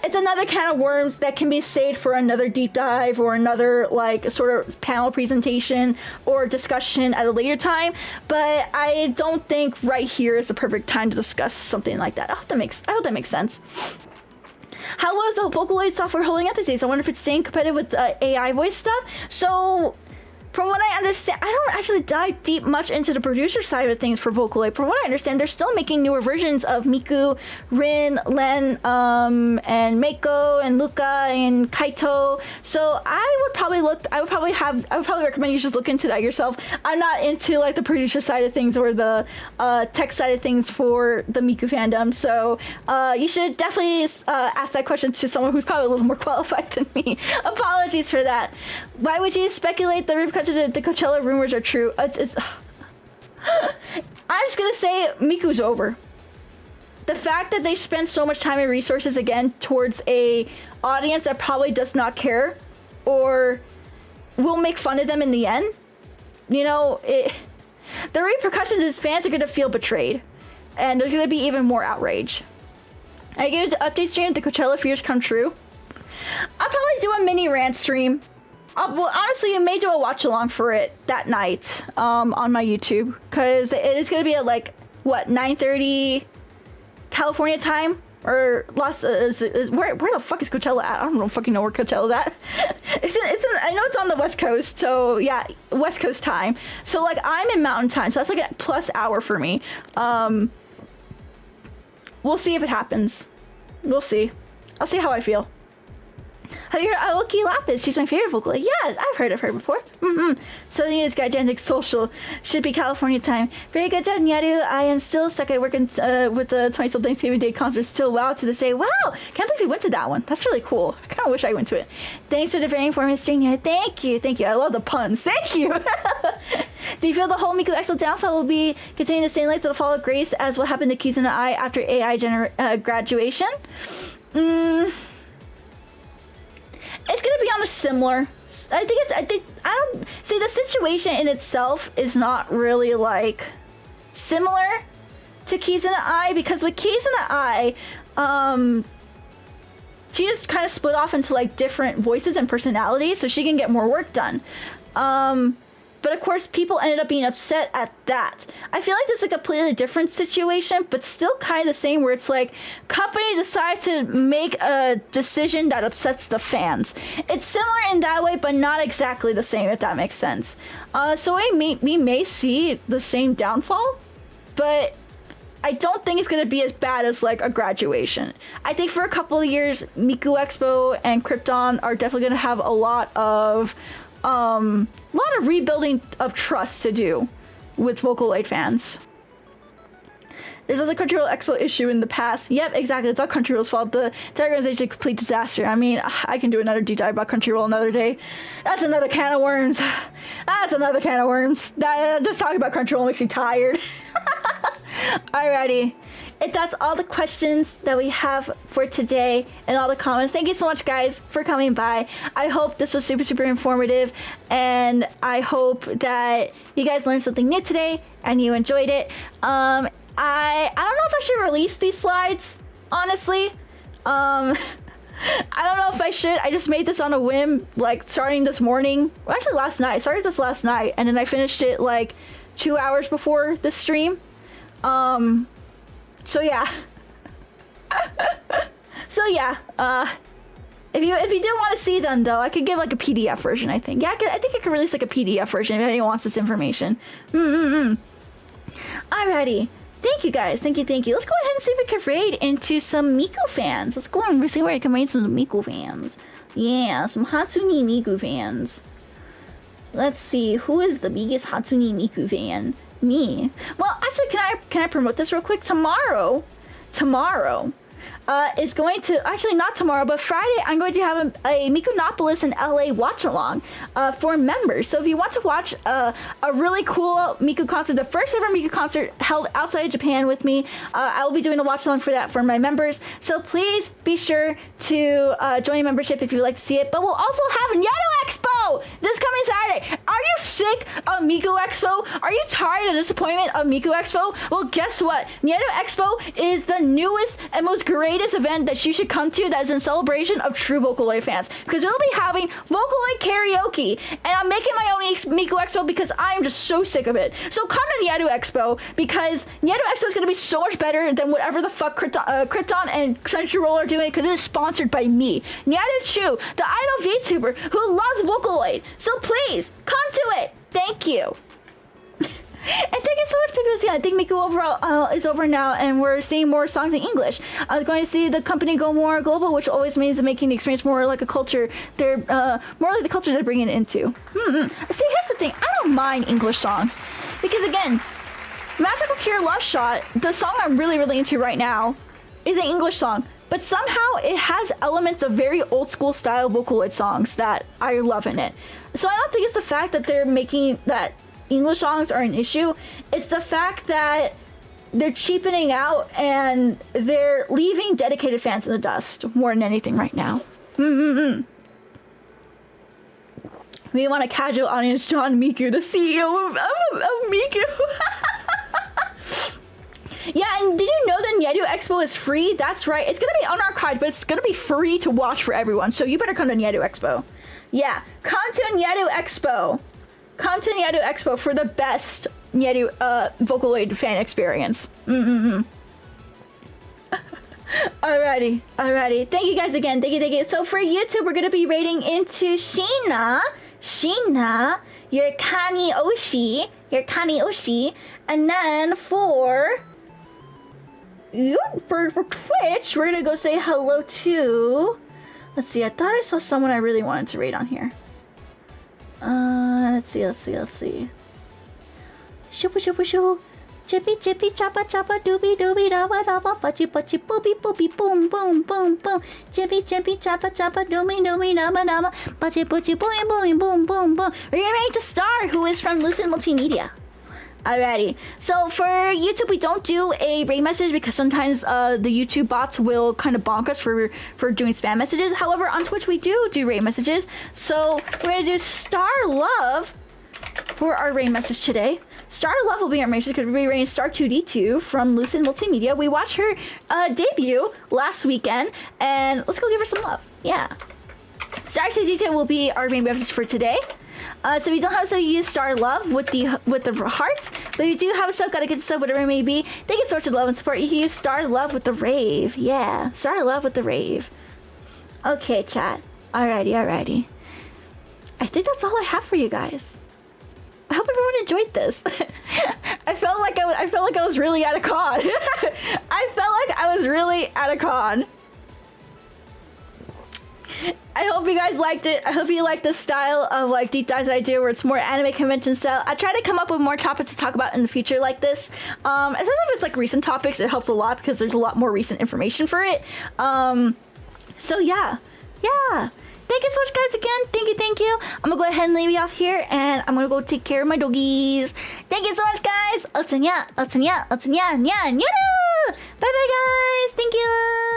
it's another can of worms that can be saved for another deep dive or another like sort of panel presentation or discussion at a later time. But I don't think right here is the perfect time to discuss something like that. I hope that makes sense. How was the Vocaloid software holding up these days? I wonder if it's staying competitive with AI voice stuff. So from what I understand, I don't actually dive deep much into the producer side of things for Vocaloid. From what I understand, they're still making newer versions of Miku, Rin, Len, and Meiko, and Luca, and Kaito. So I would probably recommend you just look into that yourself. I'm not into like the producer side of things or the tech side of things for the Miku fandom. So you should definitely ask that question to someone who's probably a little more qualified than me. Apologies for that. Why would you speculate the repercussions of the Coachella rumors are true? I'm just gonna say Miku's over. The fact that they spend so much time and resources again towards a audience that probably does not care or will make fun of them in the end, you know, the repercussions is fans are gonna feel betrayed, and there's gonna be even more outrage. I give it to update stream if the Coachella fears come true. I'll probably do a mini rant stream. Well, honestly, I may do a watch along for it that night on my YouTube, because it is going to be at like, what, 9:30 California time? Or where the fuck is Coachella at? I don't fucking know where Coachella's at. I know it's on the West Coast, so yeah, West Coast time. So like I'm in Mountain Time, so that's like a plus hour for me. We'll see if it happens. We'll see. I'll see how I feel. Have you heard Aoki Lapis? She's my favorite Vocaloid. Yeah, I've heard of her before. So the news gigantic social should be California time. Very good job, Nyaru. I am still stuck at working with the 20th Thanksgiving Day concert. Still wow to the say. Wow, can't believe we went to that one. That's really cool. I kind of wish I went to it. Thanks for the very informative stream, Nyaru. Thank you. I love the puns. Thank you. Do you feel the whole Miku Expo downfall will be continuing the same legs of the fall of grace as what happened to Kizuna Ai after AI graduation? It's gonna be on a similar. I don't see the situation in itself is not really like similar to Kizuna Ai, because with Kizuna Ai, she just kind of split off into like different voices and personalities, so she can get more work done. But of course, people ended up being upset at that. I feel like this is a completely different situation, but still kind of the same, where it's like, company decides to make a decision that upsets the fans. It's similar in that way, but not exactly the same, if that makes sense. So we may see the same downfall, but I don't think it's going to be as bad as like a graduation. I think for a couple of years, Miku Expo and Krypton are definitely going to have a lot of rebuilding of trust to do with Vocaloid fans. There's also a Crunchyroll Expo issue in the past. Yep, exactly. It's all Crunchyroll's fault. The entire organization is a complete disaster. I mean, I can do another deep dive about Crunchyroll another day. That's another can of worms. Just talking about Crunchyroll makes me tired. Alrighty. If that's all the questions that we have for today and all the comments, thank you so much, guys, for coming by. I hope this was super informative, and I hope that you guys learned something new today and you enjoyed it. I don't know if I should release these slides, honestly. I don't know if I should. I just made this on a whim, like starting this morning. Well, actually last night. I started this last night, and then I finished it like 2 hours before this stream. So yeah. If you did want to see them, though, I could give like a PDF version, I think. Yeah, I think I could release like a PDF version if anyone wants this information. Alrighty. Thank you, guys. Thank you. Let's go ahead and see if we can raid into some Miku fans. Let's go and see where I can raid some Miku fans. Yeah, some Hatsune Miku fans. Let's see, who is the biggest Hatsune Miku fan? Me. Well, actually, can I promote this real quick? Tomorrow is going to, actually not tomorrow, but Friday, I'm going to have a Mikunopolis in LA watch along for members. So if you want to watch a really cool Miku concert, the first ever Miku concert held outside of Japan with me, I will be doing a watch along for that for my members. So please be sure to join a membership if you'd like to see it. But we'll also have Nyaru Expo this coming Saturday. Are you sick of Miku Expo? Are you tired of the disappointment of Miku Expo? Well, guess what? Nyaru Expo is the newest and most greatest event that you should come to that is in celebration of true Vocaloid fans, because we'll be having Vocaloid karaoke, and I'm making my own Miku Expo because I'm just so sick of it. So come to Nyaru Expo, because Nyaru Expo is going to be so much better than whatever the fuck Krypton and Crunchyroll are doing, because it is sponsored by me, Nyaru Chu, the idol VTuber who loves Vocaloid Vocaloid. So please come to it. Thank you. And thank you so much, people. Yeah, I think Miku overall is over now, and we're seeing more songs in English. I was going to see the company go more global, which always means making the experience more like a culture. They're more like the culture they're bringing it into. See, here's the thing. I don't mind English songs because, again, Magical Cure Love Shot, the song I'm really, really into right now, is an English song. But somehow it has elements of very old school style Vocaloid songs that I love in it. So I don't think it's the fact that they're making that English songs are an issue. It's the fact that they're cheapening out and they're leaving dedicated fans in the dust more than anything right now. We want a casual audience, John Miku, the CEO of Miku. Yeah, and did you know that Nyaru Expo is free? That's right. It's gonna be unarchived, but it's gonna be free to watch for everyone. So you better come to Nyaru Expo. Yeah, come to Nyaru Expo. Come to Nyaru Expo for the best Nyaru Vocaloid fan experience. Alrighty. Thank you guys again. Thank you. So for YouTube, we're gonna be rating into Sheena, your Kani Oshi, and then for Twitch, we're gonna go say hello to. Let's see. I thought I saw someone I really wanted to rate on here. Let's see. Shoo. Chippy choppa doobie dabba pachi boopy boom boom. Chippy choppa doobie dabba pachi boom boom. We're getting ready to start. Who is from Lucid Multimedia? Alrighty. So for YouTube, we don't do a rate message because sometimes the YouTube bots will kind of bonk us for doing spam messages. However, on Twitch, we do rate messages. So we're going to do Star Love for our rate message today. Star Love will be our message because we'll be rating Star 2D2 from Lucid Multimedia. We watched her debut last weekend, and let's go give her some love. Yeah. Star 2D2 will be our main message for today. So if you don't have a sub, you use Star Love with the hearts. But if you do have a sub, gotta get the sub, whatever it may be. Thank you so much for love and support. You can use Star Love with the rave. Yeah, Star Love with the rave. Okay, chat. Alrighty. I think that's all I have for you guys. I hope everyone enjoyed this. I felt like I was really at a con. I felt like I was really at a con. I hope you guys liked it. I hope you like the style of like deep dives I do where it's more anime convention style. I try to come up with more topics to talk about in the future like this. Especially if it's like recent topics, it helps a lot because there's a lot more recent information for it. So yeah. Thank you so much, guys, again. Thank you. I'm gonna go ahead and leave you off here, and I'm gonna go take care of my doggies. Thank you so much, guys. 𝗷 nya, nya, nyaru. Bye, guys. Thank you.